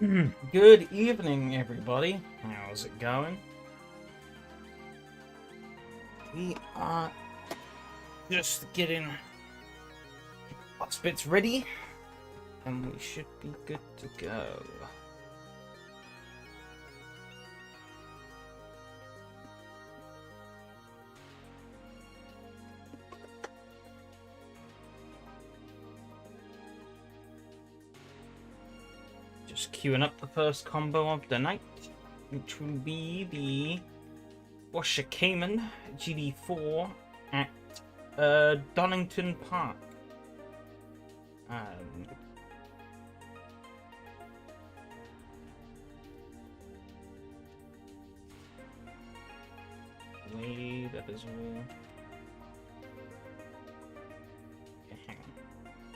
Good evening, everybody. How's it going? We are just getting lots bits ready, and we should be good to go. Just queuing up the first combo of the night, which will be the Porsche Cayman GD4 at Donington Park. Wait, that is all. Okay, hang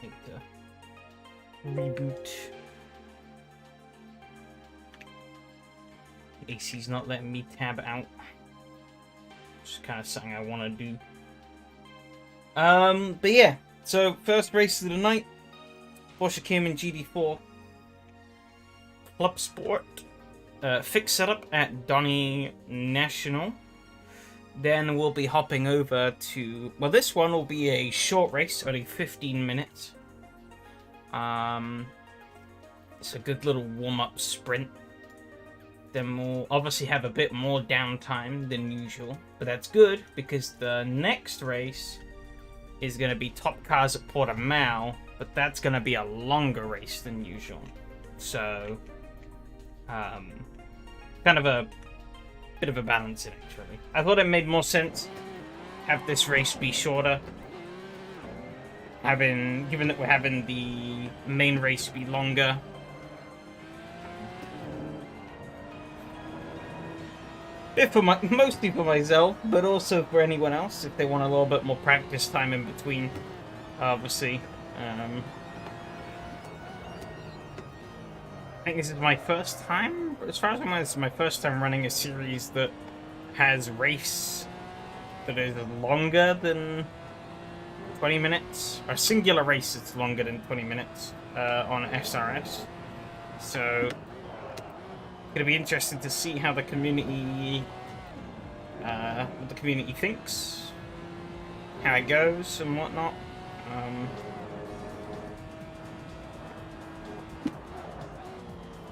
on. Need to reboot. AC's not letting me tab out. Just kind of something I want to do. But yeah. So first race of the night, Porsche Cayman GD4, ClubSport, fixed setup at Donny National. Then we'll be hopping over to, well, this one will be a short race, only 15 minutes. It's a good little warm-up sprint. Then we'll obviously have a bit more downtime than usual, but that's good because the next race is going to be Top Cars at Portimao, but that's going to be a longer race than usual. So, kind of a bit of a balancing, actually. I thought it made more sense have this race be shorter, given that we're having the main race be longer. Mostly for myself, but also for anyone else if they want a little bit more practice time in between, obviously. I think this is my first time, as far as I know, this is my first time running a series that has race that is longer than 20 minutes. A singular race that's longer than 20 minutes on SRS. So it'll be interesting to see how the community, what the community thinks, how it goes, and whatnot.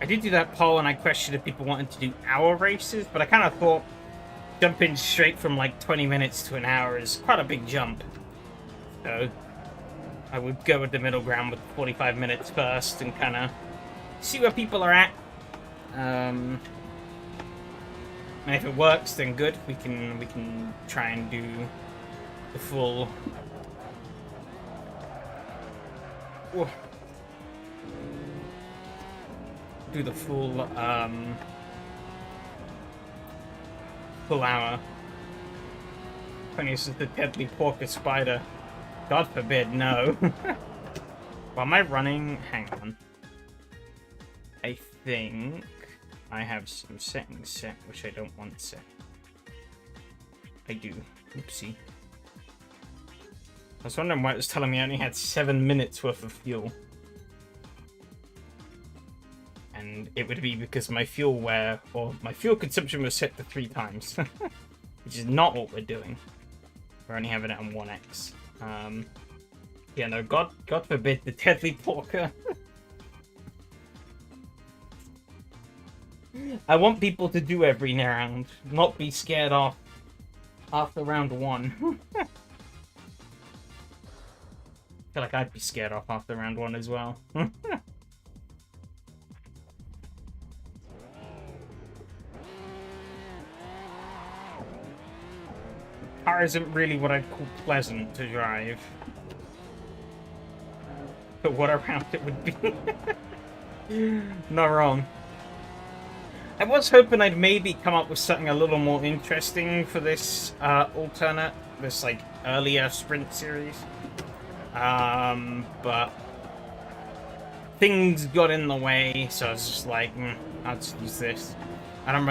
I did do that poll, and I questioned if people wanted to do hour races, but I kind of thought jumping straight from like 20 minutes to an hour is quite a big jump. So I would go with the middle ground with 45 minutes first and kind of see where people are at. And if it works, then good. We can try and do the full. Do the full full hour. Funny, this is the deadly porker spider. God forbid, no. Well, am I running? Hang on. I think I have some settings set, which I don't want set. I do. Oopsie. I was wondering why it was telling me I only had 7 minutes worth of fuel. And it would be because my fuel consumption was set to 3 times. Which is not what we're doing. We're only having it on 1x. Yeah, no, God forbid the deadly porker. I want people to do every round, not be scared off after round 1. I feel like I'd be scared off after round 1 as well. Car isn't really what I'd call pleasant to drive. But what a round it would be. Not wrong. I was hoping I'd maybe come up with something a little more interesting for this this like earlier sprint series. But things got in the way, so I was just like, I'll just use this. I didn't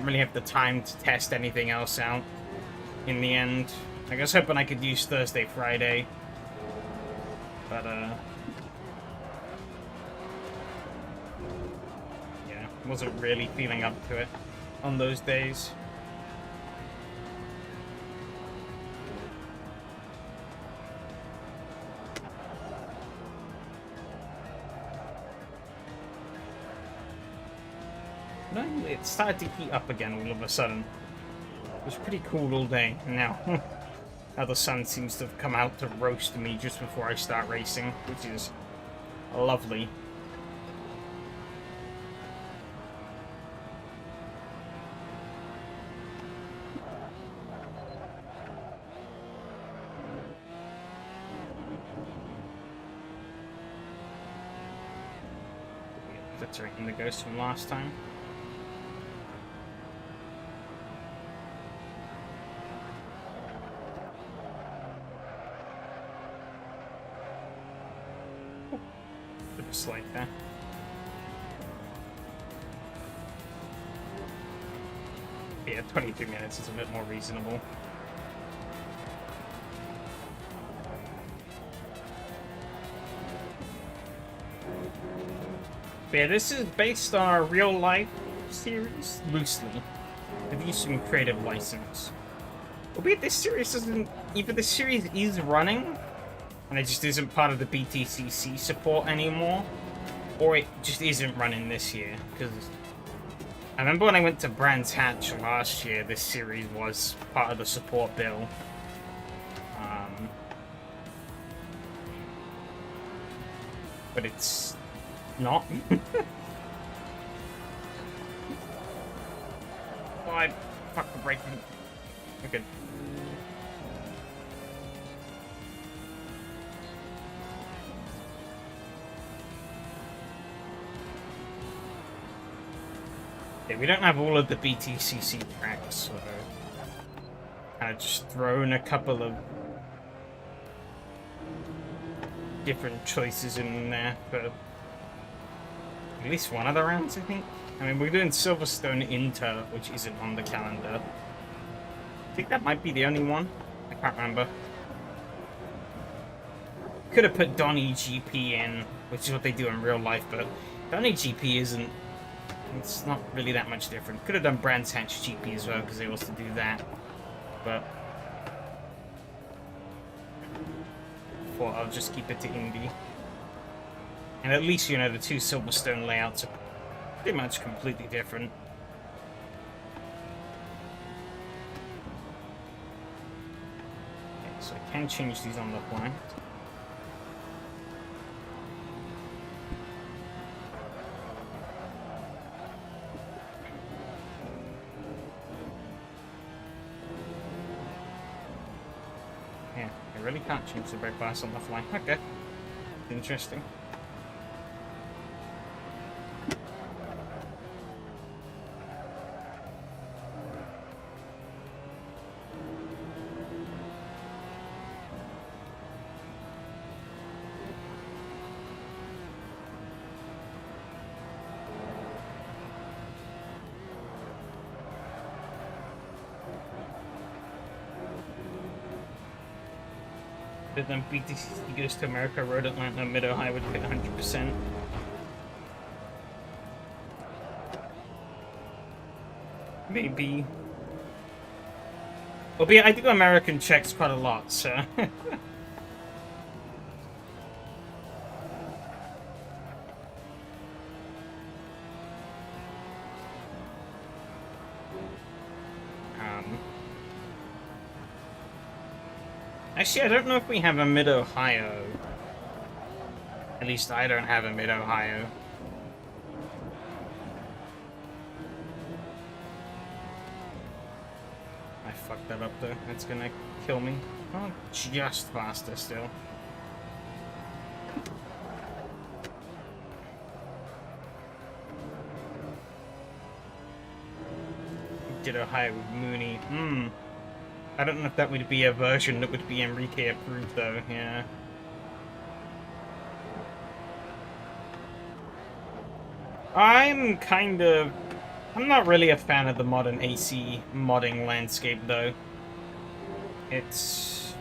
really have the time to test anything else out in the end. I was hoping I could use Thursday, Friday. But wasn't really feeling up to it on those days. No, it started to heat up again all of a sudden. It was pretty cool all day. Now, now the sun seems to have come out to roast me just before I start racing, which is lovely. That's right in the ghost from last time. Bit of a slide there. Yeah, 22 minutes is a bit more reasonable. But yeah, this is based on a real-life series, loosely. They've used some creative license. Albeit this series doesn't... Either this series is running, and it just isn't part of the BTCC support anymore, or it just isn't running this year, because... I remember when I went to Brands Hatch last year, this series was part of the support bill. But it's not. Oh, I fucked the brake. Okay. Yeah, we don't have all of the BTCC tracks, so I've just thrown a couple of different choices in there for at least one of the rounds, I think. I mean, we're doing Silverstone Inter, which isn't on the calendar. I think that might be the only one. I can't remember. Could have put Donny GP in, which is what they do in real life, but Donny GP isn't... It's not really that much different. Could have done Brands Hatch GP as well, because they also do that. But... Well, I'll just keep it to Indy. And at least, you know, the two Silverstone layouts are pretty much completely different. Okay, so I can change these on the fly. Yeah, I really can't change the brake bias on the fly. Okay. Interesting. But then BTC goes to America, Road Atlanta, Mid-Ohio would hit 100%. Maybe. Albeit I do American checks quite a lot, so... Actually, I don't know if we have a Mid-Ohio. At least I don't have a Mid-Ohio. I fucked that up though. That's gonna kill me. Oh, just faster still. Did Ohio with Mooney. I don't know if that would be a version that would be Enrique approved, though, yeah. I'm not really a fan of the modern AC modding landscape, though. It's...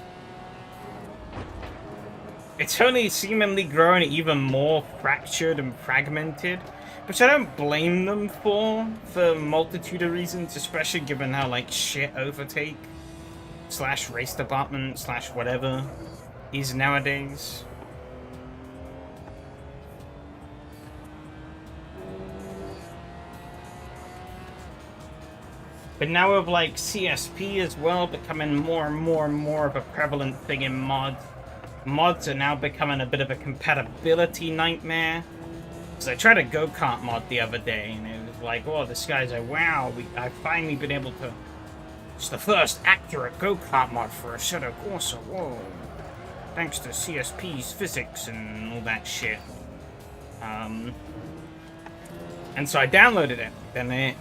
it's only seemingly grown even more fractured and fragmented, which I don't blame them for a multitude of reasons, especially given how, like, shit Overtake / race department / whatever is nowadays. But now with, like, CSP as well becoming more and more and more of a prevalent thing in mods are now becoming a bit of a compatibility nightmare. Because I tried a go-kart mod the other day, and it was like, oh, this guy's like, wow, I've finally been able to... It's the first accurate go-kart mod for a Assetto Corsa, whoa. Thanks to CSP's physics and all that shit. And so I downloaded it. Then it,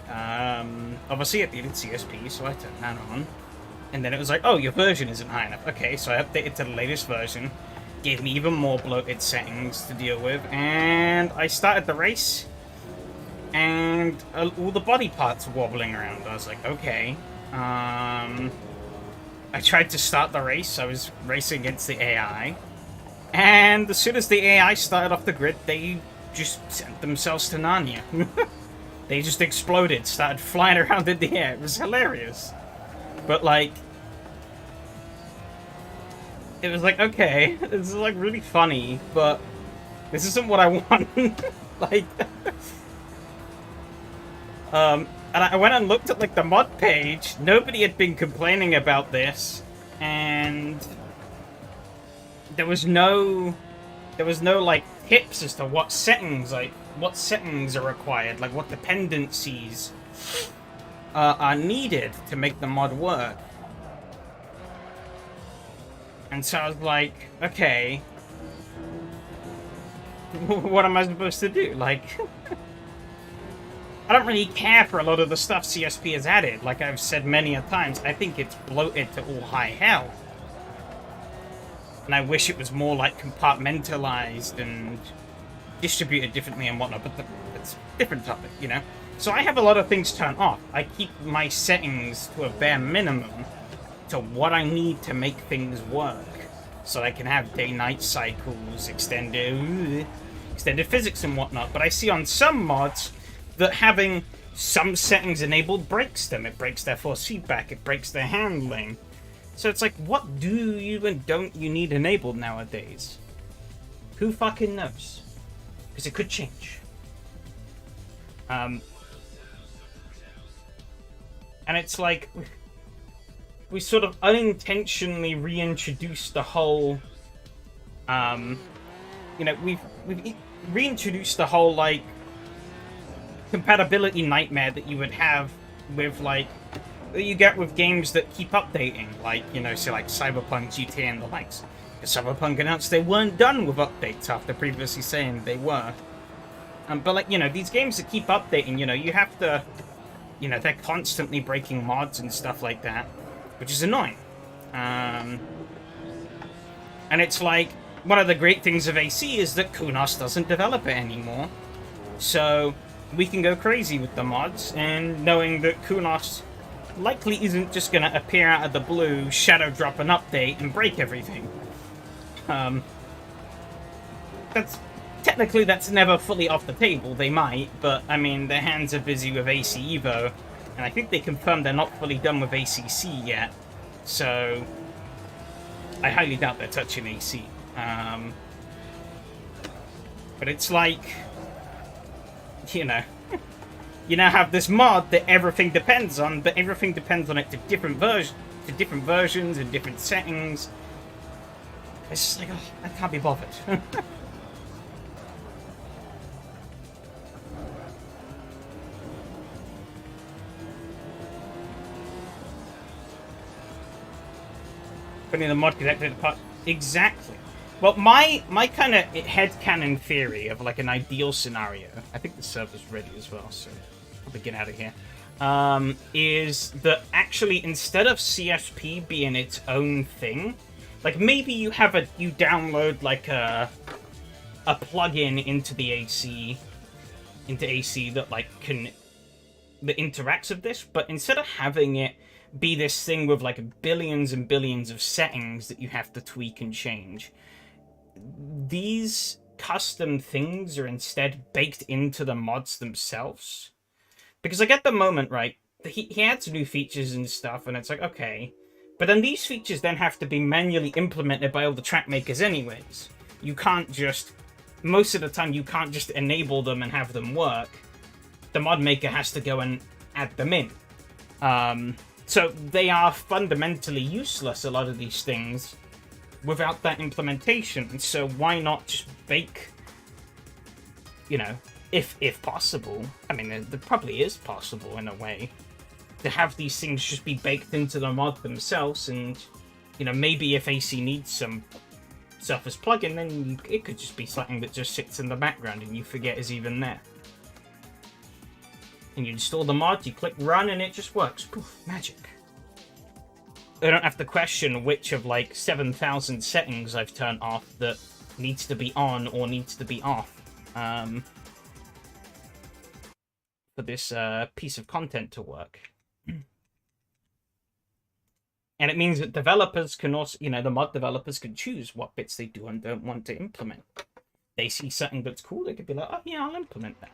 obviously it needed CSP, so I turned that on. And then it was like, oh, your version isn't high enough. Okay, so I updated to the latest version. Gave me even more bloated settings to deal with. And I started the race. And all the body parts were wobbling around. I was like, okay. I tried to start the race. I was racing against the AI. And as soon as the AI started off the grid, they just sent themselves to Narnia. They just exploded, started flying around in the air. It was hilarious. But, like... It was like, okay, this is, like, really funny, but... This isn't what I want. Like... And I went and looked at, like, the mod page. Nobody had been complaining about this. And... There was no, like, tips as to what settings are required, like what dependencies are needed to make the mod work. And so I was like, okay, what am I supposed to do? Like, I don't really care for a lot of the stuff CSP has added. Like I've said many a times, I think it's bloated to all high hell. And I wish it was more, like, compartmentalized and distributed differently and whatnot, but that's a different topic, you know? So I have a lot of things turned off. I keep my settings to a bare minimum to what I need to make things work. So I can have day-night cycles, extended physics and whatnot. But I see on some mods that having some settings enabled breaks them. It breaks their force feedback, it breaks their handling. So it's like, what do you and don't you need enabled nowadays? Who fucking knows? Because it could change. And it's like, we sort of unintentionally reintroduced the whole, you know, we've reintroduced the whole, like, compatibility nightmare that you would have with, like, that you get with games that keep updating, like, you know, say like Cyberpunk, GTA, and the likes. Cyberpunk announced they weren't done with updates after previously saying they were. But, like, you know, these games that keep updating, you know, you have to, you know, they're constantly breaking mods and stuff like that, which is annoying. And it's like, one of the great things of AC is that Kunos doesn't develop it anymore. So we can go crazy with the mods, and knowing that Kunos likely isn't just going to appear out of the blue, shadow drop an update, and break everything. That's never fully off the table. They might, but, I mean, their hands are busy with AC Evo, and I think they confirmed they're not fully done with ACC yet, so I highly doubt they're touching AC. But it's like, you know, you now have this mod that everything depends on, but everything depends on it to different versions and different settings. It's just like, oh, I can't be bothered. Putting the mod connected apart. Exactly. Well, my kind of headcanon theory of, like, an ideal scenario, I think the server's ready as well, so I'll get out of here, is that actually instead of CSP being its own thing, like, maybe you download, like, a plugin into the AC, that, like, that interacts with this, but instead of having it be this thing with, like, billions and billions of settings that you have to tweak and change, these custom things are instead baked into the mods themselves. Because like at the moment, right, he adds new features and stuff, and it's like, okay. But then these features then have to be manually implemented by all the track makers anyways. You can't just, most of the time, you can't just enable them and have them work. The mod maker has to go and add them in. So they are fundamentally useless, a lot of these things, without that implementation. So why not just bake, you know, if possible. I mean, it probably is possible in a way to have these things just be baked into the mod themselves, and you know, maybe if AC needs some Surface plugin, then it could just be something that just sits in the background and you forget is even there. And you install the mod, you click run, and it just works. Poof, magic. I don't have to question which of like 7,000 settings I've turned off that needs to be on or needs to be off. For this piece of content to work. And it means that developers can also, you know, the mod developers can choose what bits they do and don't want to implement. They see something that's cool, they could be like, oh yeah, I'll implement that.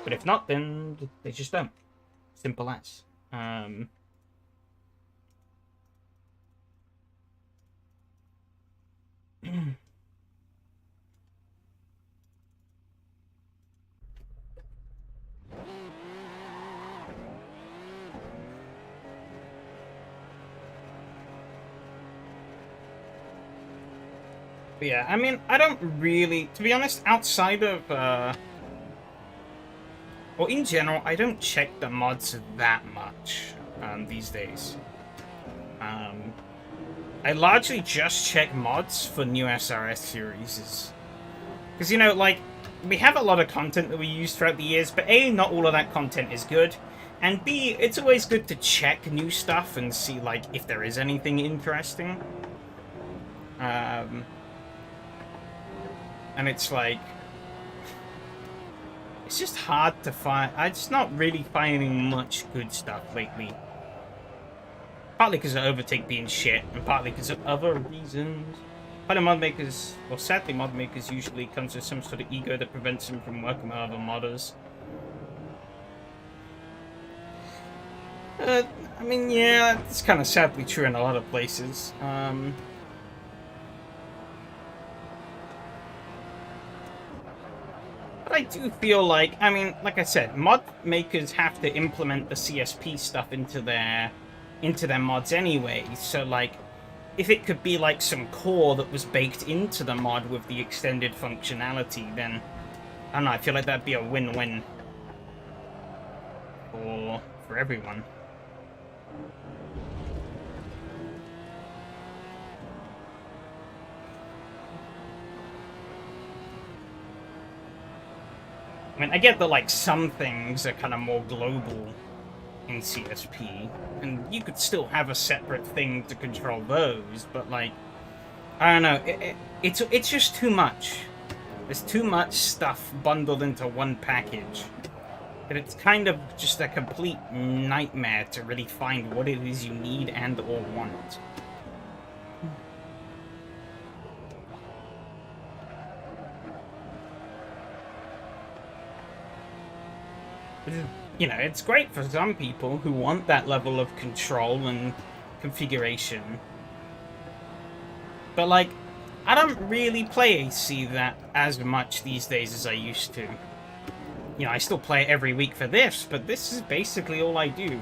But if not, then they just don't. Simple as. But yeah, I mean, I don't really, to be honest, outside of, well, in general, I don't check the mods that much these days. I largely just check mods for new SRS series. Because, you know, like, we have a lot of content that we use throughout the years, but A, not all of that content is good, and B, it's always good to check new stuff and see, like, if there is anything interesting. And it's like, it's just hard to find. I'm just not really finding much good stuff lately. Partly because of Overtake being shit, and partly because of other reasons. Partly mod makers, well, sadly, mod makers usually comes with some sort of ego that prevents them from working with other modders. I mean, yeah, it's kind of sadly true in a lot of places. But I do feel like, I mean, like I said, mod makers have to implement the CSP stuff into their mods anyway. So, like, if it could be like some core that was baked into the mod with the extended functionality, then I don't know. I feel like that'd be a win-win for everyone. I mean, I get that, like, some things are kind of more global in CSP, and you could still have a separate thing to control those, but, like, I don't know, it's just too much. There's too much stuff bundled into one package. And it's kind of just a complete nightmare to really find what it is you need and or want. You know, it's great for some people who want that level of control and configuration. But, like, I don't really play AC that as much these days as I used to. You know, I still play it every week for this, but this is basically all I do.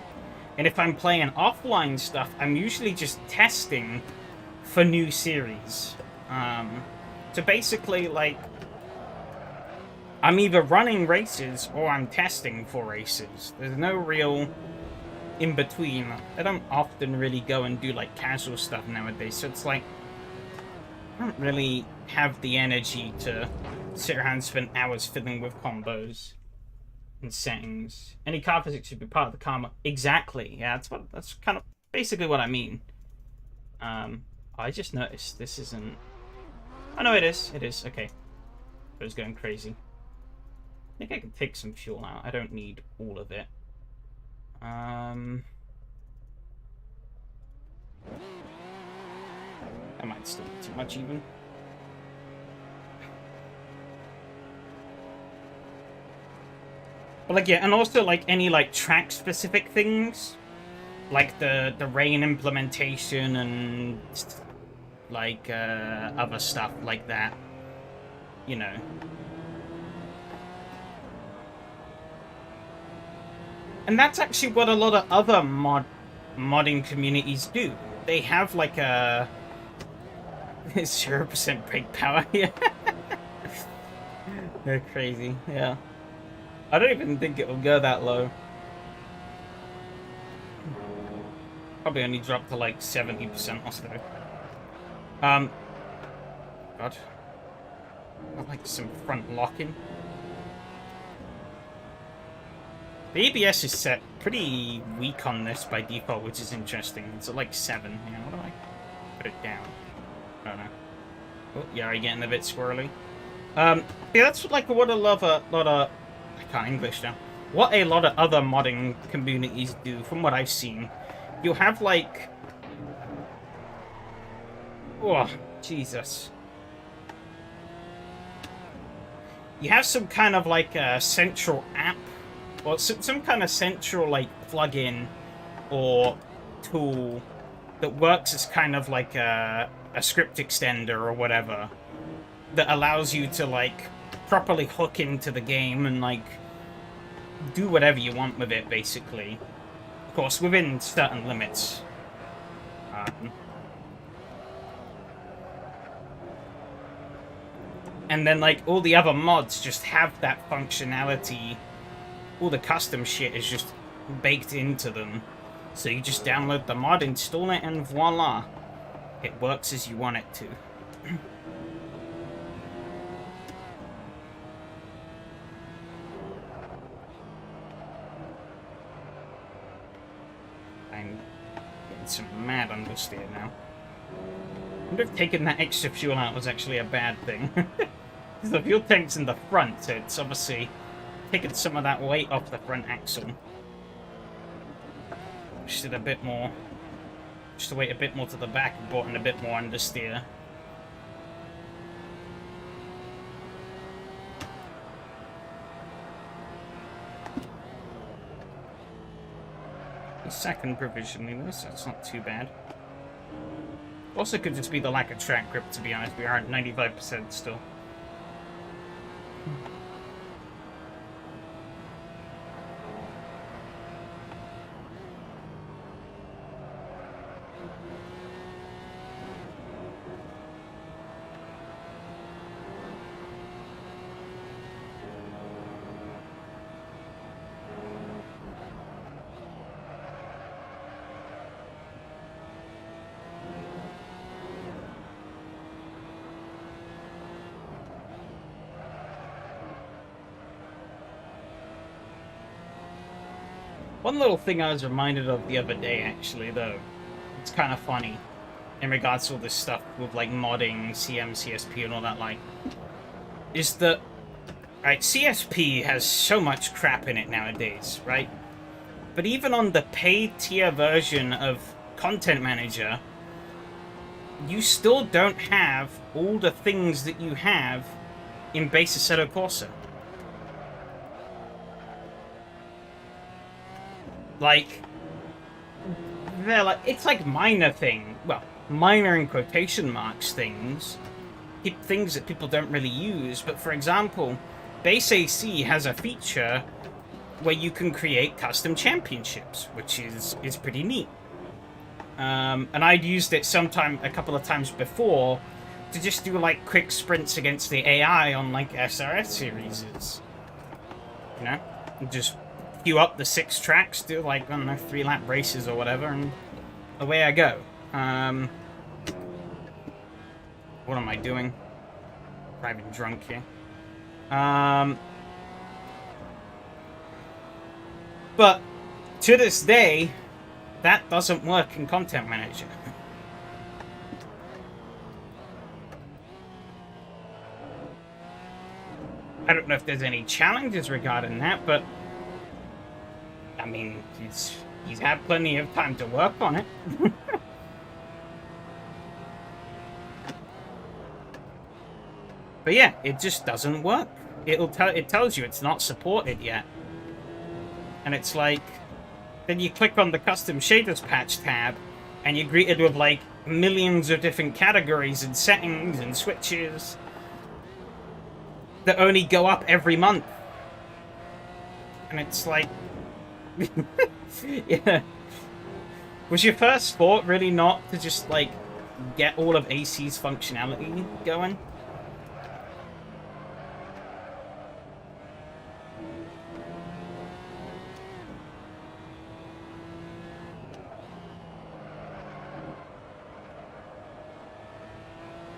And if I'm playing offline stuff, I'm usually just testing for new series. So basically, like, I'm either running races or I'm testing for races. There's no real in between. I don't often really go and do like casual stuff nowadays, so it's like I don't really have the energy to sit around and spend hours fiddling with combos and settings. Any car physics should be part of the karma. Exactly. Yeah, that's kind of basically what I mean. I just noticed this isn't. Oh no, it is. It is. Okay. It was going crazy. I think I can take some fuel out. I don't need all of it. That might still be too much even. But like, yeah, and also like any like track specific things, like the rain implementation and like other stuff like that, you know. And that's actually what a lot of other modding communities do. They have like a 0% brake power. Yeah, they're crazy. Yeah, I don't even think it will go that low. Probably only drop to like 70% or so. God, I like some front locking. The ABS is set pretty weak on this by default, which is interesting. It's at like 7. You know, what do I put it down? I don't know. Oh, yeah, I'm getting a bit squirrely. Yeah, that's like what a lot of I can't English now. What a lot of other modding communities do, from what I've seen. You'll have like, oh Jesus. You have some kind of like a central app, or some kind of central like plugin or tool that works as kind of like a script extender or whatever that allows you to like properly hook into the game and like do whatever you want with it, basically. Of course, within certain limits. And then like all the other mods just have that functionality. All the custom shit is just baked into them. So you just download the mod, install it, and voila. It works as you want it to. I'm getting some mad understeer now. I wonder if taking that extra fuel out was actually a bad thing. Because the fuel tank's in the front, so it's obviously taking some of that weight off the front axle. Just did a bit more. Just to wait a bit more to the back and brought in a bit more understeer. The second provisioning this, that's not too bad. Also could just be the lack of track grip, to be honest. We are at 95% still. One little thing I was reminded of the other day, actually, though, it's kind of funny in regards to all this stuff with, like, modding, CM, CSP, and all that, like, is that, right, CSP has so much crap in it nowadays, right? But even on the paid tier version of Content Manager, you still don't have all the things that you have in Base Assetto Corsa. Like, they're like, it's like minor thing. Well, minor in quotation marks things that people don't really use. But for example, Base AC has a feature where you can create custom championships, which is pretty neat. And I'd used it a couple of times before to just do like quick sprints against the AI on like SRS series. You know, and just queue up the 6 tracks, do like, I don't know, 3-lap races or whatever, and away I go. What am I doing? Driving drunk here. But to this day, that doesn't work in Content Manager. I don't know if there's any challenges regarding that, but I mean, he's had plenty of time to work on it. But yeah, it just doesn't work. It tells you it's not supported yet. And it's like, then you click on the custom shaders patch tab, and you're greeted with like millions of different categories and settings and switches that only go up every month. And it's like, yeah. Was your first thought really not to just like get all of AC's functionality going?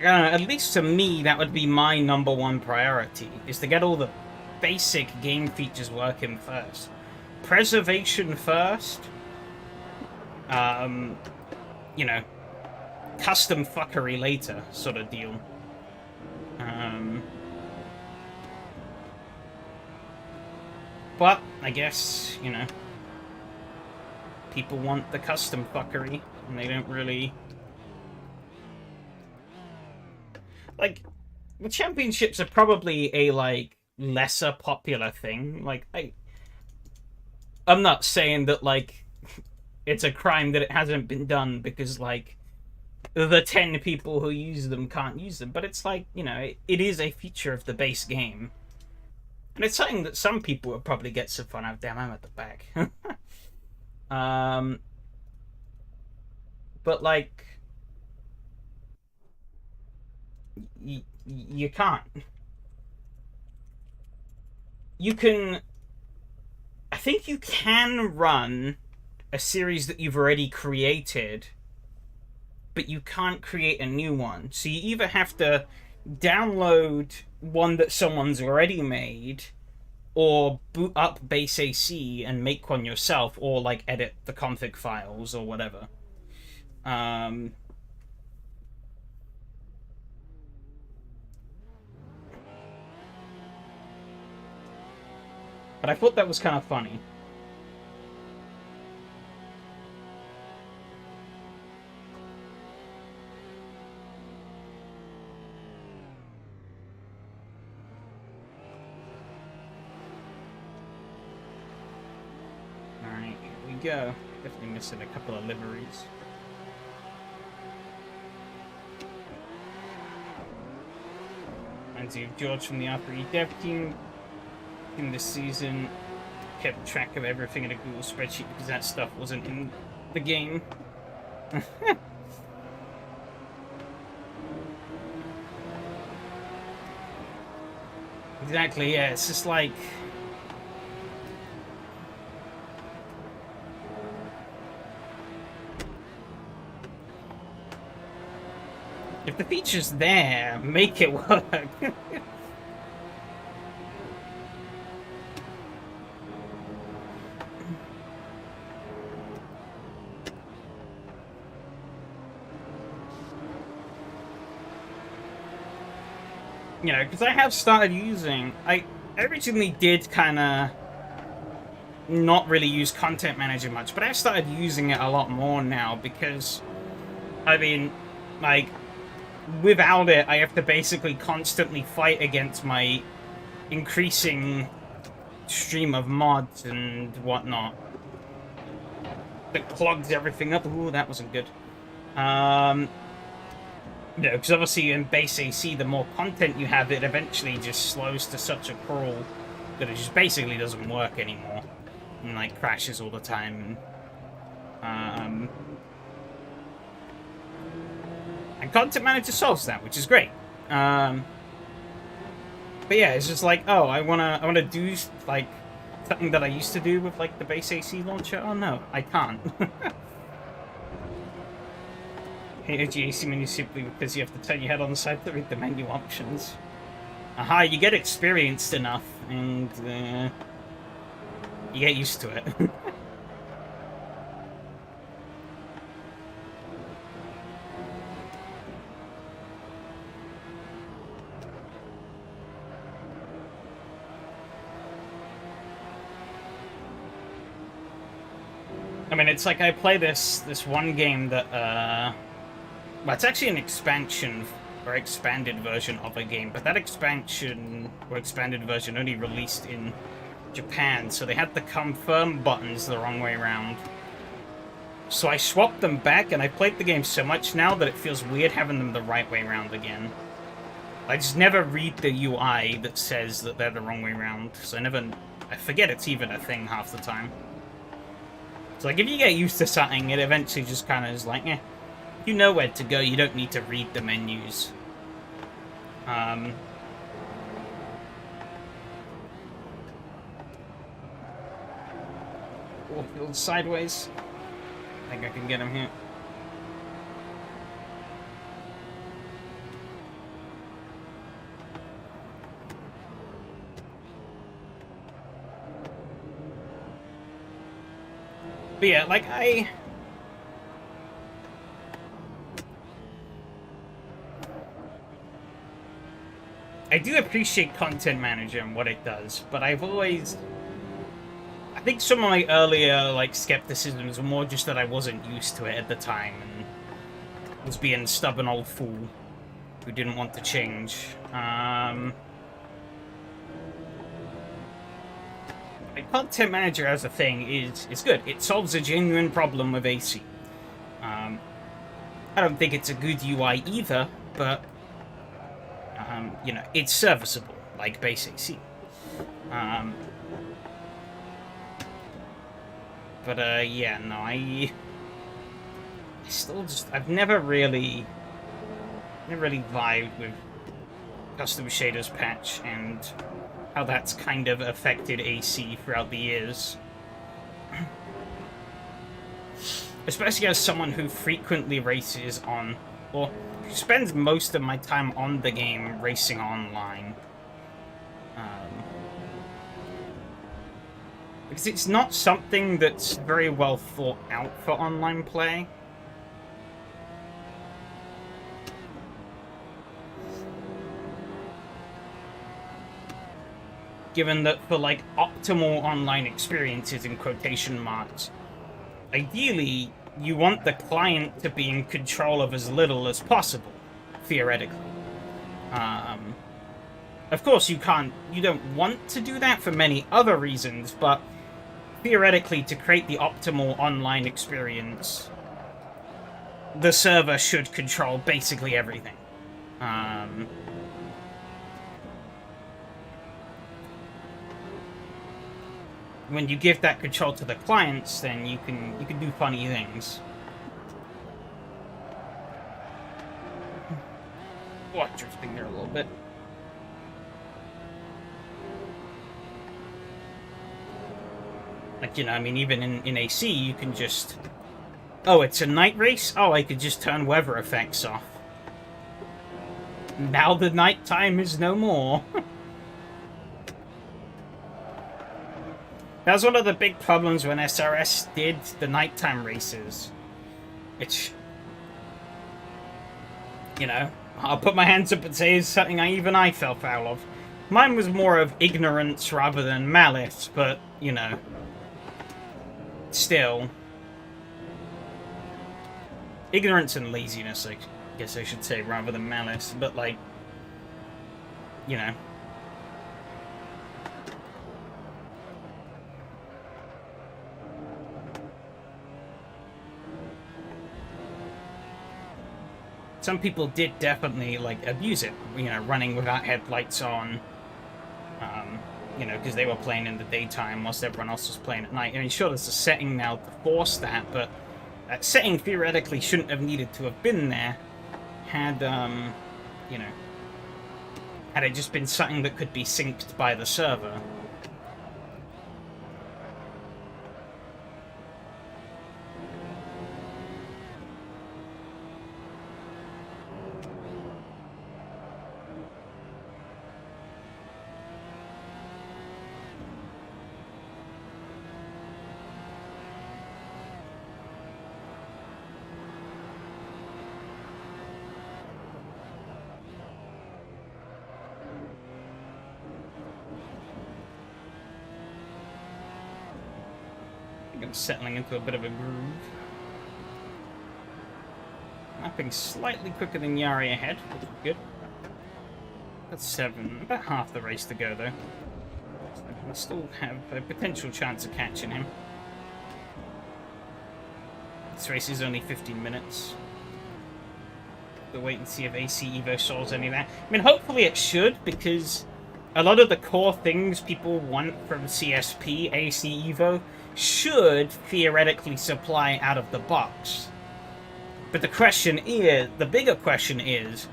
At least to me, that would be my #1 priority, is to get all the basic game features working first. Preservation first. You know, custom fuckery later, sort of deal. But, I guess, you know, people want the custom fuckery, and they don't really... Like, the championships are probably a, like, lesser popular thing. Like, I'm not saying that, like, it's a crime that it hasn't been done because, like, the 10 people who use them can't use them. But it's like, you know, it is a feature of the base game. And it's something that some people would probably get some fun out of. Damn, I'm at the back. But, like... You can't. You can... I think you can run a series that you've already created, but you can't create a new one. So you either have to download one that someone's already made, or boot up base AC and make one yourself, or like edit the config files or whatever. But I thought that was kind of funny. Alright, here we go. Definitely missing a couple of liveries. Reminds you of George from the R3 dev team. In this season, kept track of everything in a Google spreadsheet because that stuff wasn't in the game. Exactly, yeah, it's just like... If the feature's there, make it work. You know, because I have started using... I originally did kind of not really use Content Manager much, but I've started using it a lot more now because, I mean, like, without it, I have to basically constantly fight against my increasing stream of mods and whatnot that clogs everything up. Ooh, that wasn't good. You know, because obviously in base AC, the more content you have, it eventually just slows to such a crawl that it just basically doesn't work anymore. And, like, crashes all the time. And Content Manager solves that, which is great. But yeah, it's just like, oh, I wanna do, like, something that I used to do with, like, the base AC launcher. Oh, no, I can't. Hate a GAC menu simply because you have to turn your head on the side to read the menu options. Aha, you get experienced enough, and you get used to it. I mean, it's like I play this one game that, well, it's actually an expansion or expanded version of a game, but that expansion or expanded version only released in Japan, so they had the confirm buttons the wrong way around. So I swapped them back, and I played the game so much now that it feels weird having them the right way around again. I just never read the UI that says that they're the wrong way around, so I forget it's even a thing half the time. So like, if you get used to something, it eventually just kind of is like, eh. You know where to go, you don't need to read the menus. Oh, sideways. I think I can get him here. But yeah, like, I do appreciate Content Manager and what it does, but I think some of my earlier, like, skepticisms were more just that I wasn't used to it at the time and was being a stubborn old fool who didn't want to change. Content Manager as a thing is good. It solves a genuine problem with AC. I don't think it's a good UI either, but you know, it's serviceable, like base AC. Yeah, no, I still I've never really vibed with custom shaders patch and how that's kind of affected AC throughout the years. Especially as someone who frequently races on, or who spends most of my time on the game racing online. Because it's not something that's very well thought out for online play. Given that for, like, optimal online experiences, in quotation marks, ideally, you want the client to be in control of as little as possible, theoretically. Of course, you don't want to do that for many other reasons, but theoretically, to create the optimal online experience, the server should control basically everything. When you give that control to the clients, then you can do funny things. Oh, drifting there a little bit. Like, you know, I mean, even in AC, you can just... Oh, it's a night race? Oh, I could just turn weather effects off. Now the nighttime is no more. That was one of the big problems when SRS did the nighttime races. It's... You know, I'll put my hands up and say it's something even I fell foul of. Mine was more of ignorance rather than malice, but, you know... Still, ignorance and laziness, I guess I should say, rather than malice, but, like, you know. Some people did definitely, like, abuse it, you know, running without headlights on, you know, because they were playing in the daytime whilst everyone else was playing at night. I mean, sure, there's a setting now to force that, but that setting theoretically shouldn't have needed to have been there had, you know, had it just been something that could be synced by the server. I'm settling into a bit of a groove. Mapping slightly quicker than Yari ahead, which is good. That's 7, about half the race to go though. I still have a potential chance of catching him. This race is only 15 minutes. We'll wait and see if AC Evo solves any of that. I mean, hopefully it should, because a lot of the core things people want from CSP, AC Evo, should theoretically supply out of the box. But the question is, the bigger question is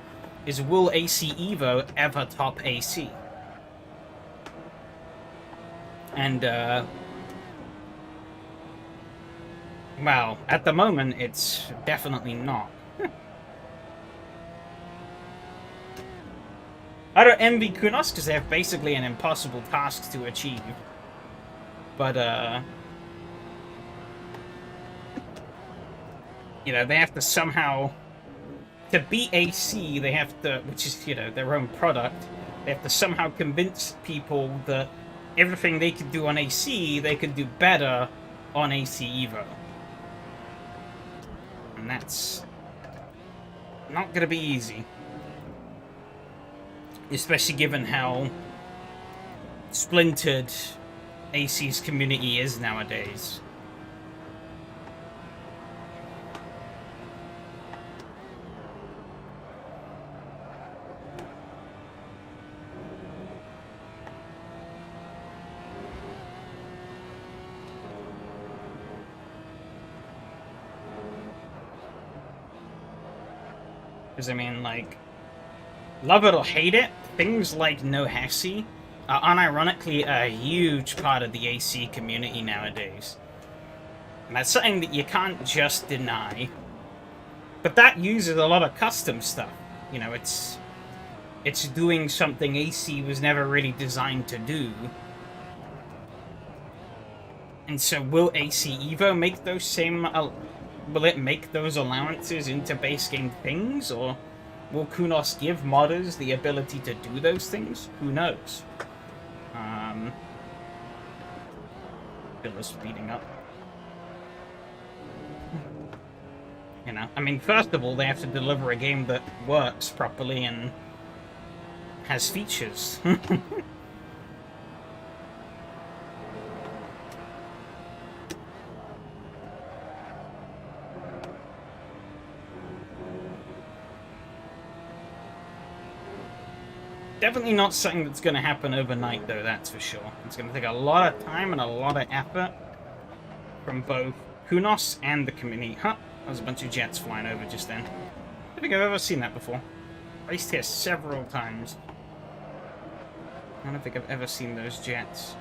will AC Evo ever top AC? And, well, at the moment, it's definitely not. I don't envy Kunos, because they have basically an impossible task to achieve. But, you know, they have to somehow... To beat AC, they have to... Which is, you know, their own product. They have to somehow convince people that everything they could do on AC, they could do better on AC Evo. And that's... not gonna be easy. Especially given how splintered AC's community is nowadays. Because, I mean, like, love it or hate it, things like No Hasi are unironically a huge part of the AC community nowadays. And that's something that you can't just deny. But that uses a lot of custom stuff. You know, it's doing something AC was never really designed to do. And so will AC Evo make those same... will it make those allowances into base game things, or will Kunos give modders the ability to do those things? Who knows? Bill is speeding up. You know, I mean, first of all, they have to deliver a game that works properly and has features. Definitely not something that's going to happen overnight, though, that's for sure. It's going to take a lot of time and a lot of effort from both Kunos and the community. Huh, there's a bunch of jets flying over just then. I don't think I've ever seen that before. Raced here several times. I don't think I've ever seen those jets.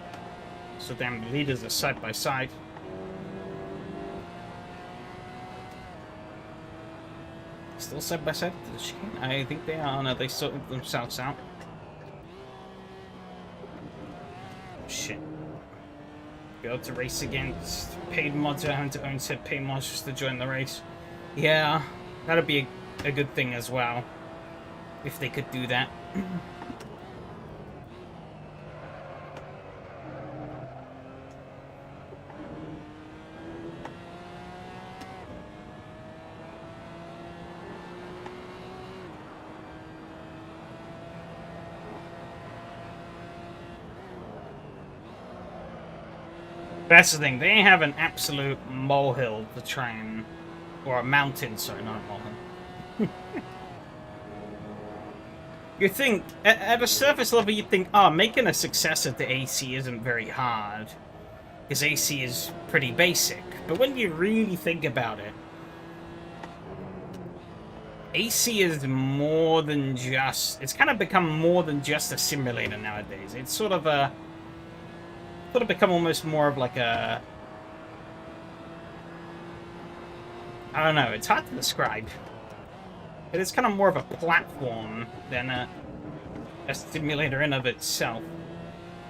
So damn, the leaders are side by side. Still side by side? I think they are. No, they sorted themselves out. Shit. Be able to race against paid mods who having to own said paid mods just to join the race. Yeah, that'd be a good thing as well. If they could do that. That's the thing, they have an absolute molehill to try and... Or a mountain, sorry, not a molehill. You think, at a surface level, you'd think, oh, making a successor to AC isn't very hard. Because AC is pretty basic. But when you really think about it, AC is more than just... It's kind of become more than just a simulator nowadays. It's sort of a... Sort of become almost more of like a... I don't know, it's hard to describe. It is kind of more of a platform than a simulator in of itself.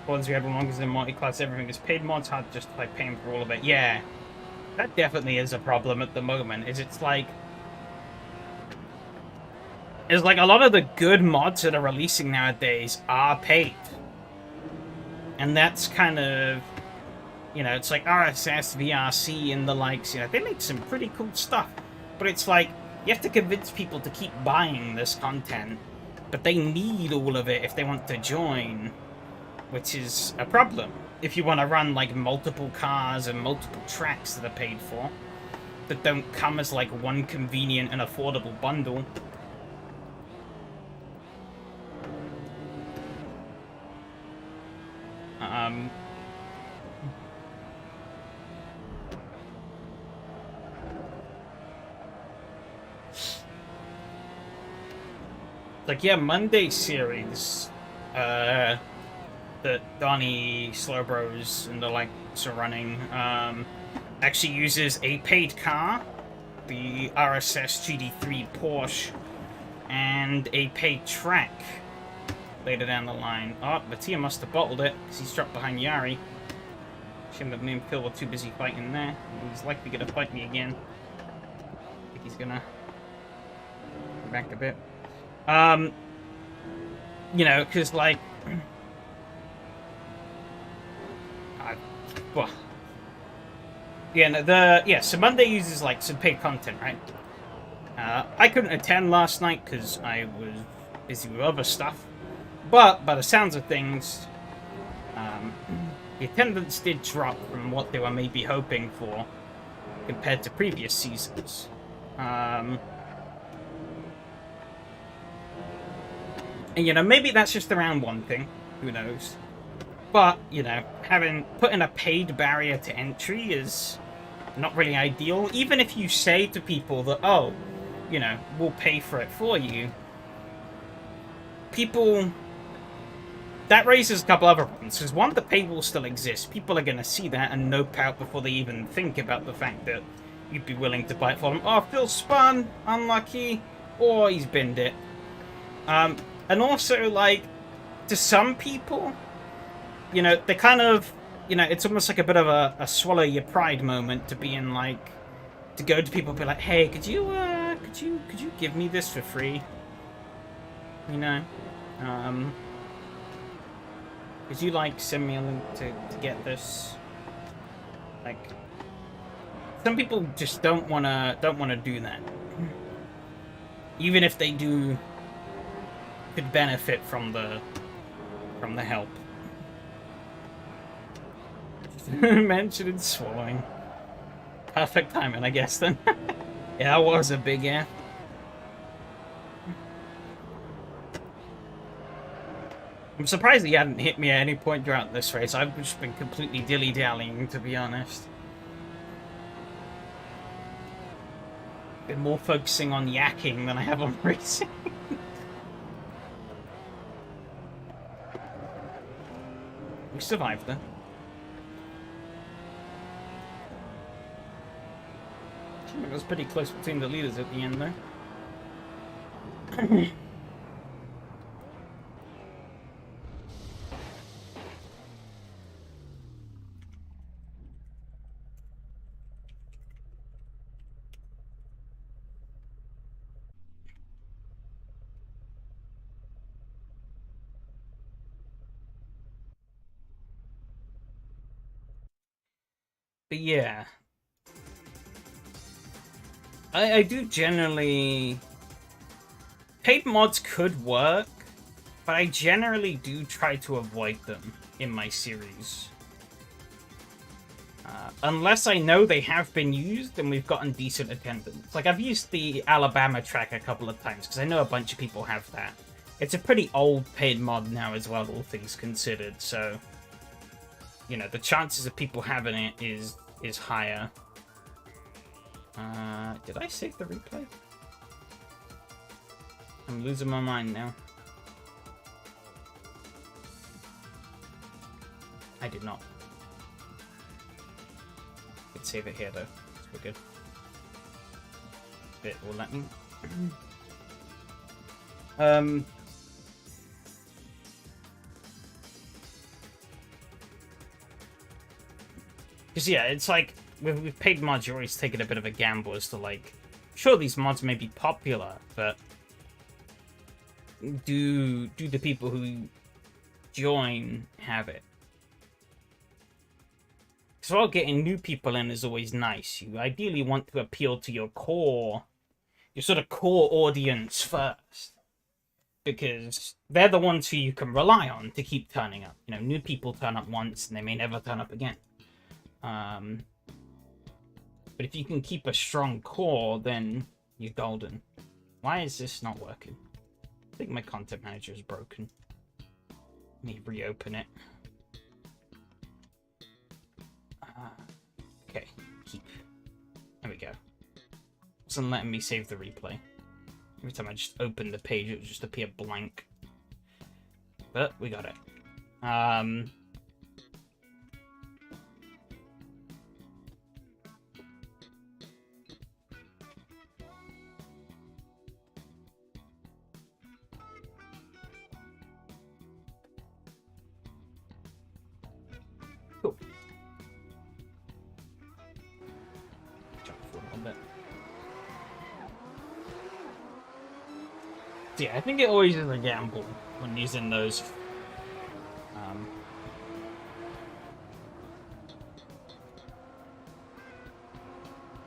Mods we have longer than multi-class, everything is paid mods, hard to justify paying for all of it. Yeah, that definitely is a problem at the moment, is it's like a lot of the good mods that are releasing nowadays are paid. And that's kind of, you know, it's like RSS, VRC, and the likes, you know, they make some pretty cool stuff. But it's like, you have to convince people to keep buying this content, but they need all of it if they want to join. which is a problem if you want to run like multiple cars and multiple tracks that are paid for, that don't come as like one convenient and affordable bundle. Like, yeah, Monday series, that Donnie Slowbros and the likes are running, actually uses a paid car, the RSS GD3 Porsche, and a paid track later down the line. Oh, Mattia must have bottled it, because he's dropped behind Yari. Shame that me and Phil were too busy fighting there. He's likely gonna fight me again. I think he's gonna go back a bit. You know, because, like, well, yeah, no, so Monday uses, like, some paid content, right? I couldn't attend last night because I was busy with other stuff, but by the sounds of things, the attendance did drop from what they were maybe hoping for compared to previous seasons. And, you know, maybe that's just around one thing. Who knows? But, you know, putting a paid barrier to entry is not really ideal. Even if you say to people that, oh, you know, we'll pay for it for you. People... That raises a couple other problems. Because one, the paywall still exists. People are going to see that and nope out before they even think about the fact that you'd be willing to buy it for them. Oh, Phil spun. Unlucky. Or he's binned it. And also, like, to some people, you know, they kind of, you know, it's almost like a bit of a swallow your pride moment to be in, like, to go to people and be like, hey, could you give me this for free? You know? Could you, like, send me a link to get this? Like, some people just don't wanna do that. Even if they do... could benefit from the help. Mentioned swallowing. Perfect timing, I guess, then. Yeah, that was a big F. I'm surprised he hadn't hit me at any point throughout this race. I've just been completely dilly-dallying, to be honest. Been more focusing on yakking than I have on racing. We survived, though. It was pretty close between the leaders at the end, though. But yeah. I do generally... Paid mods could work, but I generally do try to avoid them in my series. Unless I know they have been used and we've gotten decent attendance. Like, I've used the Alabama track a couple of times, because I know a bunch of people have that. It's a pretty old paid mod now as well, all things considered, so... You know, the chances of people having it is higher. Did I save the replay? I'm losing my mind now. I did not. Could save it here though. We're good. It will let me. Because yeah, it's like with paid mods, you're always taking a bit of a gamble as to like, sure, these mods may be popular, but do the people who join have it? Because while getting new people in is always nice, you ideally want to appeal to your sort of core audience first. because they're the ones who you can rely on to keep turning up. You know, new people turn up once and they may never turn up again. But if you can keep a strong core, then you're golden. Why is this not working? I think my content manager is broken. Let me reopen it. Okay, keep. There we go. Wasn't letting me save the replay. Every time I just opened the page, it would just appear blank. But we got it. Cool. Jump forward a little bit. Yeah, I think it always is a gamble when using those.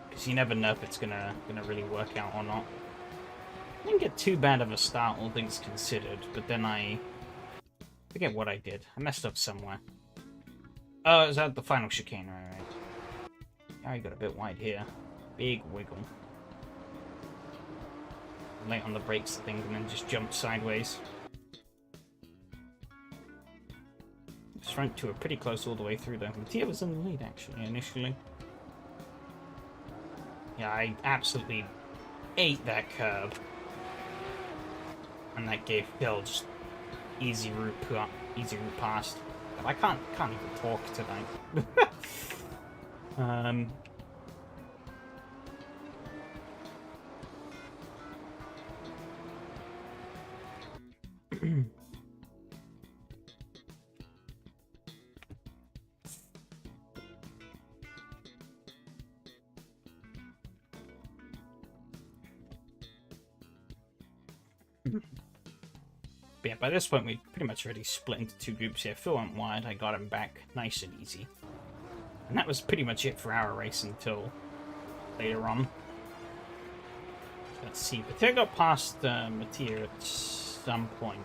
Because you never know if it's gonna really work out or not. I didn't get too bad of a start, all things considered, but then I forget what I did. I messed up somewhere. Oh, it was at the final chicane, right. I got a bit wide here. Big wiggle. Late on the brakes, I think, and then just jumped sideways. This front two are pretty close all the way through, though. Mattia was in the lead, actually, initially. Yeah, I absolutely ate that curb. And that gave Phil just easy route past. But I can't even talk tonight. But yeah, by this point, we pretty much already split into two groups here. Phil went wide, I got him back nice and easy. And that was pretty much it for our race until later on. Let's see, Mattia got past Mattia at some point.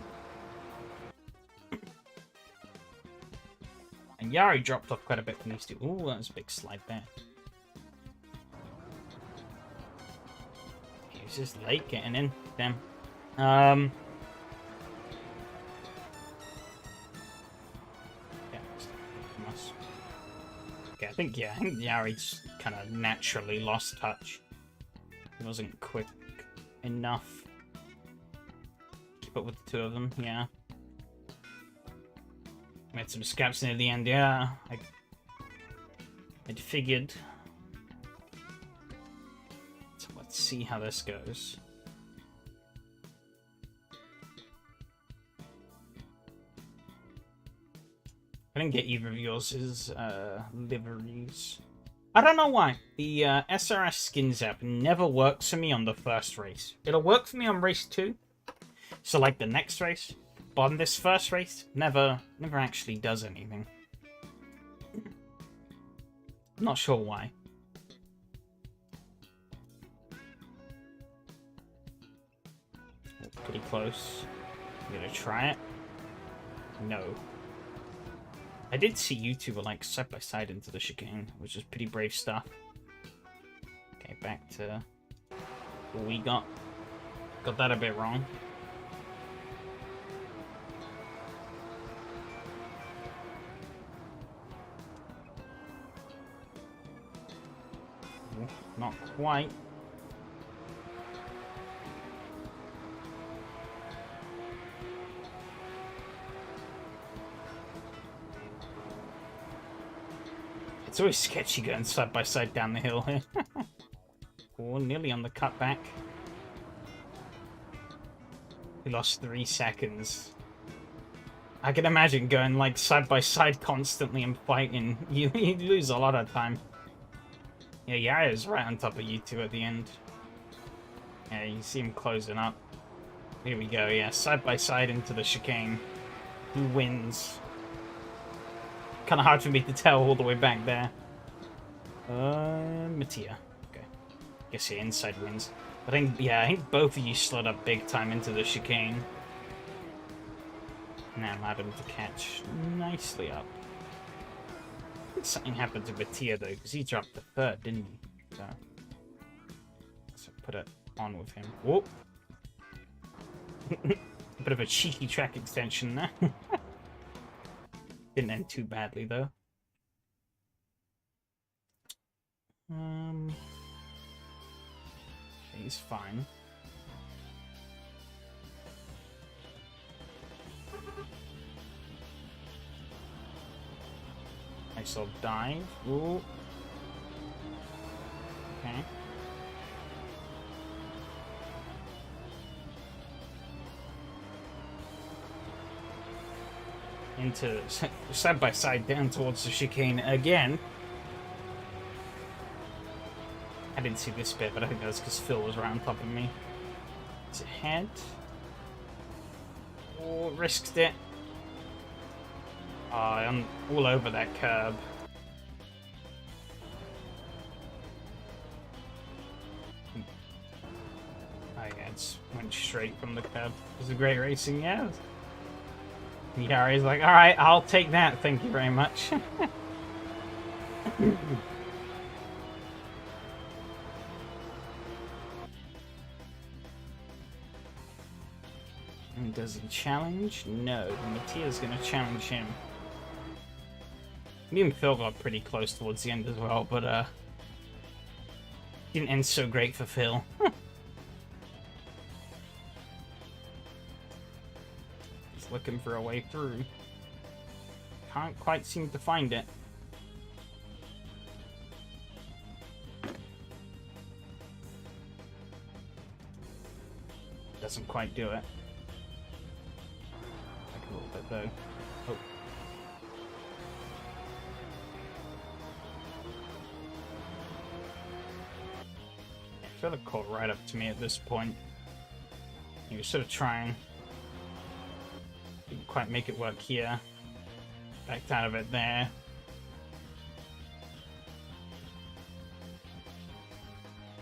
And Yari dropped off quite a bit from these two. Ooh, that was a big slide there. He was just late getting in. Damn. Okay, I think Yari just kind of naturally lost touch. He wasn't quick enough. Keep up with the two of them, yeah. Made some scraps near the end, yeah. I'd figured. So let's see how this goes. I didn't get either of yours' liveries. I don't know why. The SRS skins app never works for me on the first race. It'll work for me on race 2. So like the next race. But on this first race, never actually does anything. I'm not sure why. Pretty close. I'm gonna try it. No. I did see you two were like side by side into the chicane, which is pretty brave stuff. Okay, back to what we got. Got that a bit wrong. Not quite. It's always sketchy going side by side down the hill here. Oh, nearly on the cutback. We lost 3 seconds. I can imagine going like side by side constantly and fighting. You lose a lot of time. Yeah, Yaya's right on top of you two at the end. Yeah, you see him closing up. Here we go, yeah, side by side into the chicane. Who wins? Kind of hard for me to tell all the way back there. Mattia. Okay. Guess yeah, inside wins. I think both of you slid up big time into the chicane. Now allowed him to catch nicely up. I think something happened to Mattia though, because he dropped the third, didn't he? So put it on with him. Whoop! A bit of a cheeky track extension there. Didn't end too badly though. He's fine. Nice little dive. Ooh. Okay. Into side by side down towards the chicane again. I didn't see this bit, but I think that was because Phil was right on top of me. It's ahead. Oh, risked it. Oh, I'm all over that curb. Oh yeah, it went straight from the curb. It was a great racing, yeah. Yari's like, alright, I'll take that, thank you very much. And does he challenge? No, Mattia's gonna challenge him. Me and Phil got pretty close towards the end as well, but didn't end so great for Phil. He's looking for a way through. Can't quite seem to find it. Doesn't quite do it. A little bit though. Oh. He sort of caught right up to me at this point. He was sort of trying. Didn't quite make it work here. Backed out of it there.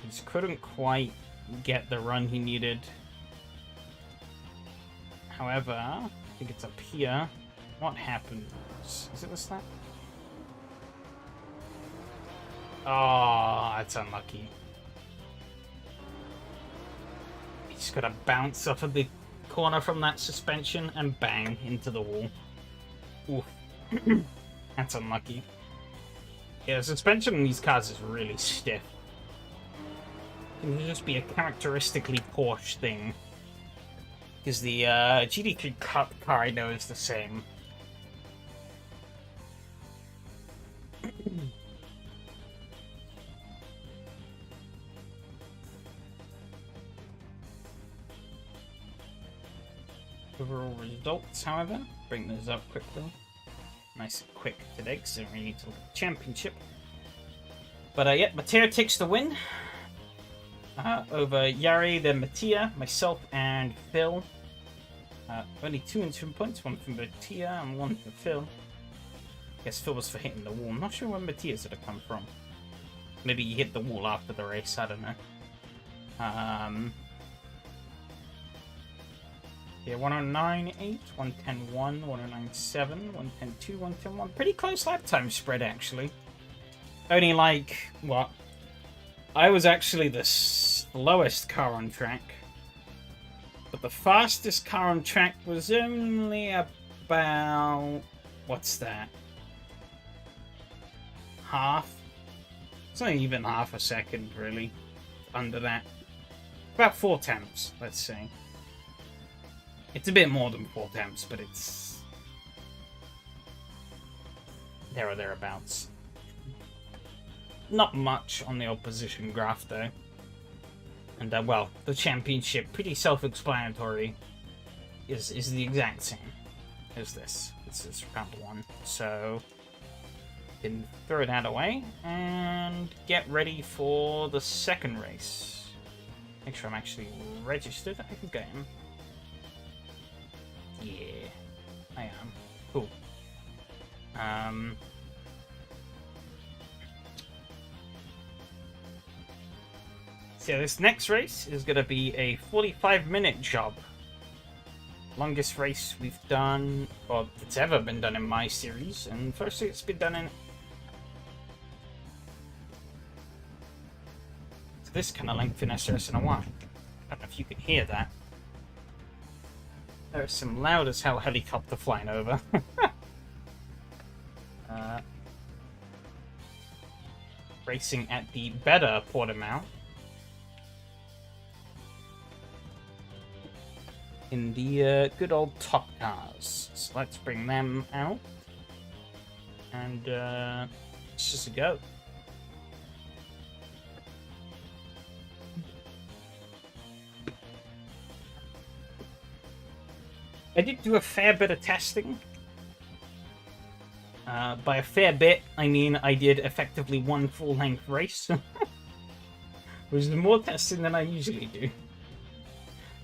He just couldn't quite get the run he needed. However, I think it's up here. What happened? Is it this lap? Oh, that's unlucky. He just got to bounce off of the corner from that suspension and bang into the wall. Oof. That's unlucky. Yeah, the suspension on these cars is really stiff. It can just be a characteristically Porsche thing. Because the GT3 Cup car I know is the same. Overall results, however, bring those up quickly. Nice and quick today, because I don't really need to look at the championship. But yeah, Mattia takes the win. Over Yari, then Mattia, myself, and Phil. Only 2 interim points, 1 for Mattia and 1 for Phil. I guess Phil was for hitting the wall. I'm not sure where Mattia's would have come from. Maybe he hit the wall after the race, I don't know. Yeah, 109.8, 110.1, 109.7, 110.2, 110.1. Pretty close lap time spread, actually. Only like, what? I was actually the slowest car on track. But the fastest car on track was only about... What's that? Half? It's not even half a second, really. Under that. About 4 temps, let's say. It's a bit more than 4 temps, but it's... there or thereabouts. Not much on the opposition graph, though. And, well, the championship, pretty self-explanatory, is the exact same as this. This is round 1. So, can throw that away, and get ready for the second race. Make sure I'm actually registered. I think I am. Yeah, I am. Cool. So this next race is going to be a 45-minute job. Longest race we've done, or it's ever been done in my series, and first it's been done in this kind of length in SRS in a while. I don't know if you can hear that. There's some loud as hell helicopter flying over. Racing at the better Portimao. In the good old top cars. So let's bring them out. And let's just go. I did do a fair bit of testing. By a fair bit, I mean I did effectively one full-length race. Which is more testing than I usually do.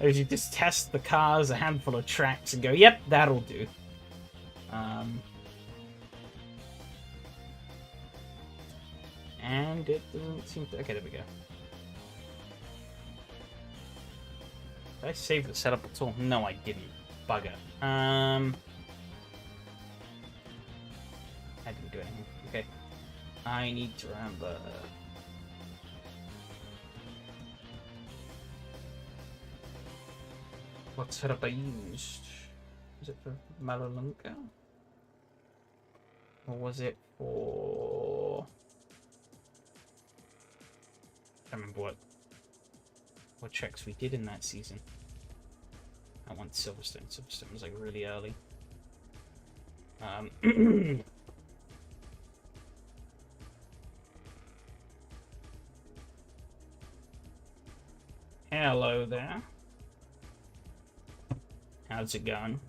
I usually just test the cars, a handful of tracks, and go, yep, that'll do. And it doesn't seem to... Okay, there we go. Did I save the setup at all? No, I didn't. Bugger. I didn't do anything. Okay. I need to remember... what setup I used? Was it for Malalunka? Or was it for... I can't remember what tracks we did in that season. I want Silverstone. Silverstone was like really early. Hello there. How's it going?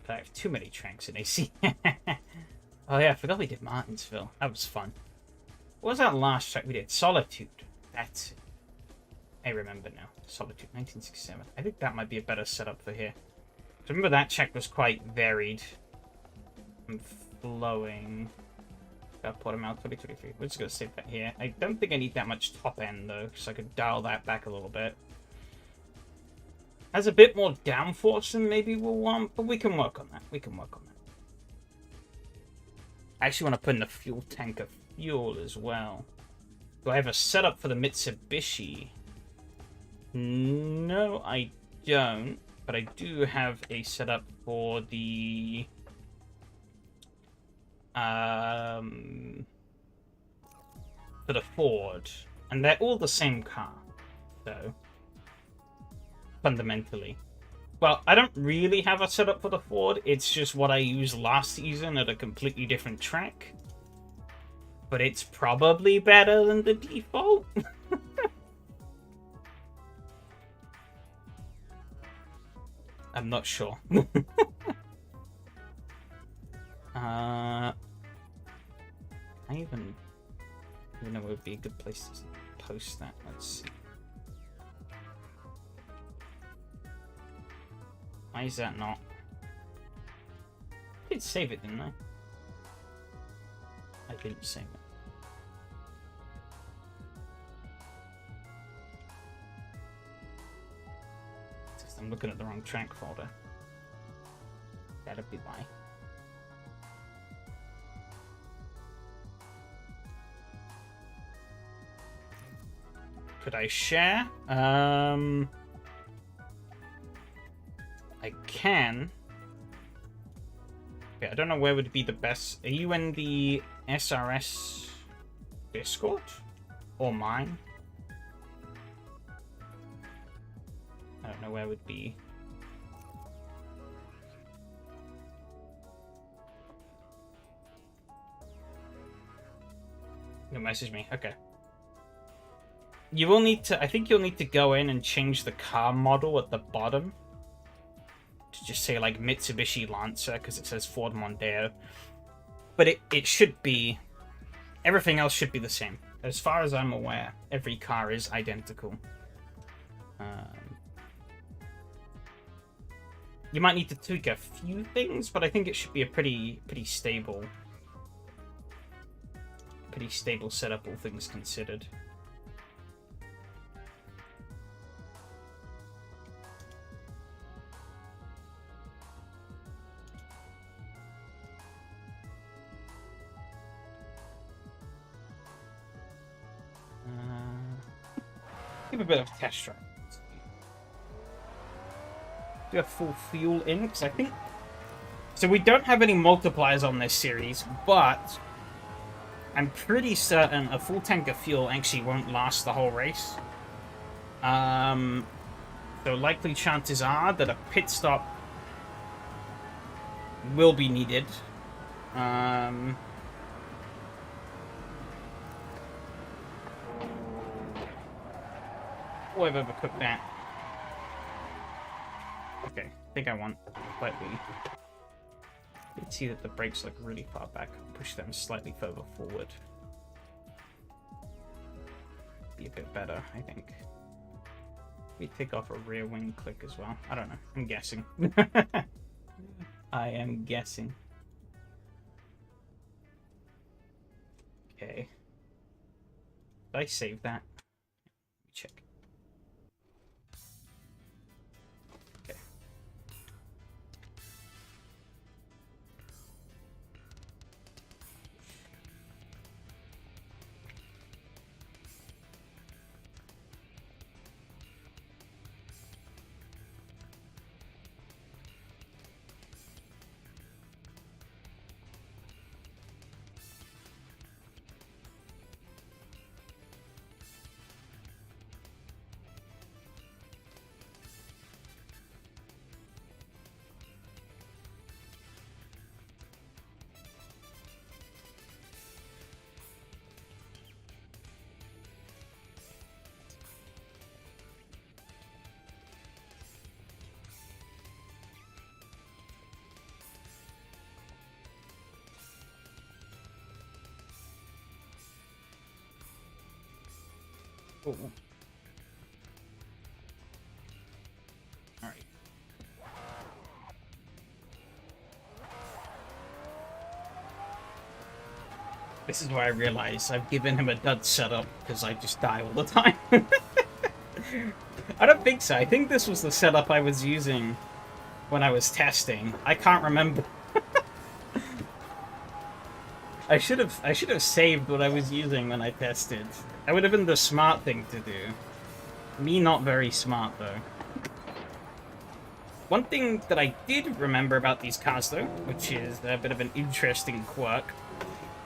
I have too many tracks in AC. Oh yeah, I forgot we did Martinsville. That was fun. What was that last track we did? Solitude. That's it. I remember now. Solitude, 1967. I think that might be a better setup for here. So remember that track was quite varied and flowing. Portimao 2023. We're just going to save that here. I don't think I need that much top end though, because I could dial that back a little bit. Has a bit more downforce than maybe we'll want, but we can work on that. We can work on that. I actually want to put in the fuel tank of fuel as well. Do I have a setup for the Mitsubishi? No, I don't. But I do have a setup for the... for the Ford. And they're all the same car. So... fundamentally. Well, I don't really have a setup for the Ford. It's just what I used last season at a completely different track. But it's probably better than the default. I'm not sure. I even know where would be a good place to post that. Let's see. Why is that not? I did save it, didn't I? I didn't save it. I'm looking at the wrong track folder. That'd be why. Could I share? I can. Okay, I don't know where would be the best. Are you in the SRS Discord? Or mine? I don't know where would be. You'll message me. Okay. You will need to... I think you'll need to go in and change the car model at the bottom. To just say, like, Mitsubishi Lancer, because it says Ford Mondeo. But it should be... Everything else should be the same. As far as I'm aware, every car is identical. You might need to tweak a few things, but I think it should be a pretty stable setup, all things considered. give a bit of a test drive. Do a full fuel in, because I think... So we don't have any multipliers on this series, but I'm pretty certain a full tank of fuel actually won't last the whole race. So likely chances are that a pit stop will be needed. Oh, I've overcooked that. Okay, I think I want slightly... You can see that the brakes look really far back. Push them slightly further forward. Be a bit better, I think. We take off a rear wing click as well. I don't know. I'm guessing. I am guessing. Okay. Did I save that? Let me check. Okay. Oh. All right. This is where I realize I've given him a dud setup because I just die all the time. I don't think so. I think this was the setup I was using when I was testing. I can't remember. I should have saved what I was using when I tested. That would have been the smart thing to do. Me not very smart though. One thing that I did remember about these cars though, which is a bit of an interesting quirk,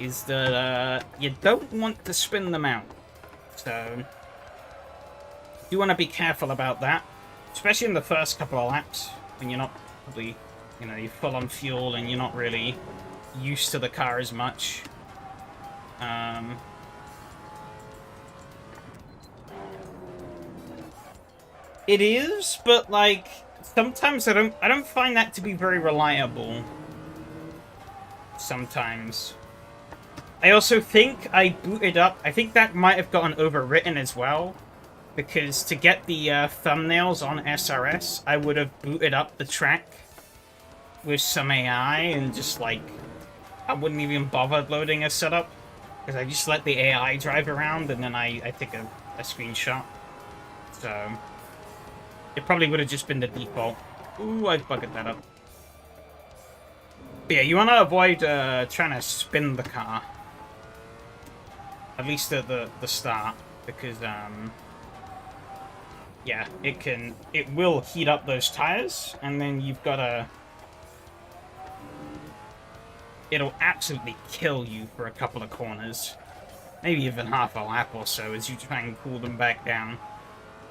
is that you don't want to spin them out. So you want to be careful about that, especially in the first couple of laps when you're not probably, you know, you're full on fuel and you're not really used to the car as much. It is, but like sometimes I don't find that to be very reliable. Sometimes. I also think I booted up. I think that might have gotten overwritten as well, because to get the thumbnails on SRS, I would have booted up the track with some AI and just like I wouldn't even bother loading a setup because I just let the AI drive around and then I take a screenshot. So it probably would have just been the default. Ooh, I bugged that up. But yeah, you want to avoid trying to spin the car. At least at the start, because yeah, it will heat up those tires, and then you've got to... It'll absolutely kill you for a couple of corners. Maybe even half a lap or so as you try and cool them back down.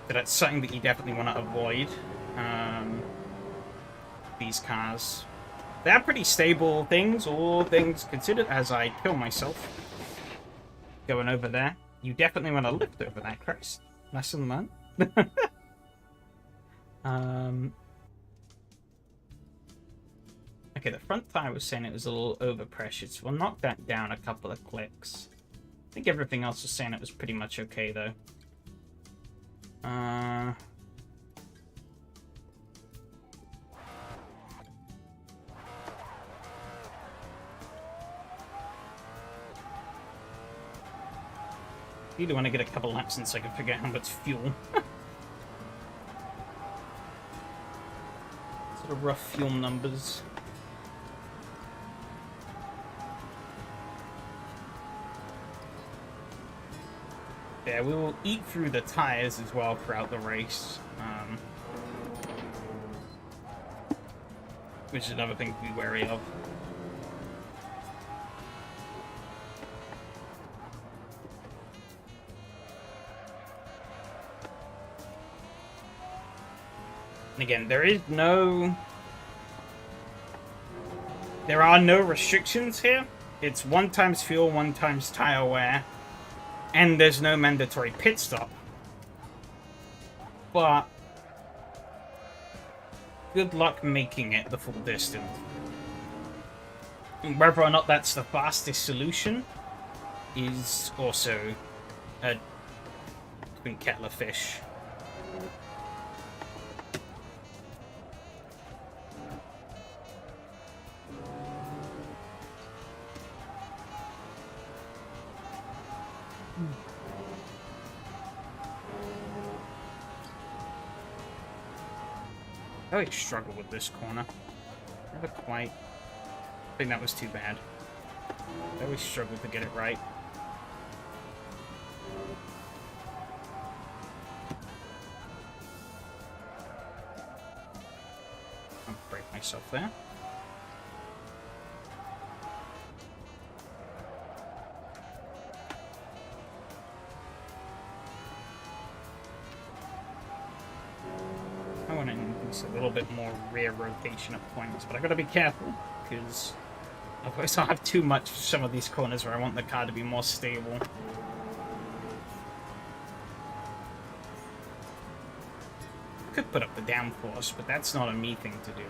So that's something that you definitely want to avoid. These cars. They're pretty stable things, all things considered, as I kill myself. Going over there. You definitely want to lift over that, Christ. Lesson learned. Okay, the front tire was saying it was a little overpressured, so we'll knock that down a couple of clicks. I think everything else was saying it was pretty much okay, though. I do want to get a couple laps in so I can figure out how much fuel. Sort of rough fuel numbers. Yeah, we will eat through the tires as well throughout the race. Which is another thing to be wary of. And again, there are no restrictions here. It's 1 times fuel, 1 times tire wear, and there's no mandatory pit stop. But good luck making it the full distance. And whether or not that's the fastest solution is also a different kettle of fish. I always struggle with this corner. Never quite. I think that was too bad. I always struggle to get it right. I'll break myself there. I want to increase a little bit more rear rotation of points, but I gotta be careful, because otherwise I'll have too much for some of these corners where I want the car to be more stable. Could put up the downforce, but that's not a me thing to do.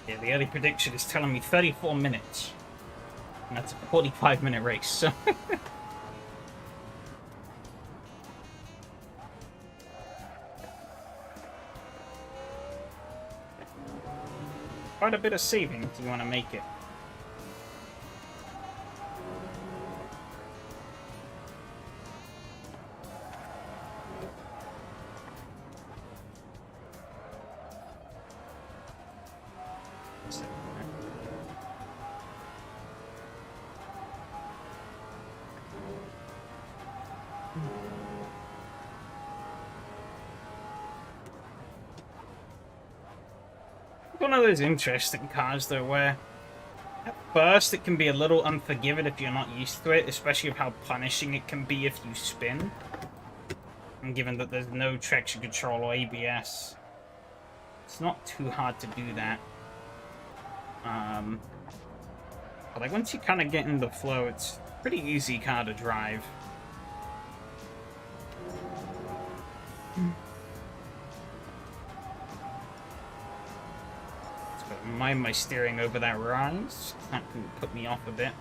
Yeah, the early prediction is telling me 34 minutes. And that's a 45-minute race, so... Quite a bit of saving if you want to make it. One of those interesting cars, though, where at first it can be a little unforgiving if you're not used to it, especially of how punishing it can be if you spin. And given that there's no traction control or ABS, it's not too hard to do that. But like once you kind of get in the flow, it's a pretty easy car to drive. Mind my steering over that rise. That can put me off a bit.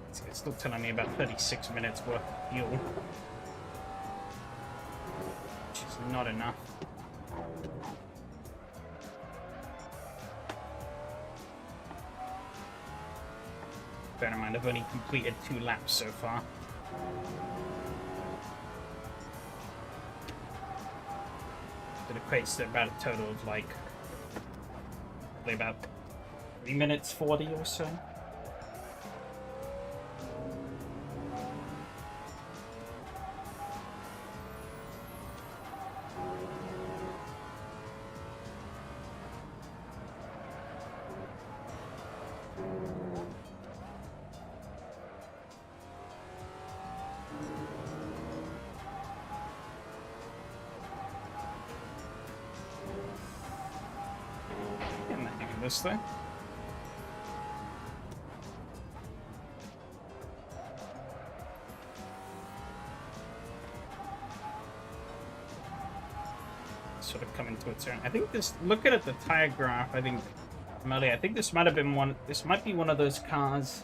It's still telling me about 36 minutes worth of fuel, which is not enough. Bear in mind, I've only completed 2 laps so far. It equates to about a total of like, probably about 3 minutes 40 or so. This thing. Sort of coming to its own. I think this, looking at the tire graph, I think from earlier. I think this might have been one. This might be one of those cars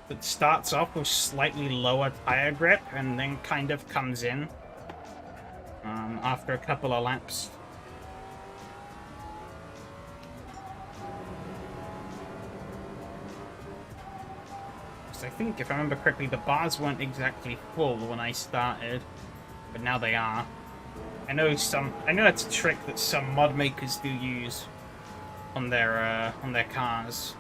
that starts off with slightly lower tire grip and then kind of comes in after a couple of laps. I think, if I remember correctly, the bars weren't exactly full when I started, but now they are. I know that's a trick that some mod makers do use on their cars.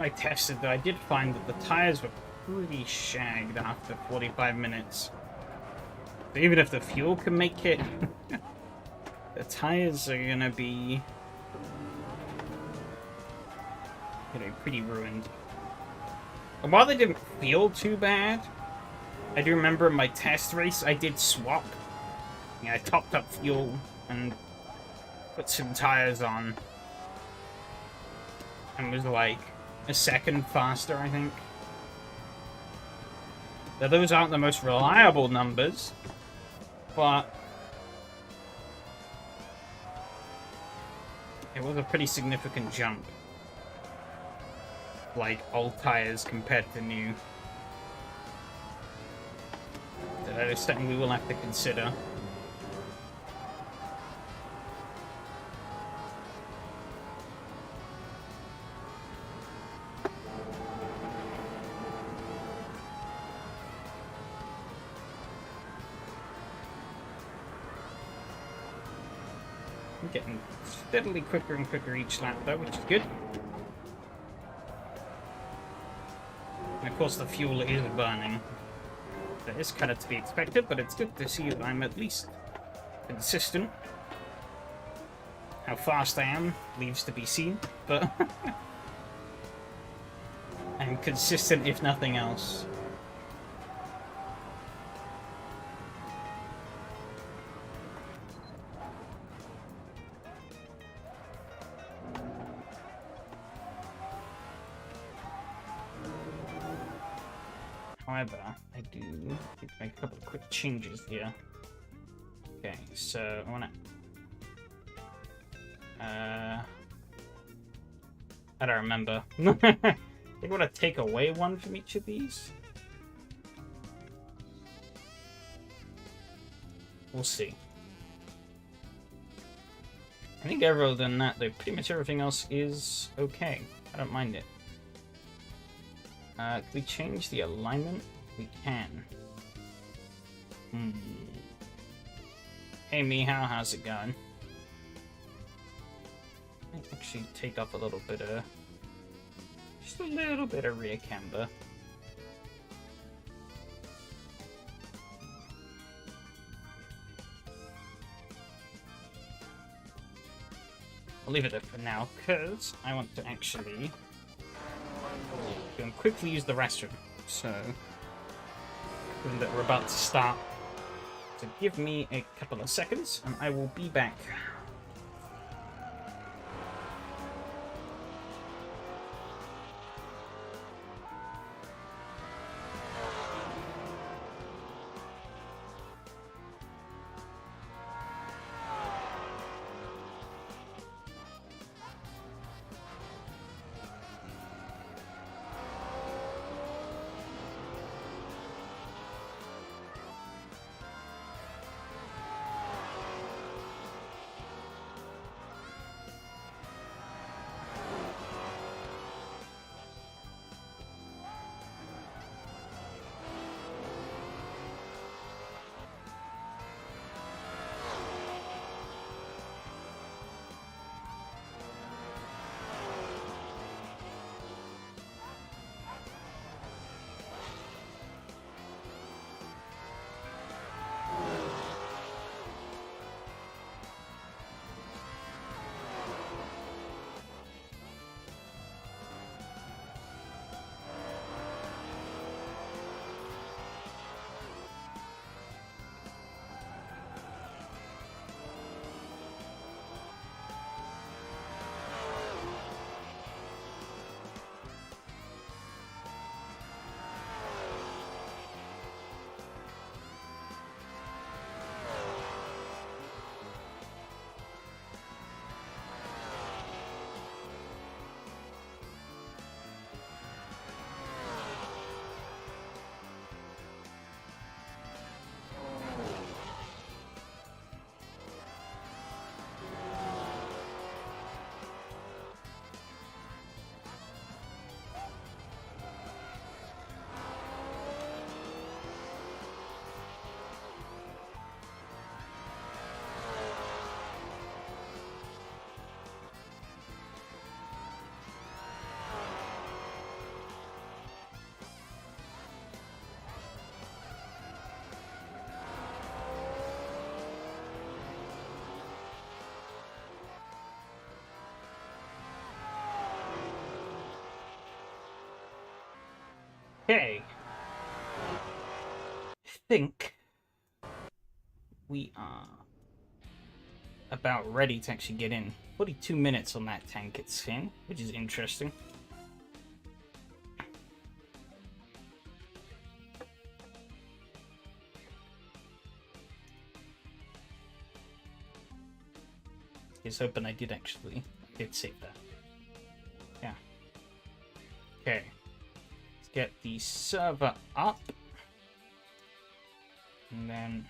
I tested that, I did find that the tires were pretty shagged after 45 minutes. So even if the fuel can make it, the tires are gonna be, pretty ruined. And while they didn't feel too bad, I do remember in my test race I did swap. I topped up fuel and put some tires on, and was like a second faster, I think. Now, those aren't the most reliable numbers, but it was a pretty significant jump. Like, old tires compared to new. That is something we will have to consider. Getting steadily quicker and quicker each lap, though, which is good. And of course, the fuel is burning. That is kind of to be expected, but it's good to see that I'm at least consistent. How fast I am leaves to be seen, but I'm consistent if nothing else. However, I do need to make a couple of quick changes here. Okay, so I wanna... I don't remember. I think I want to take away one from each of these. We'll see. I think other than that, though, pretty much everything else is okay. I don't mind it. Can we change the alignment? We can. Hey, Mihao, how's it going? I'll actually take off a little bit of... just a little bit of rear camber. I'll leave it there for now, because I want to actually go and quickly use the restroom. So, given that we're about to start, so give me a couple of seconds, and I will be back. Okay. I think we are about ready to actually get in. 42 minutes on that tank it's in, which is interesting. I was hoping I did save that. Yeah. Okay. Let's get the server up. And then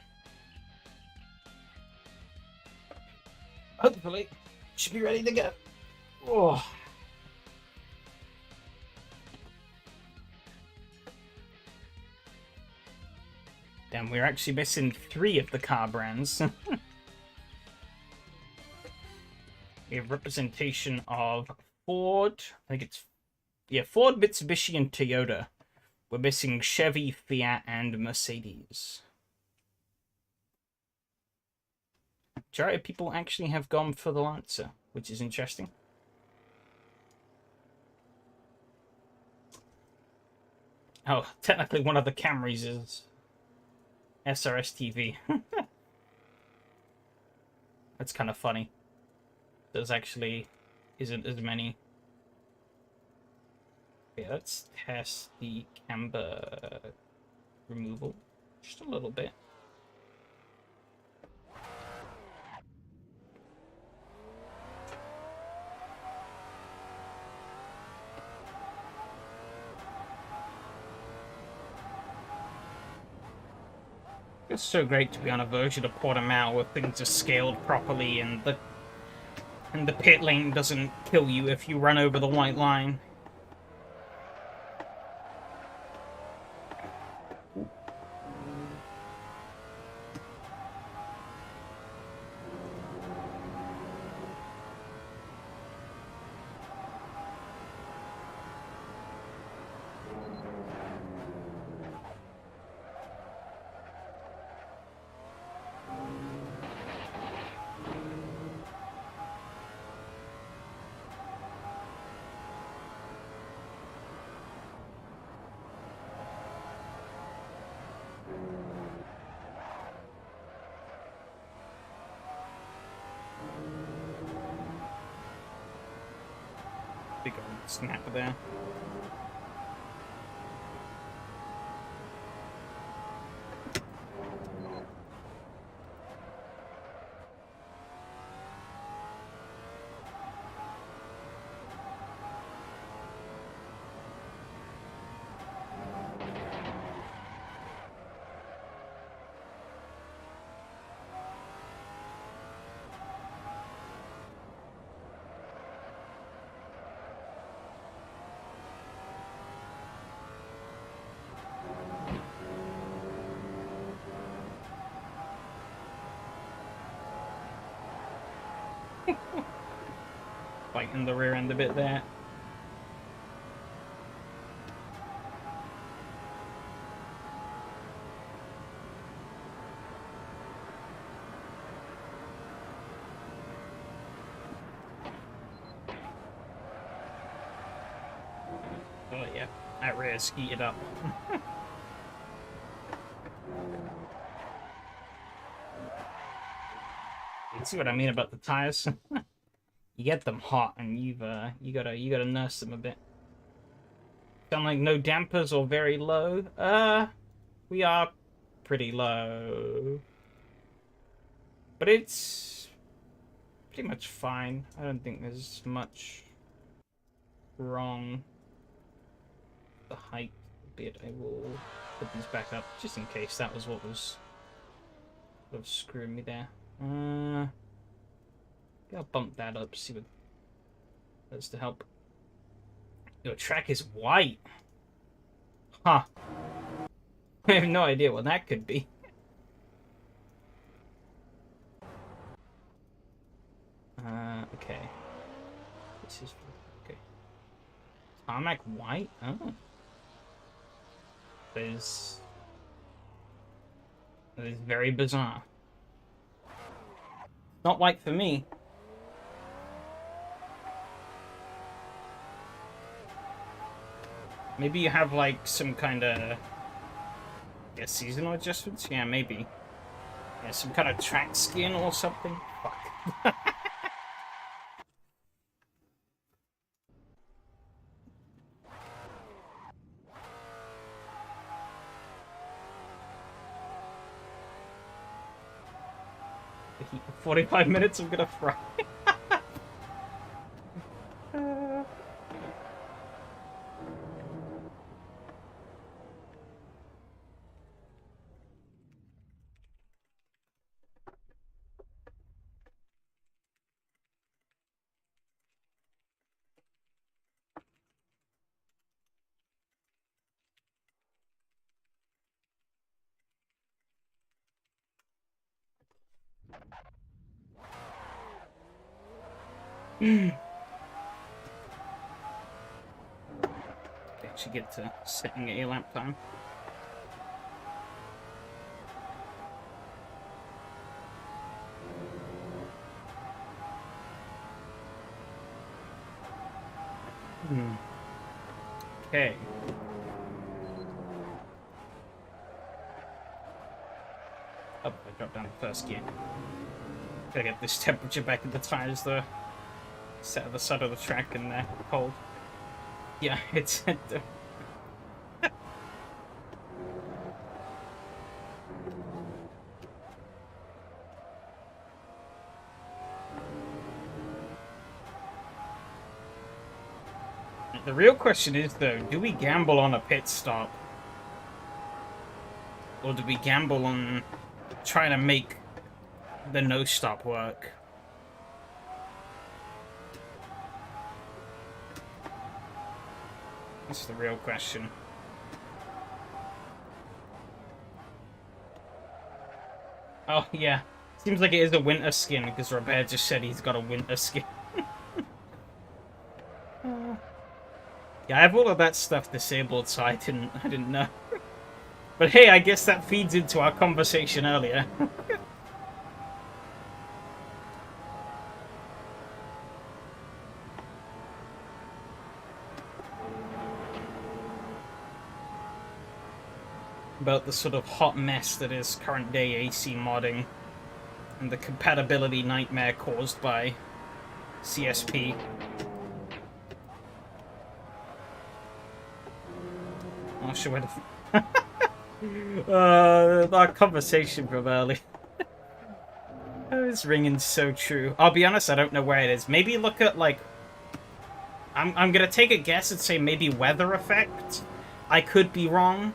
hopefully should be ready to go. Oh. Damn, we're actually missing 3 of the car brands. We have representation of Ford. I think it's Ford, Mitsubishi, and Toyota. We're missing Chevy, Fiat, and Mercedes. Majority of people actually have gone for the Lancer, which is interesting. Oh, technically one of the Camrys is SRS TV. That's kind of funny. There's actually isn't as many. Okay, let's test the camber removal just a little bit. It's so great to be on a version of Portimao where things are scaled properly and the pit lane doesn't kill you if you run over the white line. Big old snapper there. Biting the rear end a bit there. Oh yeah, that rear skeeted up. You see what I mean about the tires? You get them hot, and you gotta nurse them a bit. Sound like no dampers or very low? We are pretty low, but it's pretty much fine. I don't think there's much wrong. The height bit, I will put these back up just in case that was what was sort of screwing me there. I'll bump that up, see what does to help. Your track is white. Huh. I have no idea what that could be. Okay. This is okay. Tarmac white? Oh. That is very bizarre. Not white for me. Maybe you have like some kind of seasonal adjustments. Yeah, maybe. Yeah, some kind of track skin or something. Fuck. 45 minutes. I'm gonna fry. Actually get to setting a lap time. Okay. Oh, I dropped down the first gear. Gotta get this temperature back in the tires though. Set at the side of the track and they're cold. Yeah, it's The real question is though, do we gamble on a pit stop? Or do we gamble on trying to make the no stop work? That's the real question. Oh, yeah. Seems like it is a winter skin, because Robert just said he's got a winter skin. Yeah, I have all of that stuff disabled, so I didn't know. But hey, I guess that feeds into our conversation earlier. About the sort of hot mess that is current day AC modding and the compatibility nightmare caused by CSP. Not sure where to... our conversation from earlier. It's ringing so true. I'll be honest, I don't know where it is. Maybe look at, like... I'm gonna take a guess and say maybe weather effect. I could be wrong.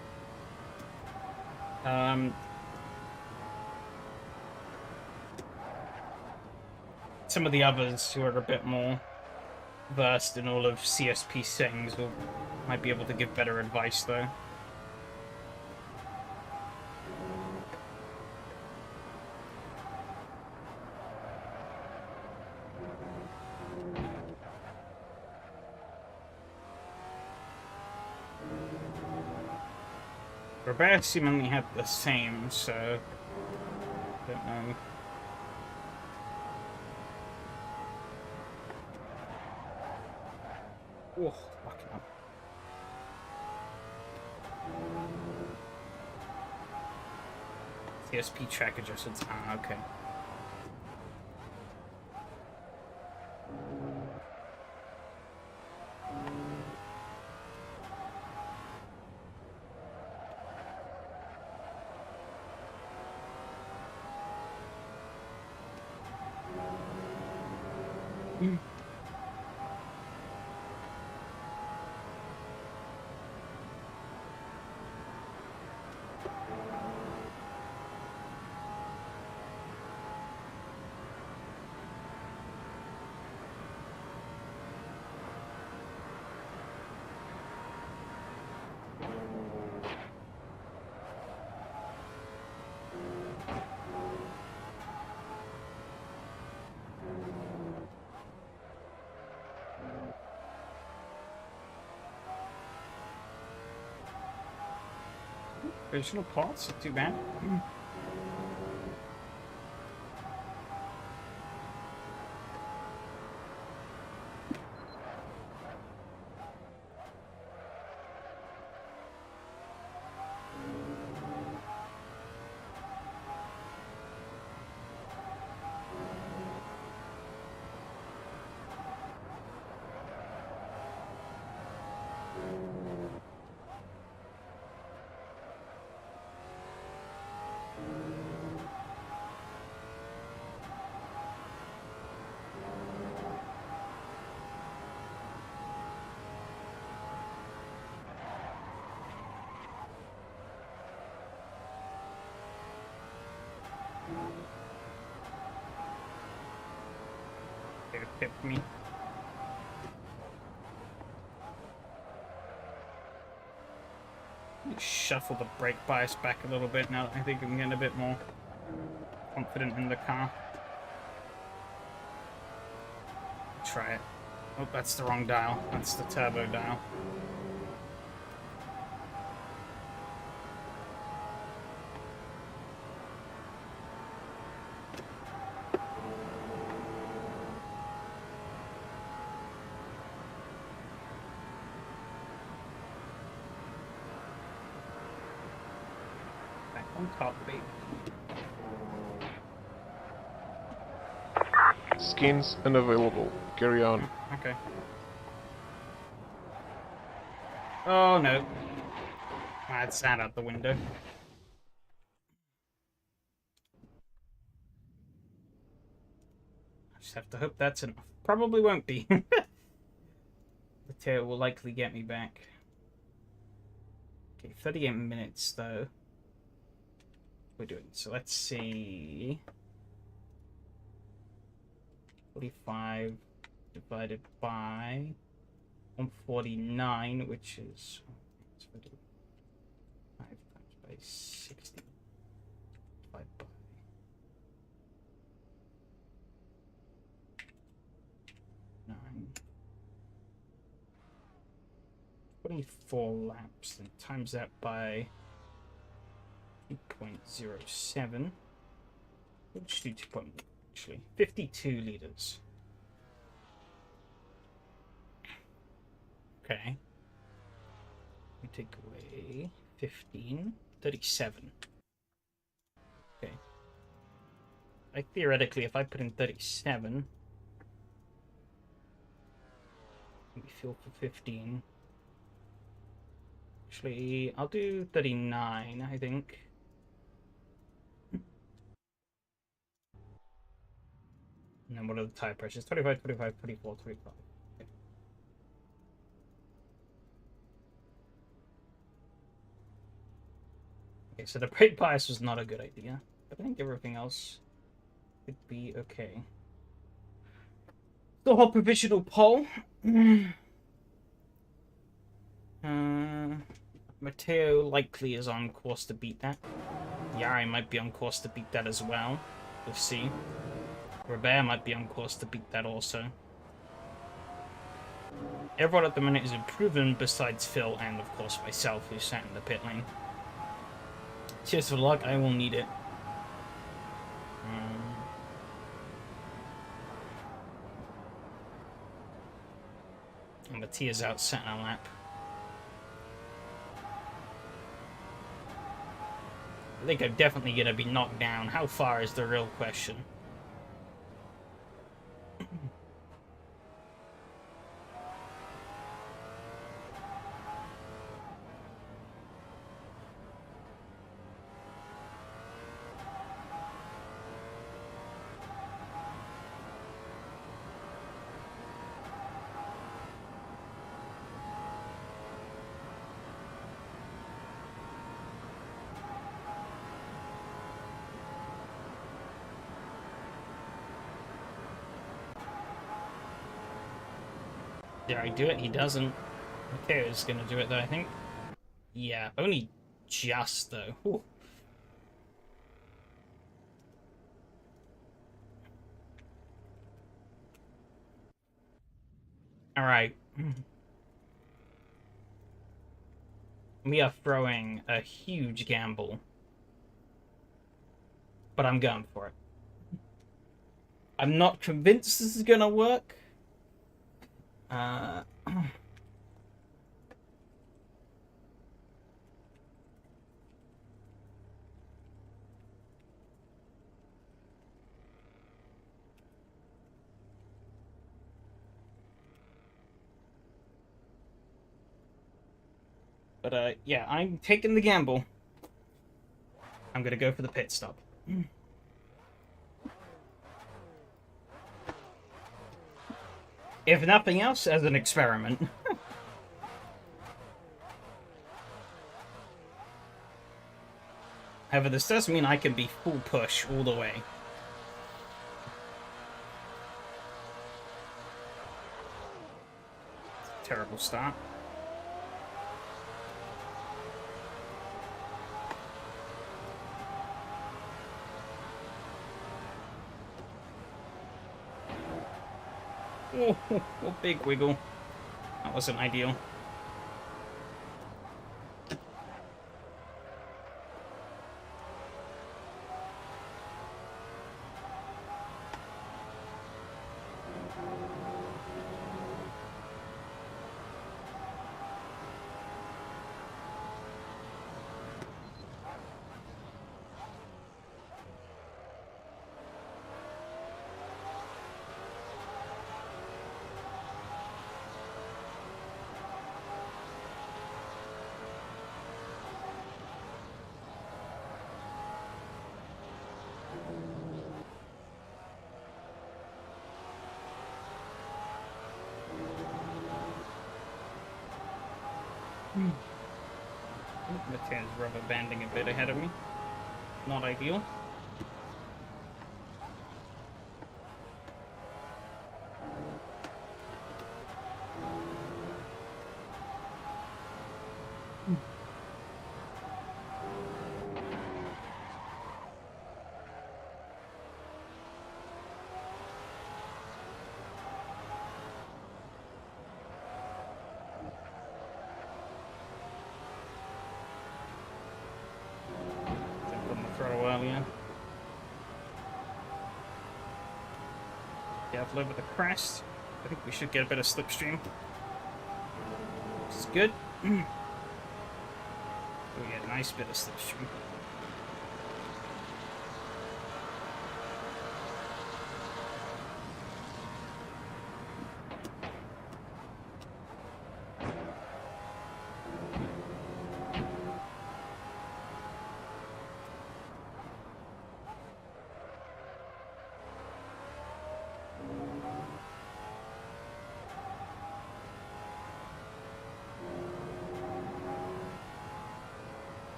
Some of the others who are a bit more versed in all of CSP settings might be able to give better advice, though. Robert seemingly had the same, so... don't know. Oh, fucking hell. CSP track adjustments. Ah, okay. Original parts? Too bad. Tipped me. Shuffle the brake bias back a little bit now that I think I'm getting a bit more confident in the car. Try it. Oh, that's the wrong dial. That's the turbo dial. Back on top, baby. Skins unavailable. Carry on. Okay. Oh no. I had sand out the window. I just have to hope that's enough. Probably won't be. The tail will likely get me back. Okay, 38 minutes though. We're doing so. Let's see. 45 divided by 149, which is 5 times by 60 divided by 9. 24 laps, then times that by 2.07. We'll just do 2.1 actually. 52 liters. Okay. We take away 15, 37. Okay. Like theoretically, if I put in 37, we fuel for 15. Actually, I'll do 39, I think. And then what are the tire pressures? 25, 25, 24, 25. Okay. Okay, so the brake bias was not a good idea, but I think everything else could be okay. The whole provisional poll. Matteo likely is on course to beat that. Yari might be on course to beat that as well. We'll see. Robert might be on course to beat that also. Everyone at the minute is improving besides Phil and, of course, myself, who sat in the pit lane. Cheers for luck, I will need it. And Matthias out setting a lap. I think I'm definitely going to be knocked down. How far is the real question? Did I do it? He doesn't. Mateo's gonna do it though, I think. Yeah, only just though. Ooh. Alright. We are throwing a huge gamble. But I'm going for it. I'm not convinced this is gonna work. But yeah, I'm taking the gamble. I'm gonna go for the pit stop. If nothing else, as an experiment. However, this does mean I can be full push all the way. We'll start. Oh, a big wiggle. That wasn't ideal. Matteo's rubber banding a bit ahead of me. Not ideal. Throttle earlier. Careful over the crest. I think we should get a bit of slipstream. This is good. We get a nice bit of slipstream.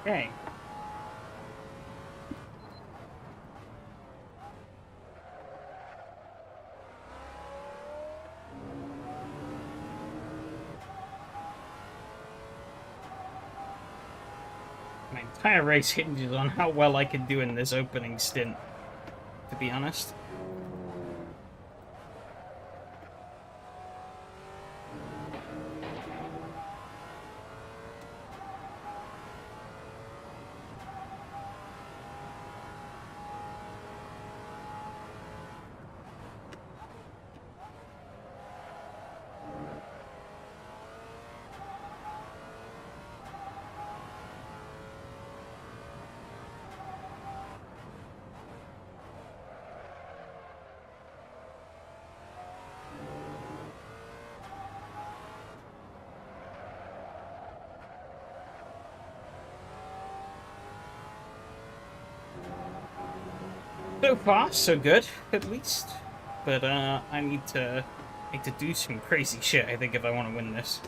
Okay. My entire race hinges on how well I can do in this opening stint, to be honest. So far, so good, at least. But I need to do some crazy shit, I think, if I want to win this.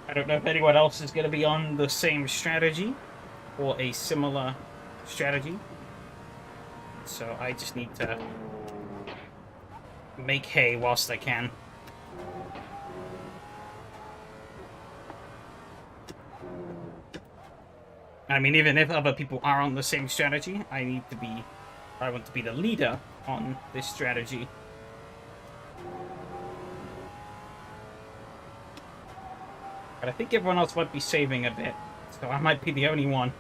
I don't know if anyone else is going to be on the same strategy or a similar strategy. So I just need to make hay whilst I can. I mean, even if other people are on the same strategy, I want to be the leader on this strategy. But I think everyone else might be saving a bit, so I might be the only one.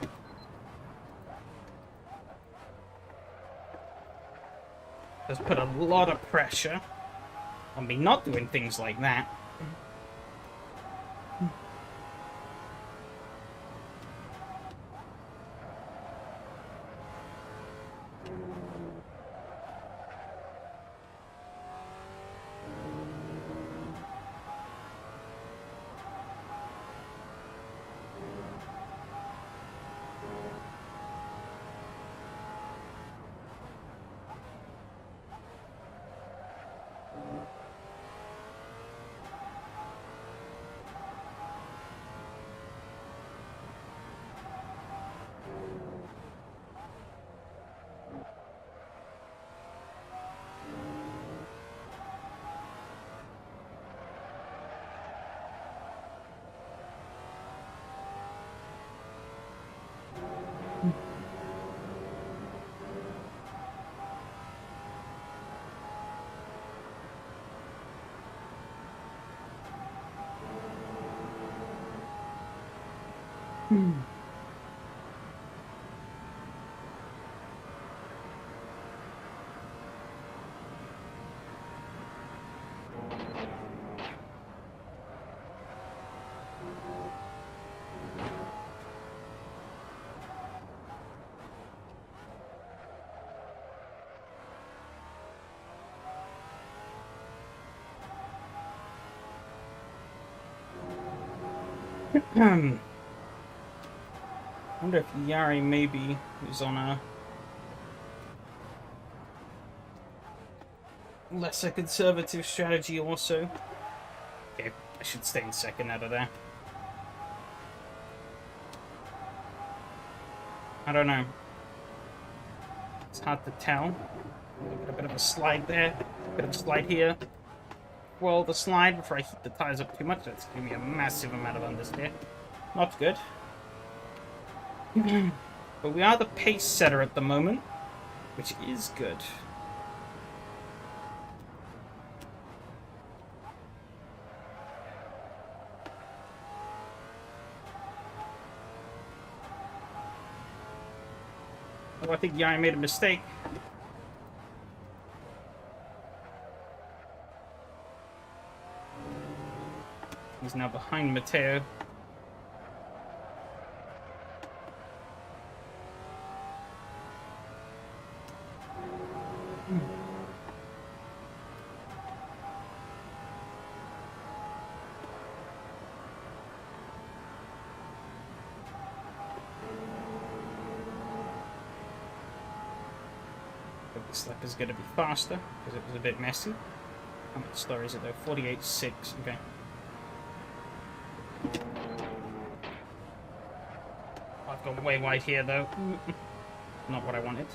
Does put a lot of pressure on me not doing things like that. I wonder if Yari maybe is on a lesser conservative strategy also. Okay, I should stay in second out of there. I don't know. It's hard to tell. A bit of a slide there, a bit of a slide here. Well, the slide before I heat the tires up too much. That's giving me a massive amount of understeer. Not good. But we are the pace setter at the moment, which is good. Oh, I think Yari made a mistake. He's now behind Matteo. But this lap is going to be faster because it was a bit messy. How much slower is it though? 48.6. Okay. I've gone way wide here though. Not what I wanted.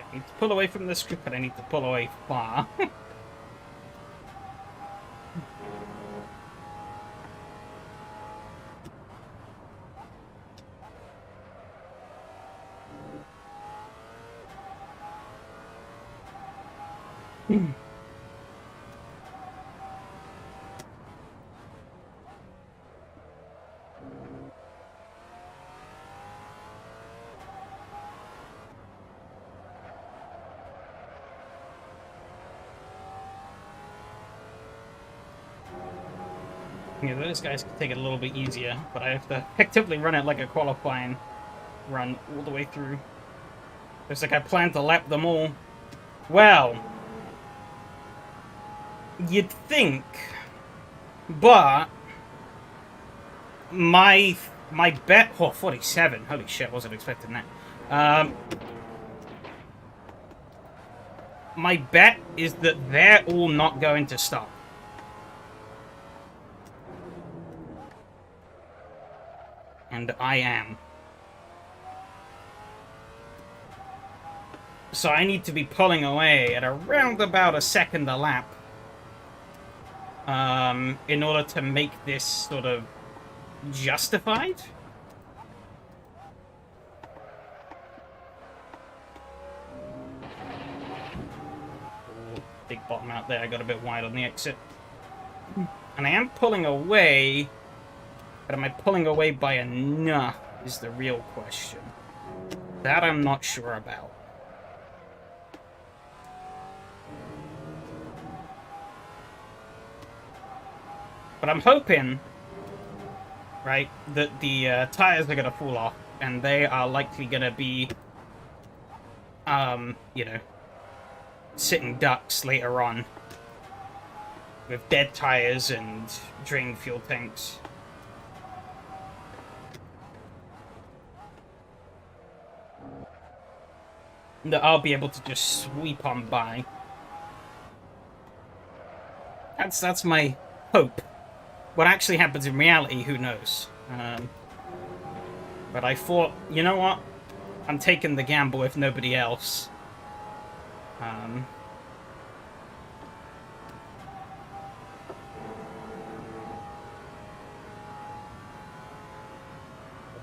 I need to pull away from the script, but I need to pull away far. Yeah, those guys can take it a little bit easier, but I have to effectively run it like a qualifying run all the way through. Looks like I plan to lap them all. Well, you'd think, but my bet. Oh, 47. Holy shit! Wasn't expecting that. My bet is that they're all not going to stop. And I am. So I need to be pulling away at around about a second a lap. In order to make this sort of justified. Big bottom out there, I got a bit wide on the exit. And I am pulling away. But am I pulling away by enough is the real question. That I'm not sure about. But I'm hoping, right, that the tires are going to fall off. And they are likely going to be, you know, sitting ducks later on. With dead tires and drained fuel tanks. that I'll be able to just sweep on by. That's my hope. What actually happens in reality, who knows? But I thought, you know what? I'm taking the gamble if nobody else.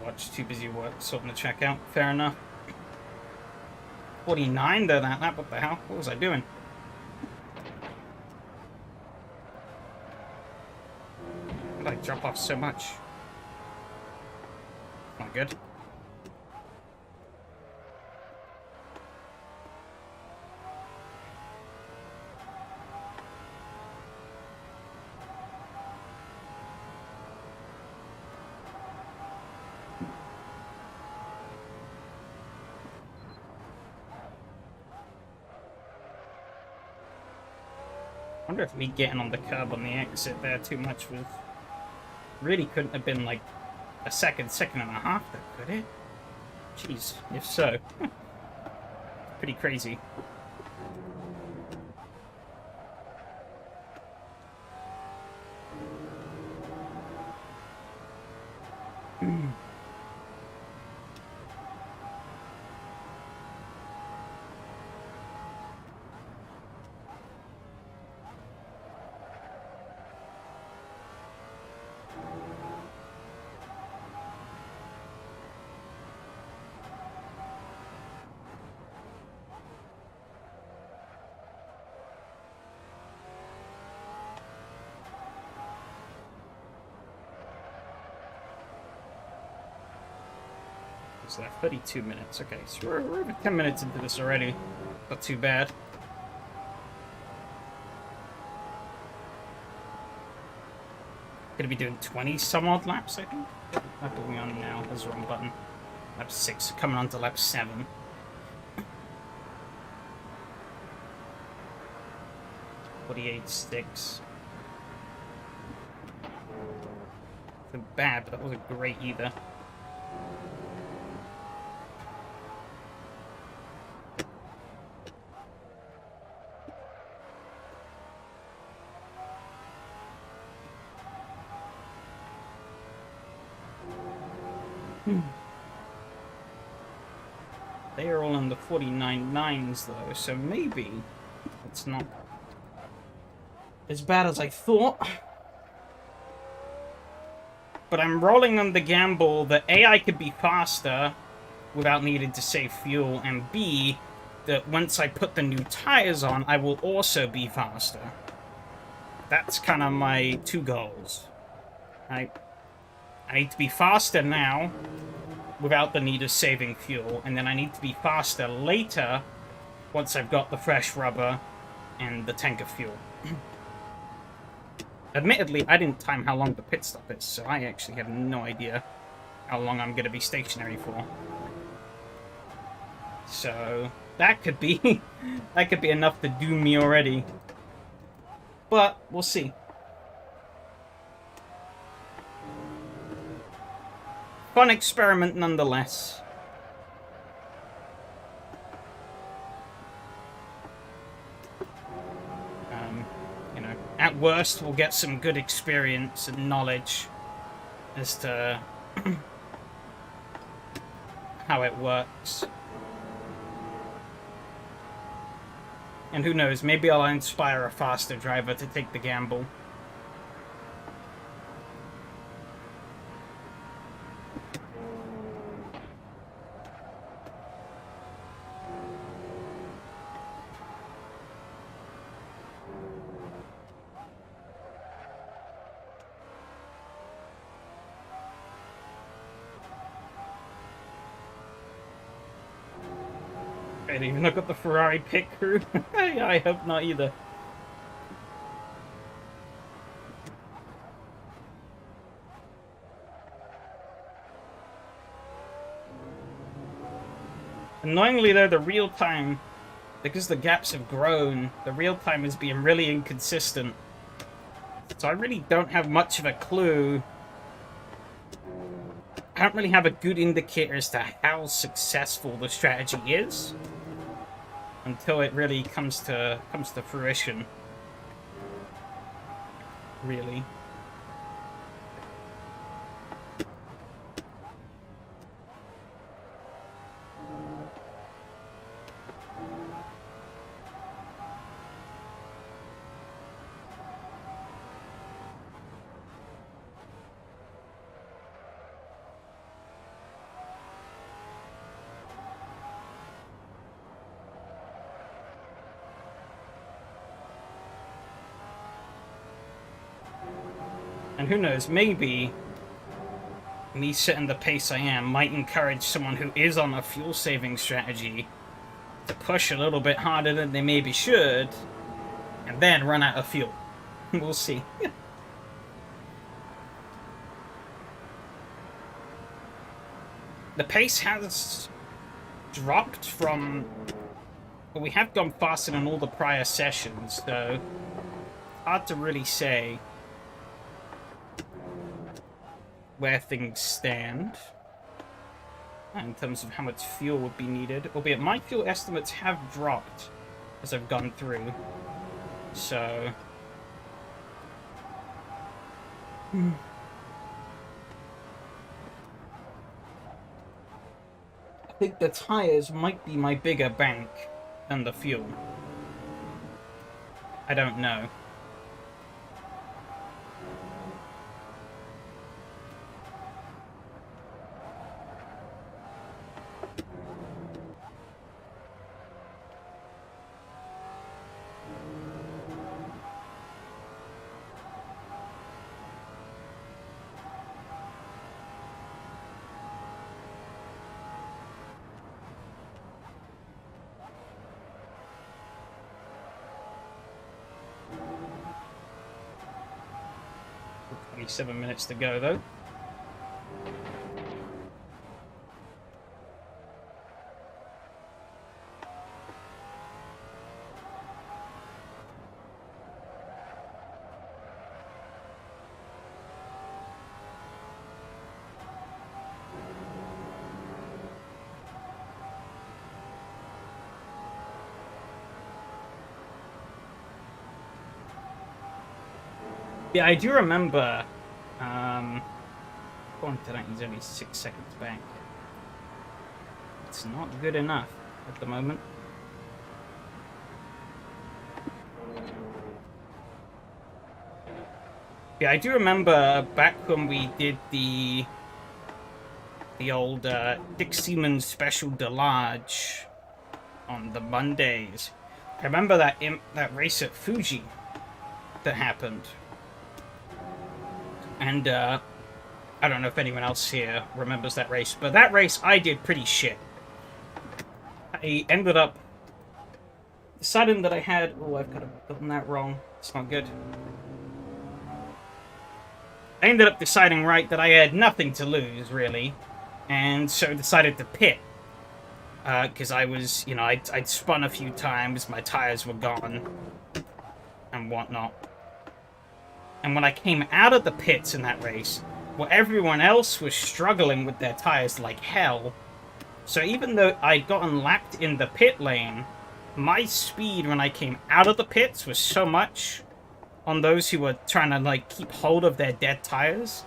Watch, too busy work sorting the checkout. Fair enough. 49 though, that, what the hell? What was I doing? Why did I drop off so much? Not good. I wonder if me getting on the curb on the exit there too much was... Really couldn't have been like a second and a half though, could it? Jeez, if so. Pretty crazy. So 32 minutes. Okay, so we're over 10 minutes into this already. Not too bad. Gonna be doing 20 some odd laps, I think. Lap are we on now? That's the wrong button. Lap 6, coming on to lap 7. 48 sticks. Not bad, but that wasn't great either. They are all in the 49.9s though, so maybe it's not as bad as I thought. But I'm rolling on the gamble that A, I could be faster without needing to save fuel, and B, that once I put the new tires on, I will also be faster. That's kind of my two goals. I need to be faster now without the need of saving fuel, and then I need to be faster later once I've got the fresh rubber and the tank of fuel. Admittedly, I didn't time how long the pit stop is, so I actually have no idea how long I'm going to be stationary for. So that could be that could be enough to doom me already. But we'll see. Fun experiment nonetheless. You know, at worst, we'll get some good experience and knowledge as to how it works. And who knows, maybe I'll inspire a faster driver to take the gamble. I didn't even look at the Ferrari pit crew. I hope not either. Annoyingly though, the real time, because the gaps have grown, the real time is being really inconsistent. So I really don't have much of a clue. I don't really have a good indicator as to how successful the strategy is. until it really comes to fruition. Really. And who knows, maybe me setting the pace I am might encourage someone who is on a fuel-saving strategy to push a little bit harder than they maybe should, and then run out of fuel. We'll see. The pace has dropped from... Well, we have gone faster than all the prior sessions, so hard to really say where things stand in terms of how much fuel would be needed. Albeit my fuel estimates have dropped as I've gone through. So... I think the tires might be my bigger bank than the fuel. I don't know. Only 7 minutes to go, though. Yeah, I do remember, going to that, he's only 6 seconds back. It's not good enough at the moment. Yeah, I do remember back when we did the old Dick Seaman Special Delage on the Mondays. I remember that race at Fuji that happened. And, I don't know if anyone else here remembers that race, but that race I did pretty shit. I ended up deciding that I had... Oh, I've kind of done that wrong. It's not good. I ended up deciding, right, that I had nothing to lose, really. And so decided to pit. Because I was, you know, I'd spun a few times, my tires were gone, and whatnot. And when I came out of the pits in that race, well, everyone else was struggling with their tires like hell. So even though I'd gotten lapped in the pit lane, my speed when I came out of the pits was so much on those who were trying to, like, keep hold of their dead tires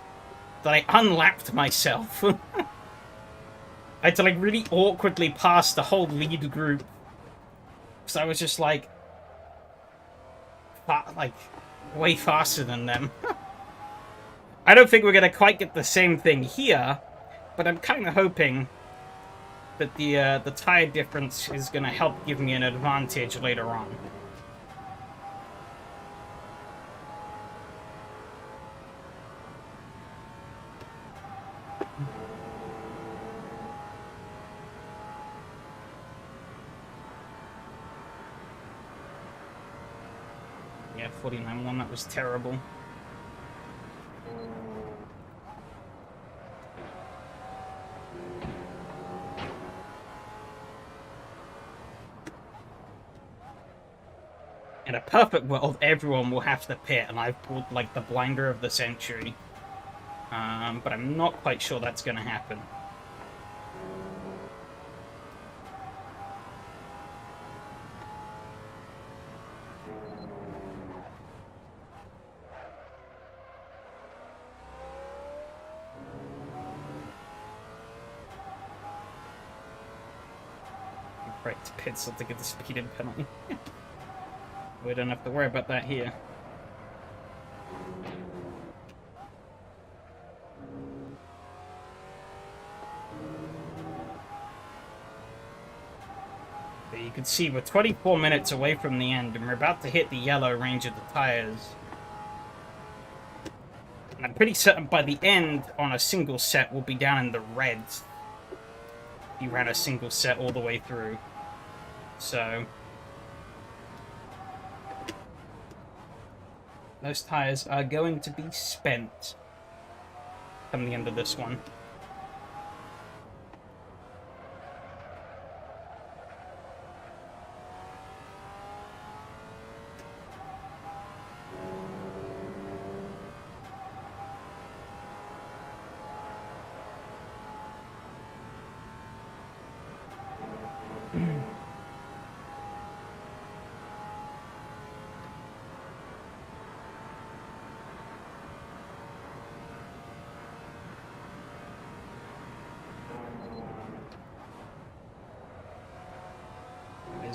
that I unlapped myself. I had to, like, really awkwardly pass the whole lead group. Because I was just, like, way faster than them. I don't think we're going to quite get the same thing here, but I'm kind of hoping that the tire difference is going to help give me an advantage later on. Yeah, 49-1, that was terrible. In a perfect world, everyone will have to pit, and I've pulled, like, the blinder of the century. But I'm not quite sure that's going to happen. Right, to pits so to get the speeding penalty. We don't have to worry about that here. But you can see we're 24 minutes away from the end, and we're about to hit the yellow range of the tires. And I'm pretty certain by the end, on a single set, we'll be down in the reds. You ran a single set all the way through. So those tires are going to be spent come the end of this one.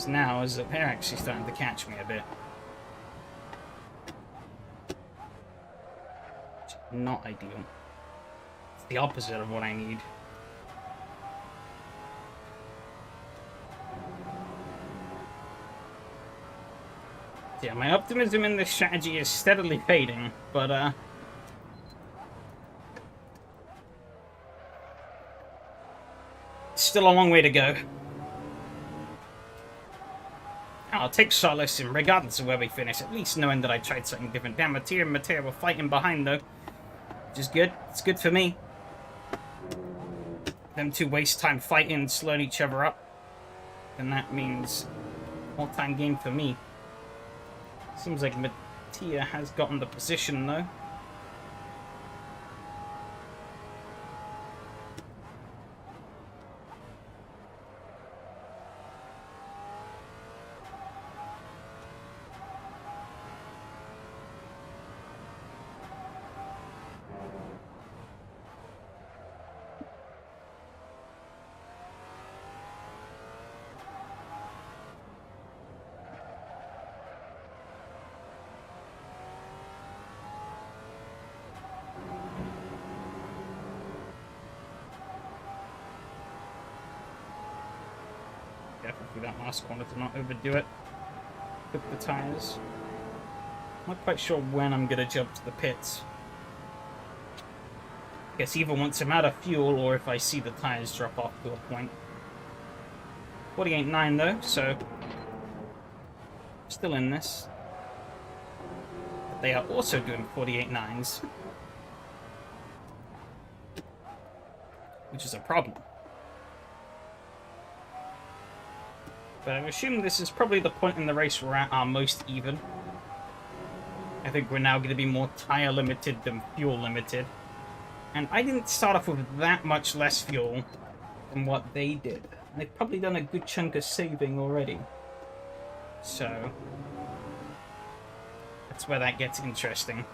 Now is that they're actually starting to catch me a bit. Which is not ideal. It's the opposite of what I need. Yeah, my optimism in this strategy is steadily fading, but still a long way to go. I'll take solace in, regardless of where we finish, at least knowing that I tried something different. Damn, Mattia and Mateo were fighting behind, though. Which is good. It's good for me. Them two waste time fighting, slowing each other up. And that means more time gained for me. Seems like Mattia has gotten the position, though. Definitely that last corner to not overdo it. Cook the tires. Not quite sure when I'm going to jump to the pits. Guess either once I'm out of fuel or if I see the tires drop off to a point. 48.9 though, so still in this. But they are also doing 48.9s. Which is a problem. But I'm assuming this is probably the point in the race we're at our most even. I think we're now going to be more tire limited than fuel limited. And I didn't start off with that much less fuel than what they did. They've probably done a good chunk of saving already. So that's where that gets interesting.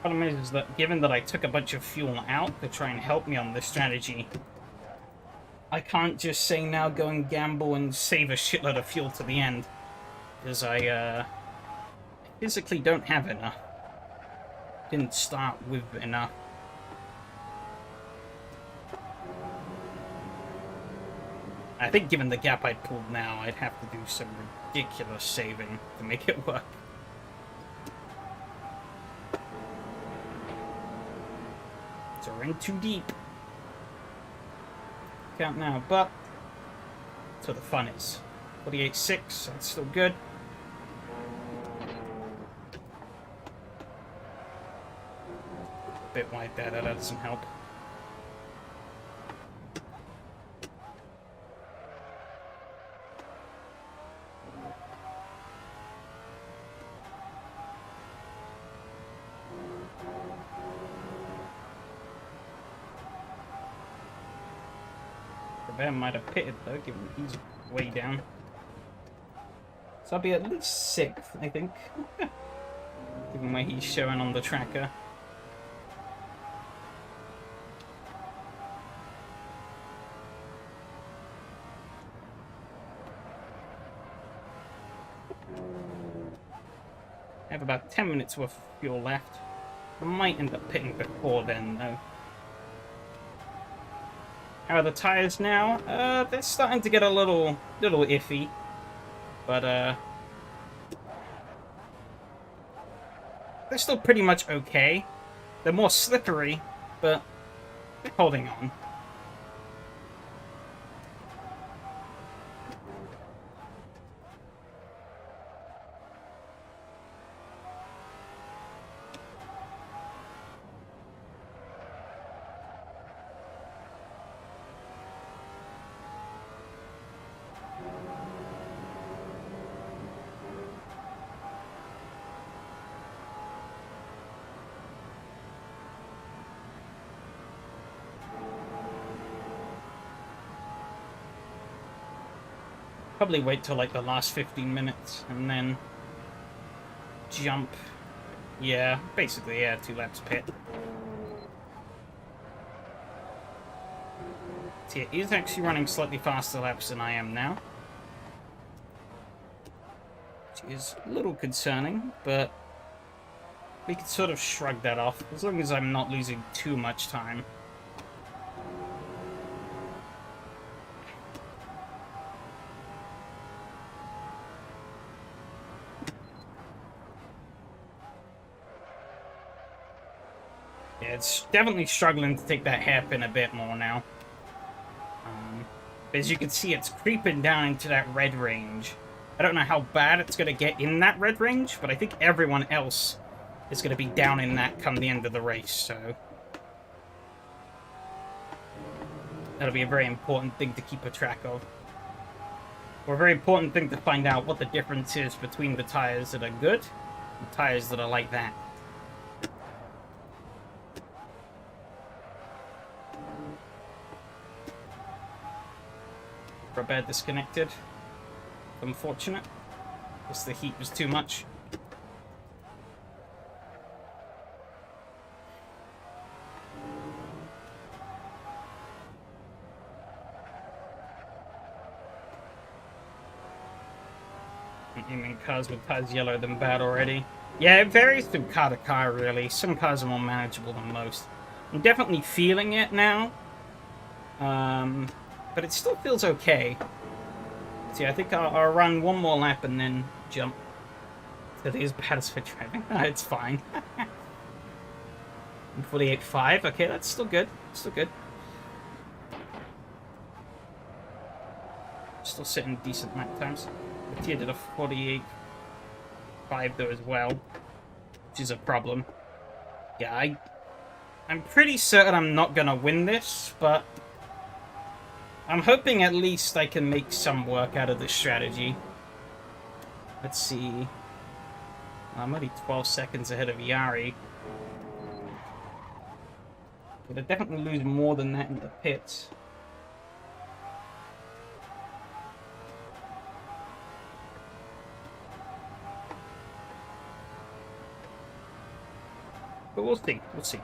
Problem is that given that I took a bunch of fuel out to try and help me on this strategy, I can't just say now go and gamble and save a shitload of fuel to the end, because I physically don't have enough. Didn't start with enough. I think given the gap I'd pulled now, I'd have to do some ridiculous saving to make it work. So we're in too deep. Count now, but that's where the fun is. 48.6, that's still good. A bit wide there, that doesn't help. Bear might have pitted though, given he's way down. So I'll be at least 6th, I think. Given where he's showing on the tracker. I have about 10 minutes worth of fuel left. I might end up pitting before then, though. How are the tires now? They're starting to get a little iffy. But, they're still pretty much okay. They're more slippery, but they're holding on. Probably wait till like the last 15 minutes and then jump. Yeah, basically, yeah, 2 laps pit. So yeah, he's actually running slightly faster laps than I am now. Which is a little concerning, but we can sort of shrug that off as long as I'm not losing too much time. Yeah, it's definitely struggling to take that hairpin a bit more now. As you can see, it's creeping down into that red range. I don't know how bad it's going to get in that red range, but I think everyone else is going to be down in that come the end of the race, so... that'll be a very important thing to keep a track of. Or a very important thing to find out what the difference is between the tires that are good and tires that are like that. Rubber disconnected. Unfortunate. Guess the heat was too much. Aiming cars with tires yellow than bad already. Yeah, it varies from car to car, really. Some cars are more manageable than most. I'm definitely feeling it now. But it still feels okay. See, I think I'll run one more lap and then jump. It is bad as for driving. It's fine. 48.5. Okay, that's still good. Still good. Still sitting decent lap times. Mattia did a 48.5 though as well, which is a problem. Yeah, I'm pretty certain I'm not gonna win this, but I'm hoping at least I can make some work out of this strategy. Let's see. I'm only 12 seconds ahead of Yari. But I definitely lose more than that in the pits. But we'll see. We'll see.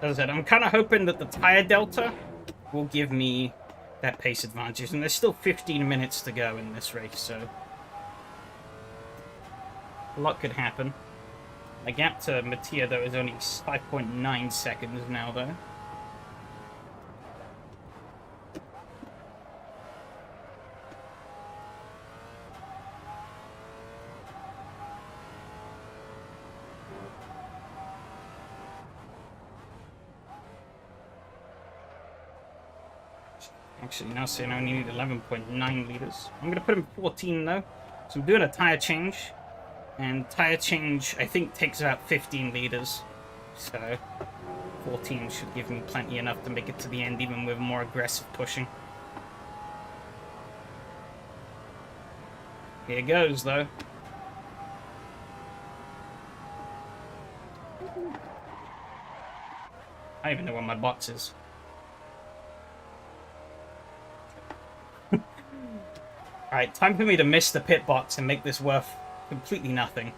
As I said, I'm kind of hoping that the tire delta will give me that pace advantage. And there's still 15 minutes to go in this race, so a lot could happen. My gap to Mattia, though, is only 5.9 seconds now, though. Actually, now saying I only need 11.9 liters. I'm going to put in 14, though. So I'm doing a tire change. And tire change, I think, takes about 15 liters. So 14 should give me plenty enough to make it to the end, even with more aggressive pushing. Here goes, though. I don't even know where my box is. Alright, time for me to miss the pit box and make this worth completely nothing.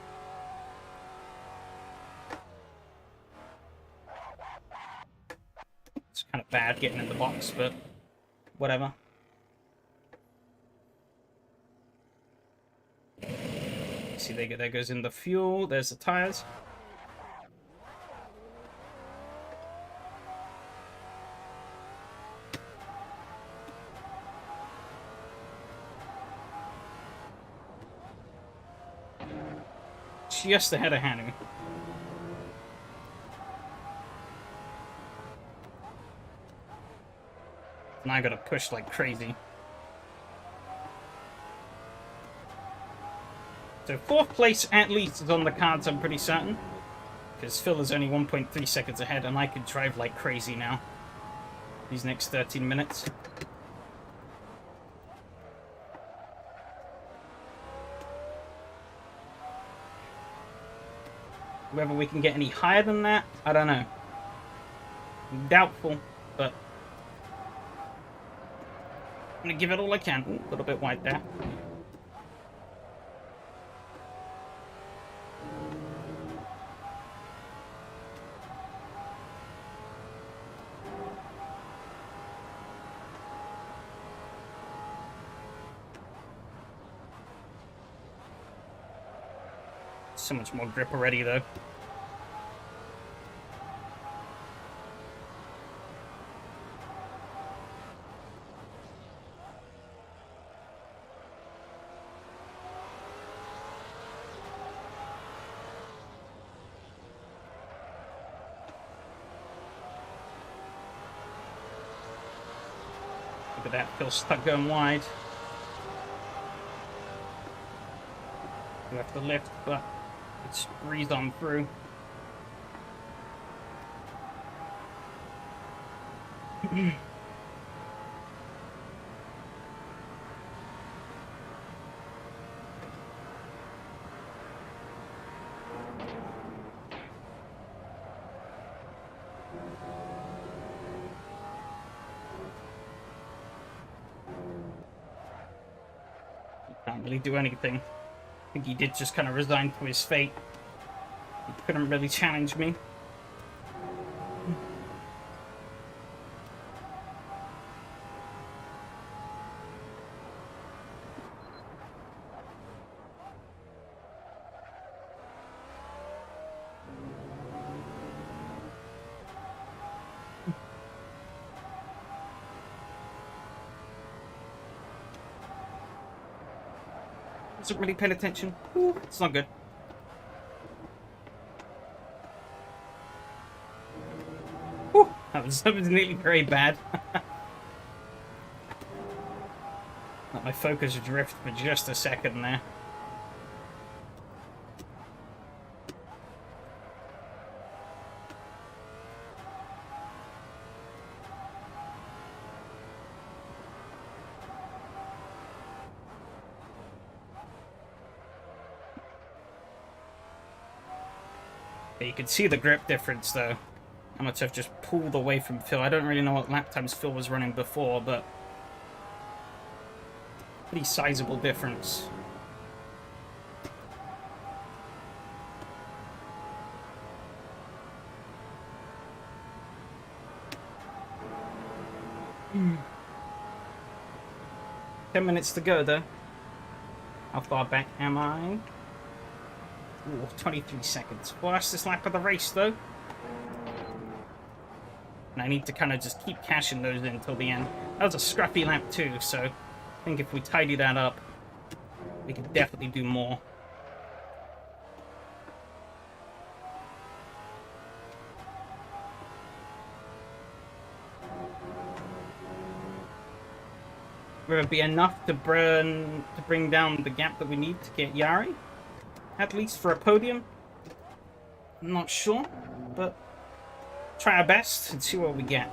It's kind of bad getting in the box, but whatever. See, there goes in the fuel. There's the tires. Just ahead of Hanu. Now I gotta push like crazy. So 4th place at least is on the cards, I'm pretty certain. Because Phil is only 1.3 seconds ahead, and I could drive like crazy now. These next 13 minutes. Whether we can get any higher than that, I don't know. Doubtful, but I'm gonna give it all I can. Ooh, a little bit wide there. So much more grip already, though. Look at that, feels stuck going wide. You have to lift, but it's breezed on through. Can't really do anything. I think he did just kind of resign to his fate. He couldn't really challenge me. Wasn't really paying attention. Ooh, it's not good. Whew, that was nearly very bad. Let my focus drift for just a second there. You can see the grip difference, though. How much I've just pulled away from Phil. I don't really know what lap times Phil was running before, but pretty sizable difference. Mm. 10 minutes to go, though. How far back am I? Ooh, 23 seconds. Fastest lap of the race, though. And I need to kind of just keep cashing those in until the end. That was a scrappy lap, too, so I think if we tidy that up, we could definitely do more. Will it be enough to bring down the gap that we need to get Yari? At least for a podium? I'm not sure, but try our best and see what we get.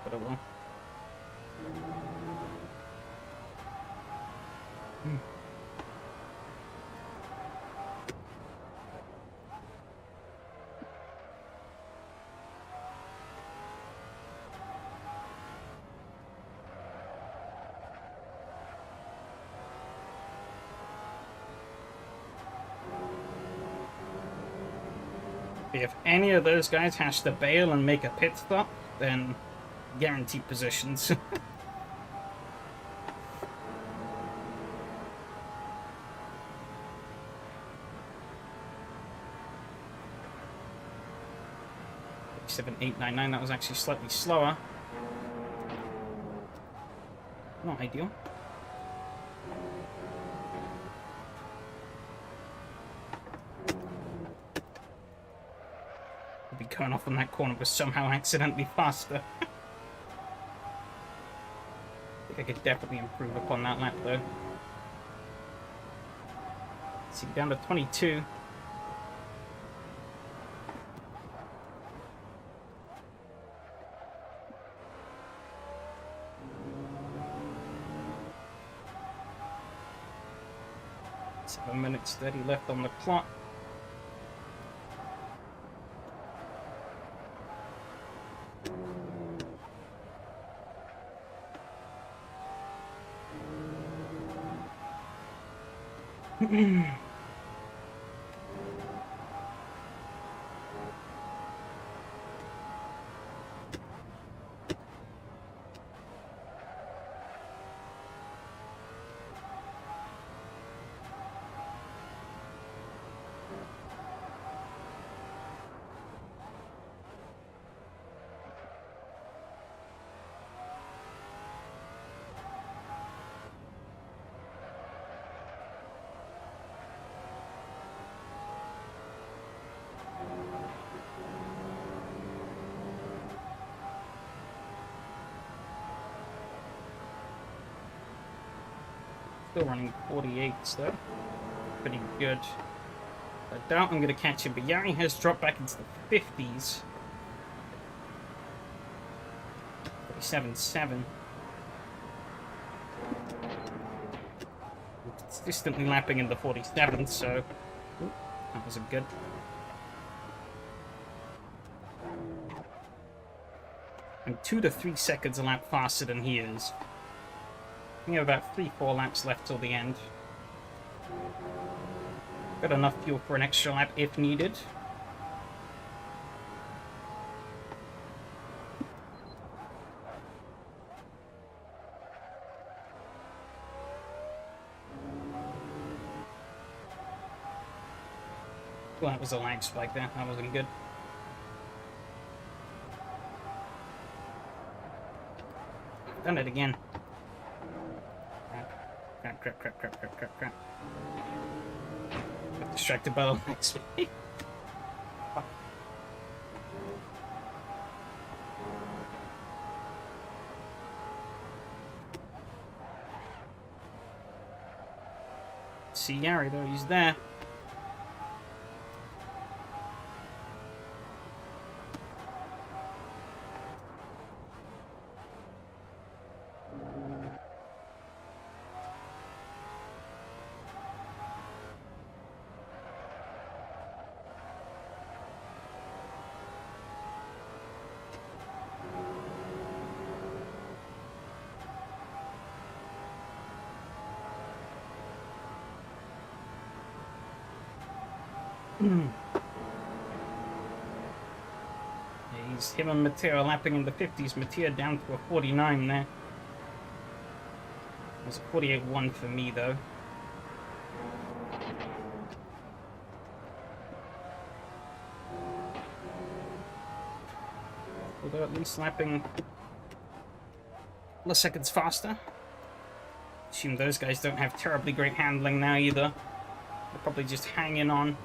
but I will. If any of those guys has to bail and make a pit stop, then guaranteed positions. 7899, that was actually slightly slower. Not ideal. I'll be going off on that corner, but somehow accidentally faster. I think I could definitely improve upon that lap though. Let's see, down to 22. Seven minutes 30 left on the clock. Still running 48s though. Pretty good. I doubt I'm going to catch him, but Yari has dropped back into the 50s. 47.7. Consistently lapping in the 47s, so ooh, that wasn't good. I'm 2 to 3 seconds a lap faster than he is. We have about 3-4 laps left till the end. Got enough fuel for an extra lap if needed. Well, that was a lag spike there. That wasn't good. Done it again. Crap. Got distracted by the next speed. See Yari though, he's there. He's him and Mateo lapping in the 50s. Mateo down to a 49 there. It was a 48.1 for me though. Although at least lapping a couple of seconds faster. Assume those guys don't have terribly great handling now either. They're probably just hanging on,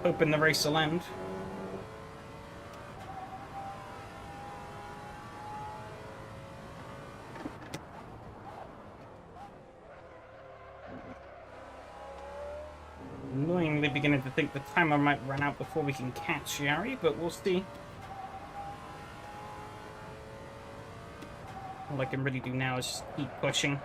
hoping the race will end. Annoyingly beginning to think the timer might run out before we can catch Yari, but we'll see. All I can really do now is just keep pushing.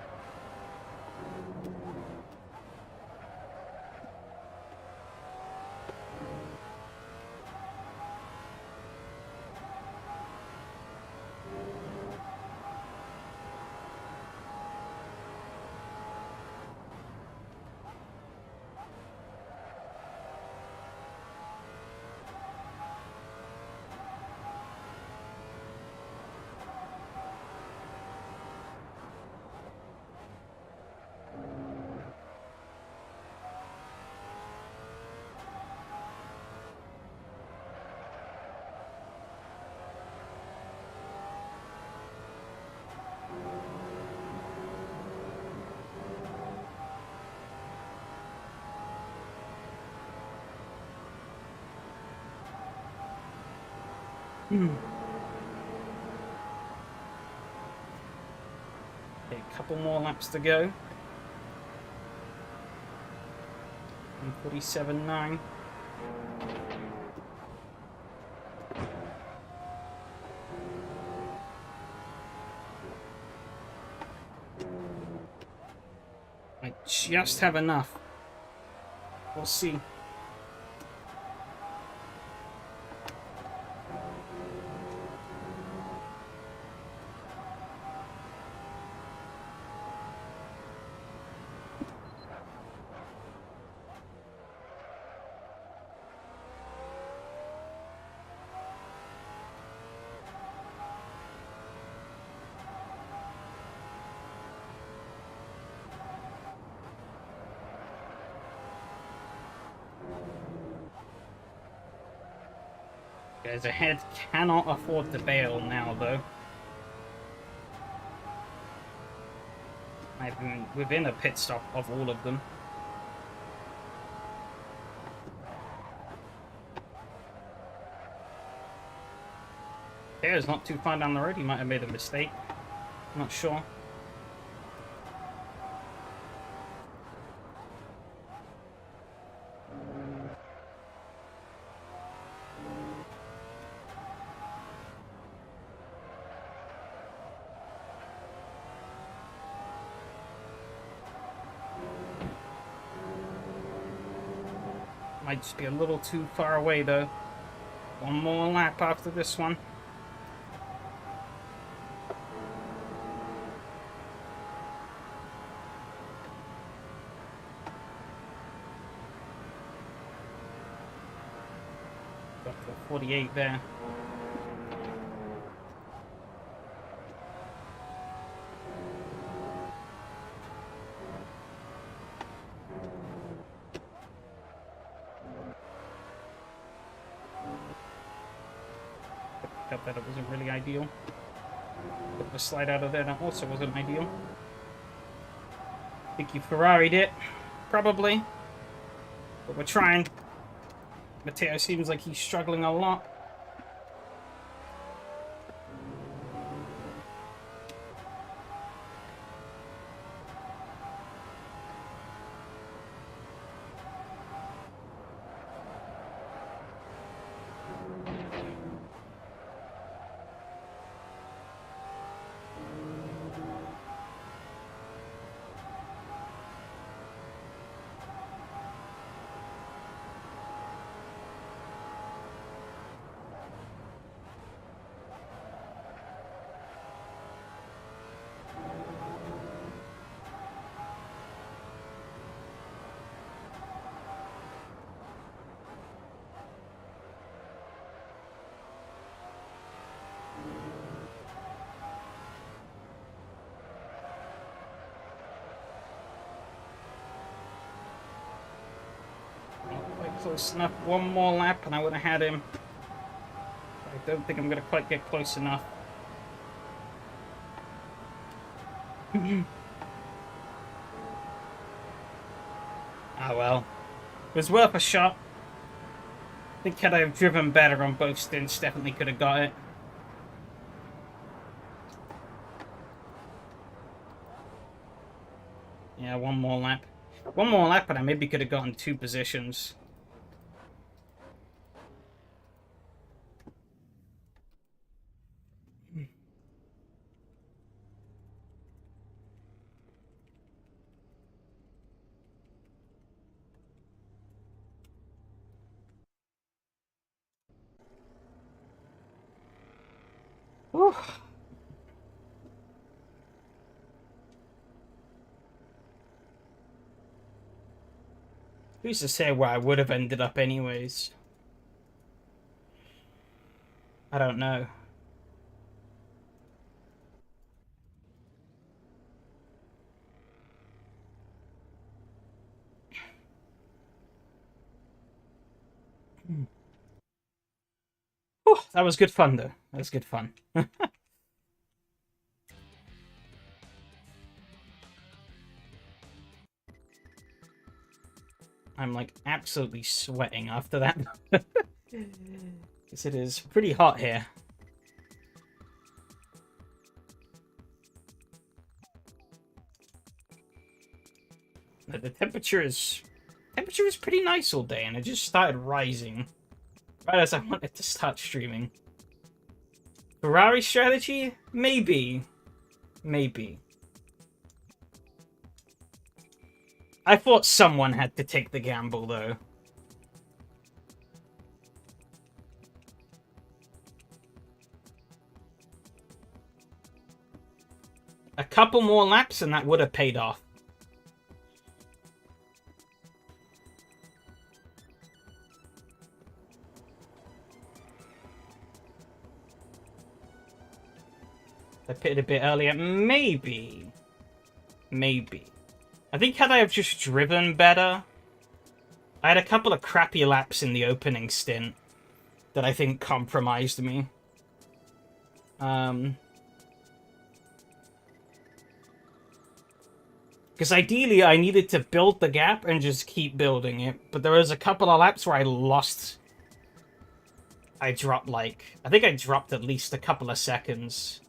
Okay, a couple more laps to go. 47.9. I just have enough. We'll see. Guys ahead cannot afford to bail now, though. I've been within a pit stop of all of them. There's not too far down the road. He might have made a mistake. I'm not sure. Might just be a little too far away, though. One more lap after this one. Got to 48 there. That it wasn't really ideal. Put the slide out of there, that also wasn't ideal. Think you Ferrari'd it, probably. But we're trying. Matteo seems like he's struggling a lot. Close enough. One more lap and I would have had him. I don't think I'm going to quite get close enough. Ah well. It was worth a shot. I think had I have driven better on both stints, definitely could have got it. Yeah, one more lap. One more lap and I maybe could have gotten 2 positions. Whew. Who's to say where I would have ended up anyways? I don't know. Whew, that was good fun, though. That was good fun. I'm like absolutely sweating after that. Because it is pretty hot here. The temperature is pretty nice all day, and it just started rising right as I wanted to start streaming. Ferrari strategy? Maybe. Maybe. I thought someone had to take the gamble, though. A couple more laps and that would have paid off. I pitted a bit earlier. Maybe. Maybe. I think had I have just driven better, I had a couple of crappy laps in the opening stint that I think compromised me. Because ideally I needed to build the gap and just keep building it, but there was a couple of laps where I lost. I dropped like, I think I dropped at least a couple of seconds.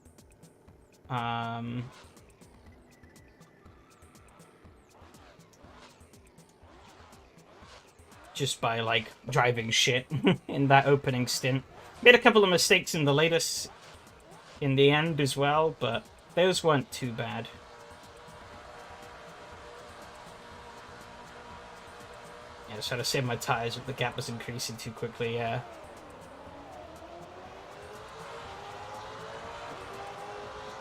Just by, like, driving shit in that opening stint. Made a couple of mistakes in the latest, in the end as well, but those weren't too bad. Yeah, just had to save my tires if the gap was increasing too quickly, yeah.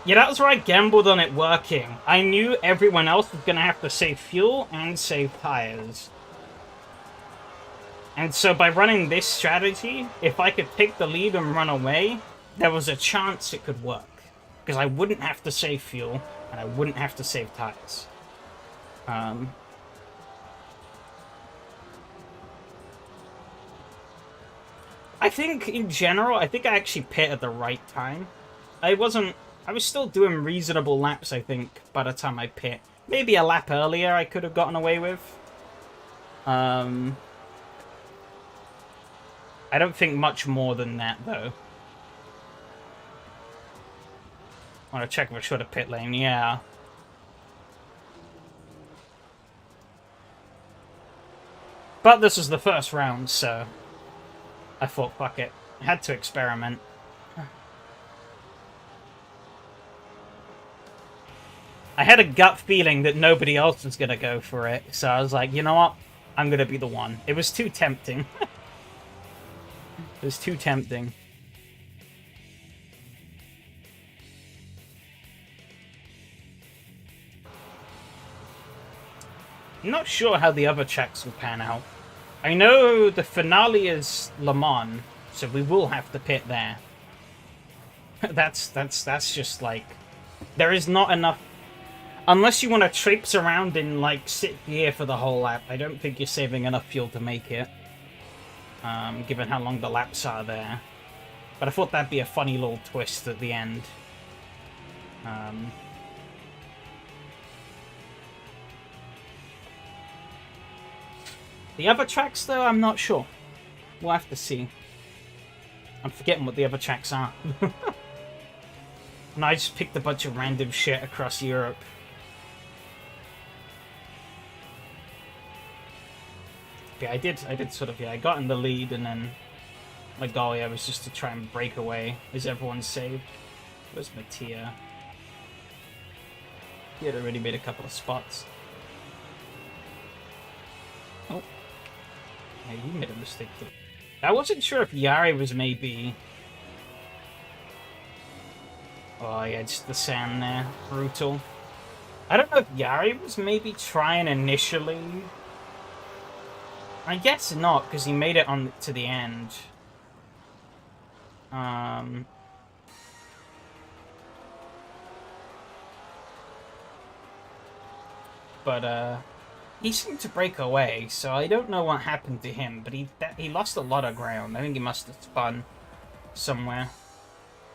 Yeah, that was where I gambled on it working. I knew everyone else was going to have to save fuel and save tires. And so by running this strategy, if I could take the lead and run away, there was a chance it could work. Because I wouldn't have to save fuel, and I wouldn't have to save tires. I think, in general, I think I actually pit at the right time. I was still doing reasonable laps, I think, by the time I pit. Maybe a lap earlier I could have gotten away with. I don't think much more than that, though. I want to check if I should have pit lane, yeah. But this was the first round, so I thought, fuck it. I had to experiment. I had a gut feeling that nobody else was going to go for it, so I was like, you know what? I'm going to be the one. It was too tempting. It was too tempting. I'm not sure how the other tracks will pan out. I know the finale is Le Mans, so we will have to pit there. That's just like... There is not enough... Unless you want to traipse around in, like, sit gear for the whole lap, I don't think you're saving enough fuel to make it. Given how long the laps are there. But I thought that'd be a funny little twist at the end. The other tracks, though, I'm not sure. We'll have to see. I'm forgetting what the other tracks are. And I just picked a bunch of random shit across Europe. Yeah, I did sort of, yeah, I got in the lead, and then my goal, yeah, was just to try and break away. Is everyone saved? Where's Mattia? He had already made a couple of spots. Oh. Yeah, you made a mistake too. I wasn't sure if Yari was maybe... Oh yeah, just the sand there. Brutal. I don't know if Yari was maybe trying initially. I guess not, because he made it on to the end. But he seemed to break away, so I don't know what happened to him, but he lost a lot of ground. I think he must have spun somewhere.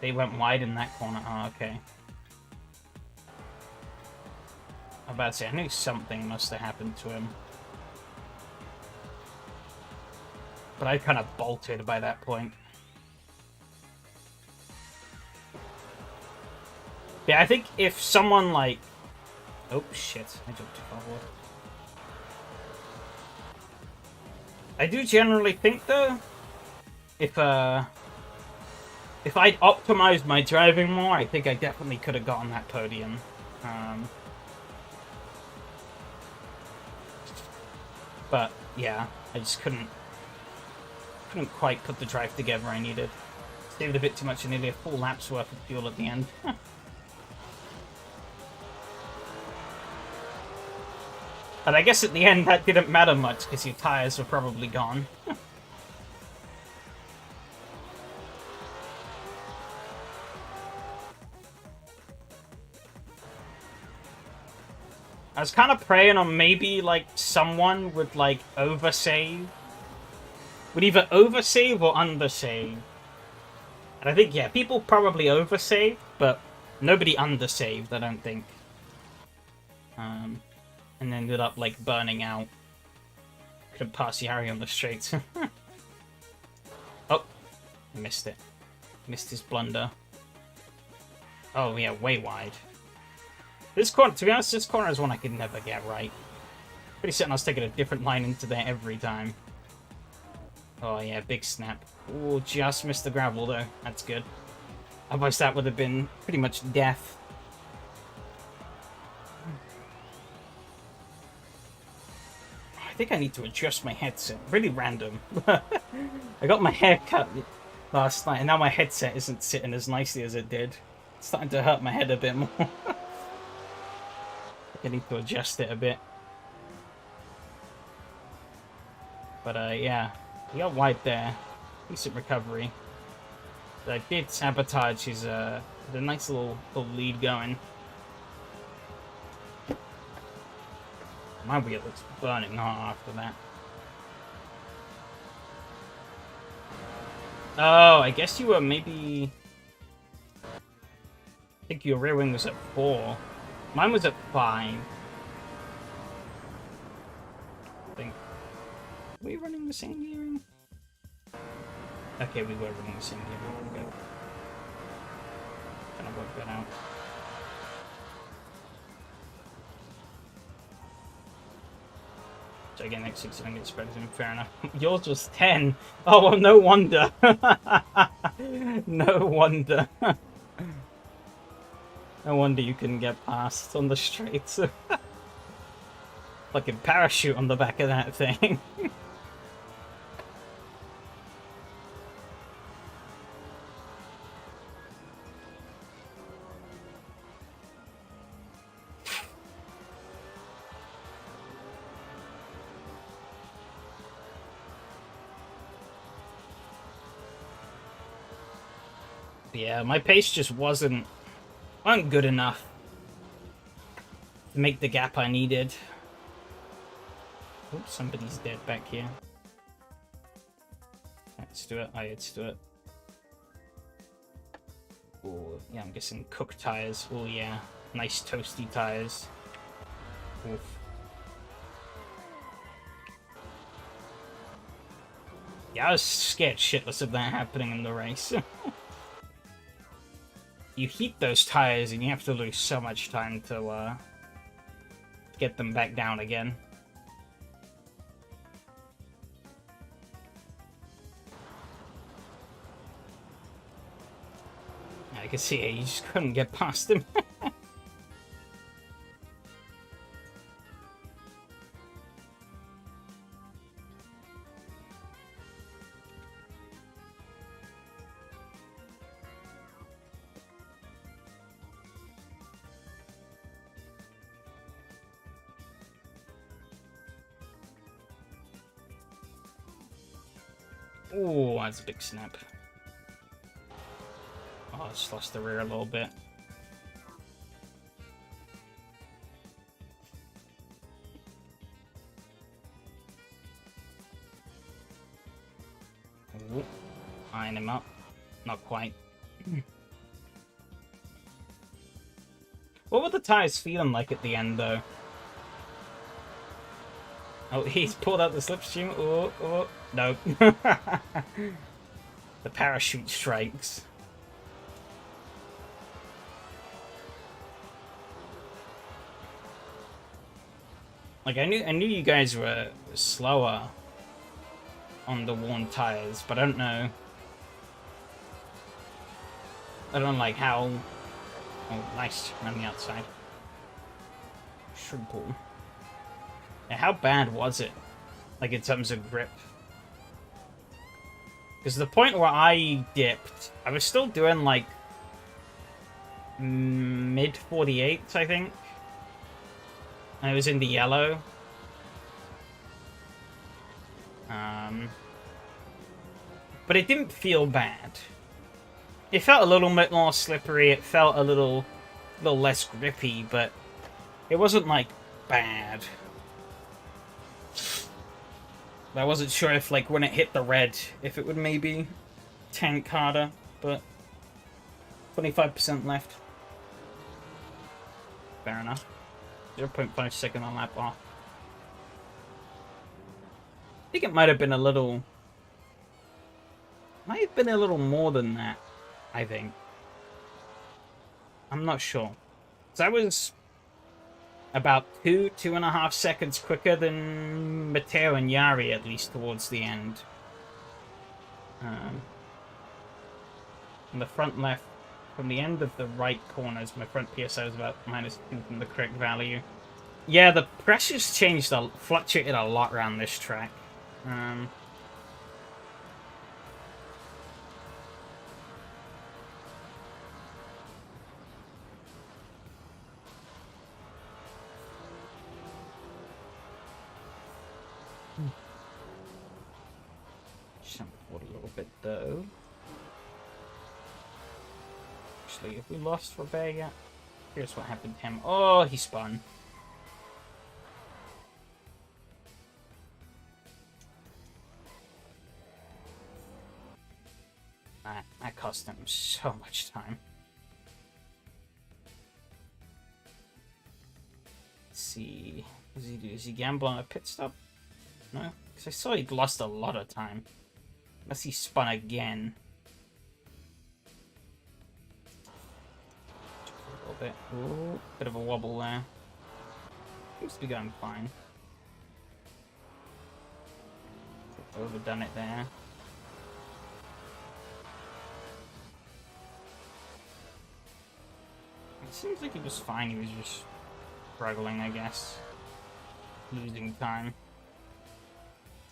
They went wide in that corner. Oh, okay. I'm about to say, I knew something must have happened to him. But I kind of bolted by that point. Yeah, I think if someone like... Oh, shit. I jumped too far forward. I do generally think, though, if I'd optimized my driving more, I think I definitely could have gotten that podium. But, yeah, I just couldn't quite put the drive together I needed. Saved a bit too much and nearly a full lap's worth of fuel at the end. And I guess at the end that didn't matter much because your tires were probably gone. I was kind of praying on maybe like someone would like oversave. Would either oversave or undersave. And I think, yeah, people probably oversaved, but nobody undersaved, I don't think. And ended up, like, burning out. Couldn't pass Yari on the straight. Oh, missed it. Missed his blunder. Oh, yeah, way wide. This corner, to be honest, this corner is one I could never get right. Pretty certain I was taking a different line into there every time. Oh, yeah, big snap. Oh, just missed the gravel, though. That's good. Otherwise, that would have been pretty much death. I think I need to adjust my headset. Really random. I got my hair cut last night, and now my headset isn't sitting as nicely as it did. It's starting to hurt my head a bit more. I need to adjust it a bit. But, yeah. He got wide there. Decent recovery. But I did sabotage his, a nice little lead going. My wheel looks burning hot after that. Oh, I guess you were maybe... I think your rear wing was at 4. Mine was at 5. I think. Were we running the same gearing? Okay, we were running the same gearing. Good. Kind of work that out. So again, next 6 gets spread in, fair enough. Yours was 10. Oh, well, no wonder. No wonder. No wonder you couldn't get past on the straights. Fucking parachute on the back of that thing. Yeah, my pace just wasn't good enough to make the gap I needed. Oops, somebody's dead back here. Let's do it. Let's do it. Oh, yeah, I'm guessing cooked tires. Oh, yeah. Nice toasty tires. Oof. Yeah, I was scared shitless of that happening in the race. You heat those tires and you have to lose so much time to get them back down again. I can see it, you just couldn't get past him. Oh, that's a big snap. Oh, I just lost the rear a little bit. Ooh, eyeing him up. Not quite. What were the tires feeling like at the end, though? Oh, he's pulled out the slipstream. Oh, oh, no. The parachute strikes. Like, I knew you guys were slower on the worn tires, but I don't know. I don't like how... Oh, nice on the outside. Triple. Yeah, how bad was it? Like, in terms of grip? Because the point where I dipped, I was still doing, like, mid-48s, I think. And it was in the yellow. But it didn't feel bad. It felt a little bit more slippery. It felt a little less grippy, but it wasn't, like, bad. I wasn't sure if, like, when it hit the red, if it would maybe tank harder, but 25% left. Fair enough. 0.5 second on lap off. I think it might have been a little... Might have been a little more than that, I think. I'm not sure. So I was about 2.5 seconds quicker than Matteo and Yari, at least towards the end. On the front left, from the end of the right corners, my front PSI was about -2 from the correct value. Yeah, the pressures changed, fluctuated a lot around this track. Jump forward a little bit, though. Actually, have we lost Robert yet? Here's what happened to him. Oh, he spun. That cost him so much time. Let's see. What does he do? Is he gamble on a pit stop? No? Because I saw he'd lost a lot of time. Unless he spun again. A little bit. Ooh, bit of a wobble there. Seems to be going fine. Overdone it there. It seems like he was fine, he was just struggling, I guess. Losing time.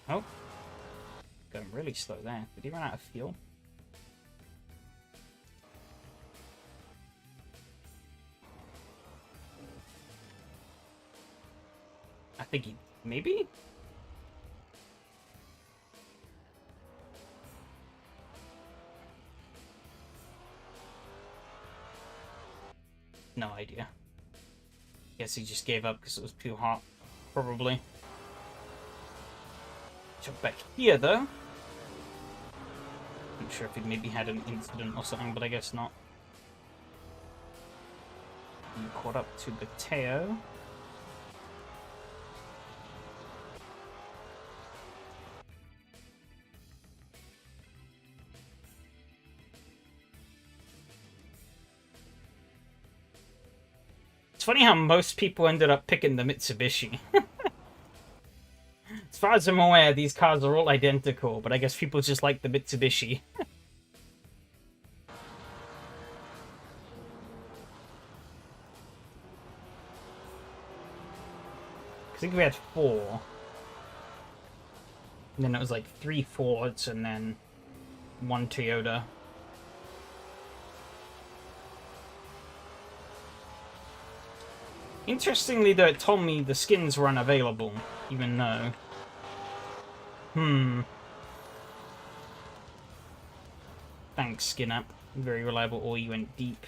Oh. Going really slow there. Did he run out of fuel? I think he... maybe? No idea. Guess he just gave up because it was too hot. Probably. Jump back here, though. Not sure if he maybe had an incident or something, but I guess not. You caught up to Matteo. It's funny how most people ended up picking the Mitsubishi. As far as I'm aware, these cars are all identical, but I guess people just like the Mitsubishi. I think we had 4. And then it was like 3 Fords and then 1 Toyota. Interestingly, though, it told me the skins were unavailable, even though... Thanks, Skin Up. Very reliable, or you went deep.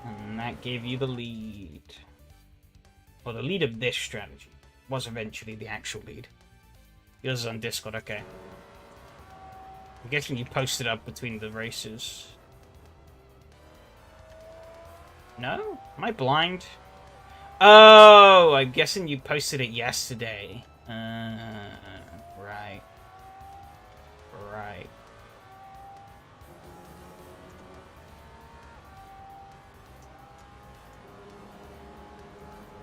And that gave you the lead. Well, the lead of this strategy was eventually the actual lead. Yours is on Discord, okay. I'm guessing you posted up between the races. No? Am I blind? Oh, I'm guessing you posted it yesterday. Right. Right.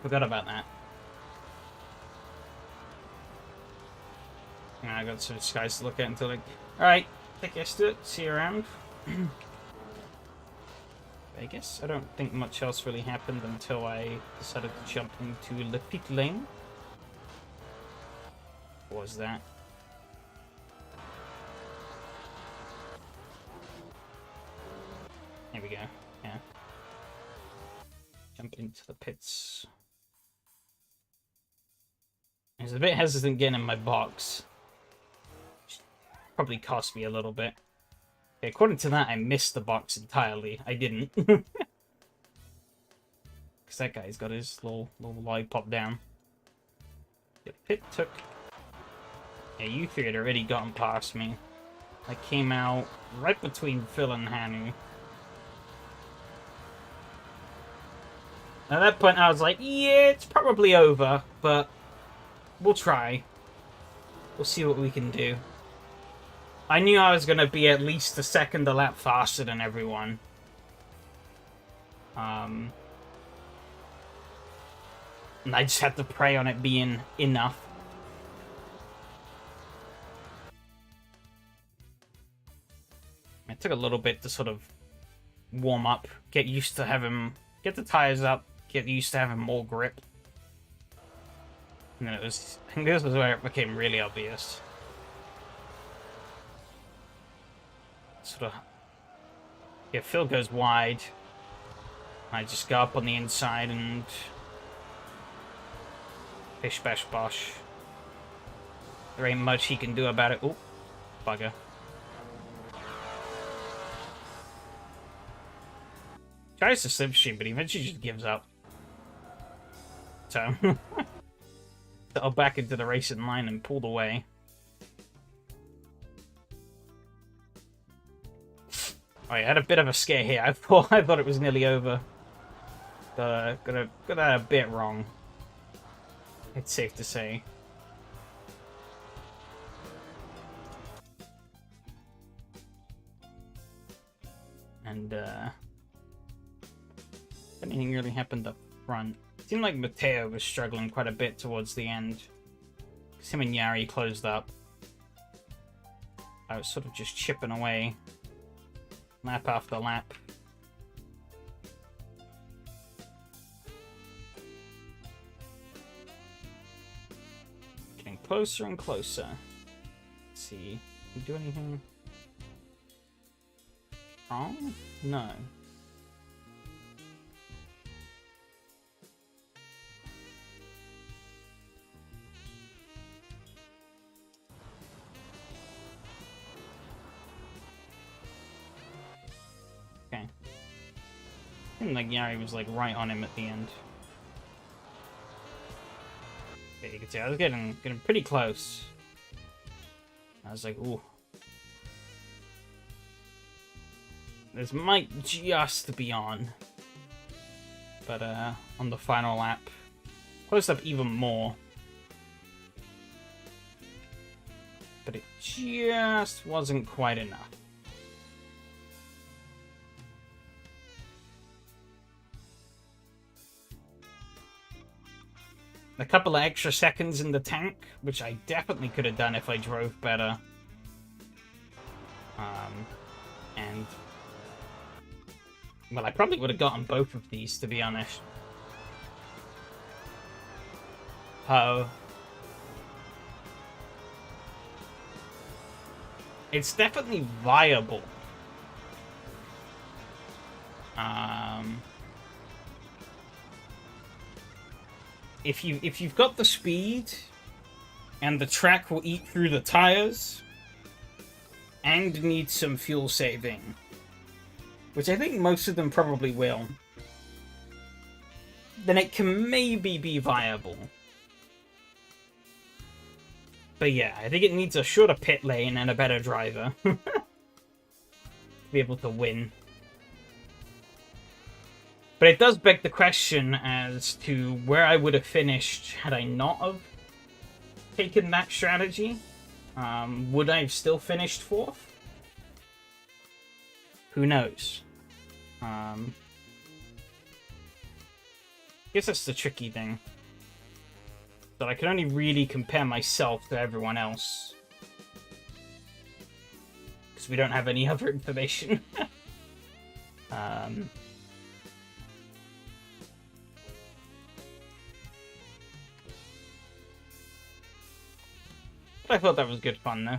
Forgot about that. I got some skies to look at until like... Alright, take care, Stuart. See you around. Vegas? I don't think much else really happened until I decided to jump into Le Pit Lane. What was that? Here we go. Yeah. Jump into the pits. I was a bit hesitant getting in my box. Probably cost me a little bit. Okay, according to that, I missed the box entirely. I didn't. Because that guy's got his little lollipop down. The pit took... Yeah, you three had already gotten past me. I came out right between Phil and Hanu. At that point, I was like, yeah, it's probably over, but we'll try. We'll see what we can do. I knew I was going to be at least a second a lap faster than everyone. And I just had to pray on it being enough. It took a little bit to sort of warm up, get used to having... Get the tires up, get used to having more grip. And then it was... I think this was where it became really obvious. Sort of... Yeah, Phil goes wide. I just go up on the inside and... Bish bash bosh. There ain't much he can do about it. Oh, bugger. Tries to slipstream, but he eventually just gives up. So, settle back into the racing line and pulled away. Oh, yeah, I had a bit of a scare here. I thought it was nearly over. Got that a bit wrong. It's safe to say. And anything really happened up front. It seemed like Matteo was struggling quite a bit towards the end. Because him and Yari closed up. I was sort of just chipping away. Lap after lap. Getting closer and closer. Let's see. Can we do anything wrong? No. Okay. Seemed like Yari was like right on him at the end. Okay, you can see I was getting pretty close. I was like, ooh. This might just be on. But on the final lap, close up even more. But it just wasn't quite enough. A couple of extra seconds in the tank, which I definitely could have done if I drove better. And... Well, I probably would have gotten both of these, to be honest. Oh. It's definitely viable. If you've got the speed and the track will eat through the tires, and need some fuel saving, which I think most of them probably will, then it can maybe be viable. But yeah, I think it needs a shorter pit lane and a better driver to be able to win. But it does beg the question as to where I would have finished had I not have taken that strategy. Would I have still finished 4th? Who knows? I guess that's the tricky thing. But I can only really compare myself to everyone else. Because we don't have any other information. But I thought that was good fun, though.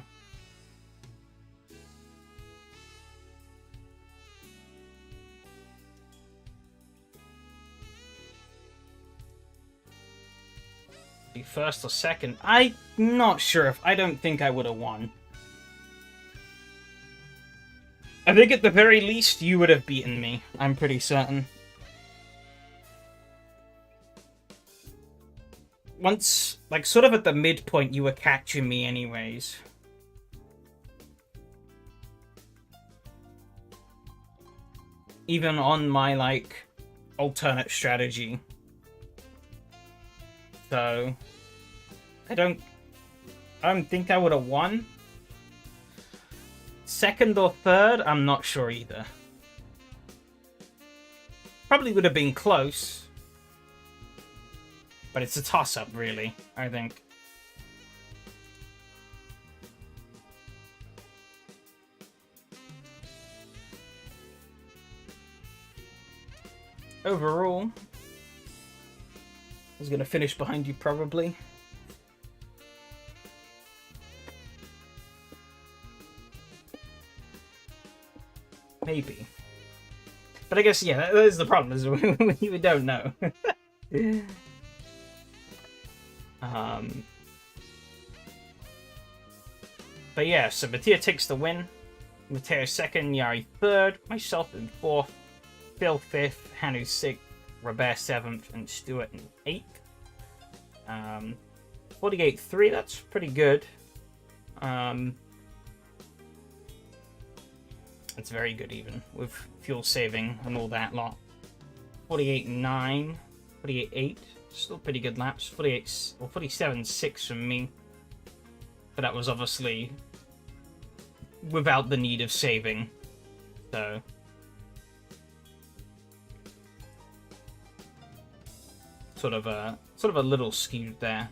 Be first or second? I'm not sure if... I don't think I would have won. I think at the very least you would have beaten me. I'm pretty certain. Once, like, sort of at the midpoint, you were catching me anyways. Even on my, like, alternate strategy. So, I don't think I would have won. Second or third, I'm not sure either. Probably would have been close. But it's a toss-up, really, I think. Overall, I was going to finish behind you, probably. Maybe. But I guess, yeah, that is the problem, is we don't know. But yeah, so Mattia takes the win. Matteo 2nd, Yari 3rd, myself in 4th, Phil 5th, Hanu 6th, Robert 7th, and Stuart in 8th. 48-3, that's pretty good. It's very good even, with fuel saving and all that lot. 48-9, 48-8. Still pretty good laps. 48 or 47-6 from me. But that was obviously without the need of saving. So sort of a little skewed there.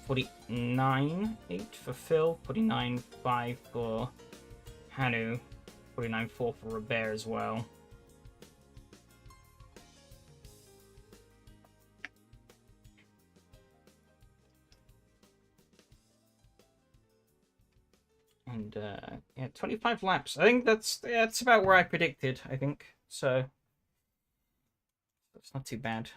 49-8 for Phil, 49-5 for Hanu, 49-4 for Robert as well. And yeah, 25 laps. I think that's about where I predicted, I think. So that's not too bad.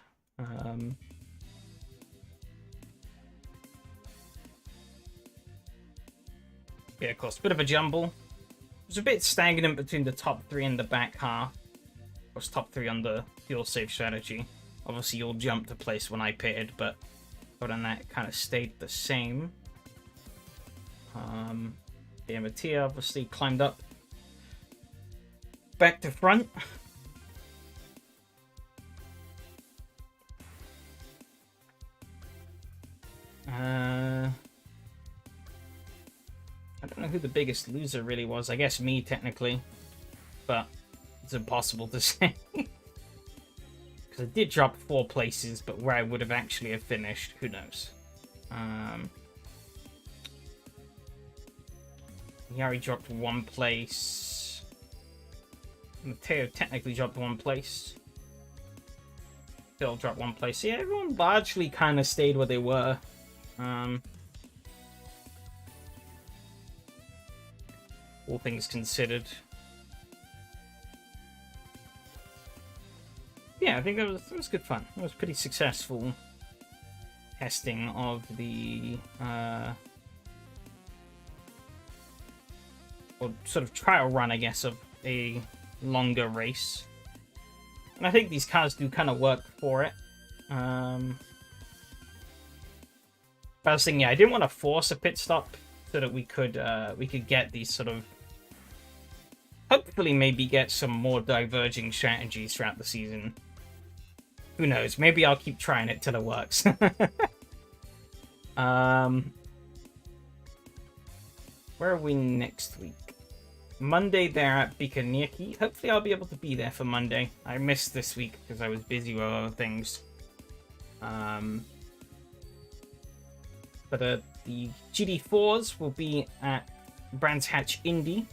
Yeah, of course, a bit of a jumble. It was a bit stagnant between the top 3 and the back half. Of course, top 3 on the fuel save strategy. Obviously, you'll jump to place when I pitted, but other than that, it kind of stayed the same. Yeah, Mattia obviously climbed up back to front. I don't know who the biggest loser really was. I guess me, technically. But it's impossible to say. Because I did drop 4 places, but where I would have actually have finished, who knows. Yari dropped 1 place. Matteo technically dropped 1 place. Phil dropped 1 place. Yeah, everyone largely kind of stayed where they were. All things considered. Yeah, I think that was good fun. It was pretty successful testing of the or sort of trial run, I guess, of a longer race. And I think these cars do kind of work for it. But I was thinking, yeah, I didn't want to force a pit stop so that we could get these sort of, hopefully maybe get some more diverging strategies throughout the season. Who knows? Maybe I'll keep trying it till it works. Where are we next week? Monday they're at Bikanirki. Hopefully I'll be able to be there for Monday. I missed this week because I was busy with other things. But the GD4s will be at Brands Hatch Indy.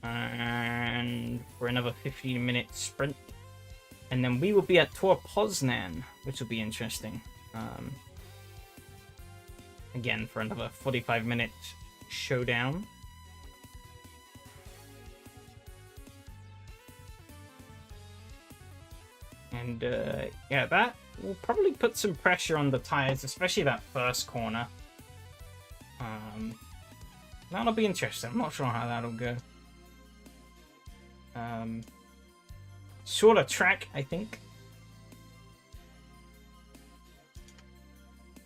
And for another 15-minute sprint. And then we will be at Tor Poznan, which will be interesting. Again, for another 45-minute showdown. And yeah, that will probably put some pressure on the tires, especially that first corner. That'll be interesting. I'm not sure how that'll go. Shorter track, I think.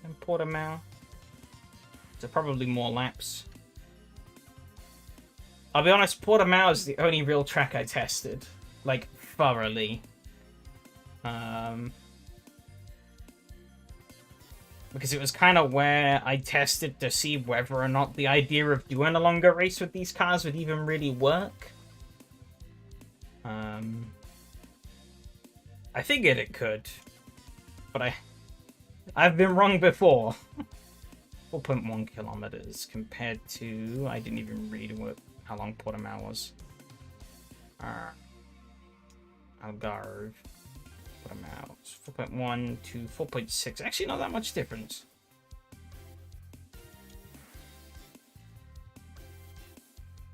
And Portimao. So probably more laps. I'll be honest, Portimao is the only real track I tested, like, thoroughly. Because it was kind of where I tested to see whether or not the idea of doing a longer race with these cars would even really work. I figured it could, but I've been wrong before. 4.1 kilometers compared to, I didn't even read how long Portimao was. Algarve. Portimao. 4.1 to 4.6. Actually, not that much difference.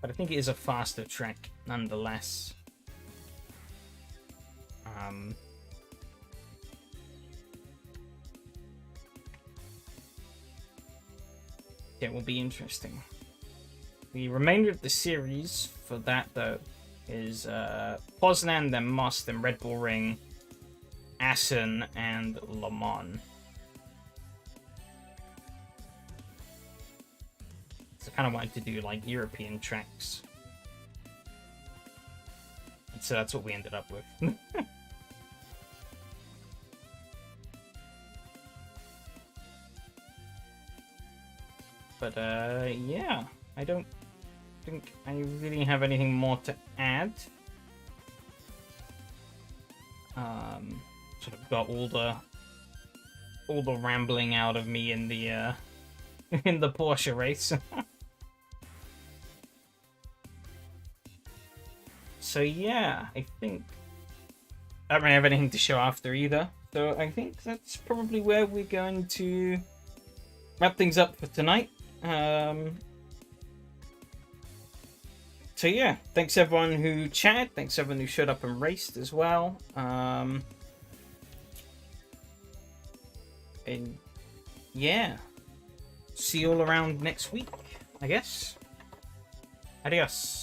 But I think it is a faster track, nonetheless. It will be interesting. The remainder of the series for that, though, is Poznan, then Moss, then Red Bull Ring, Assen, and Le Mans. So I kind of wanted to do, like, European tracks. And so that's what we ended up with. But, yeah, I don't think I really have anything more to add. Sort of got all the rambling out of me in the in the Porsche race. So yeah, I think I don't really have anything to show after either. So I think that's probably where we're going to wrap things up for tonight. So yeah, thanks everyone who chatted, thanks everyone who showed up and raced as well. And yeah, see you all around next week, I guess. Adios.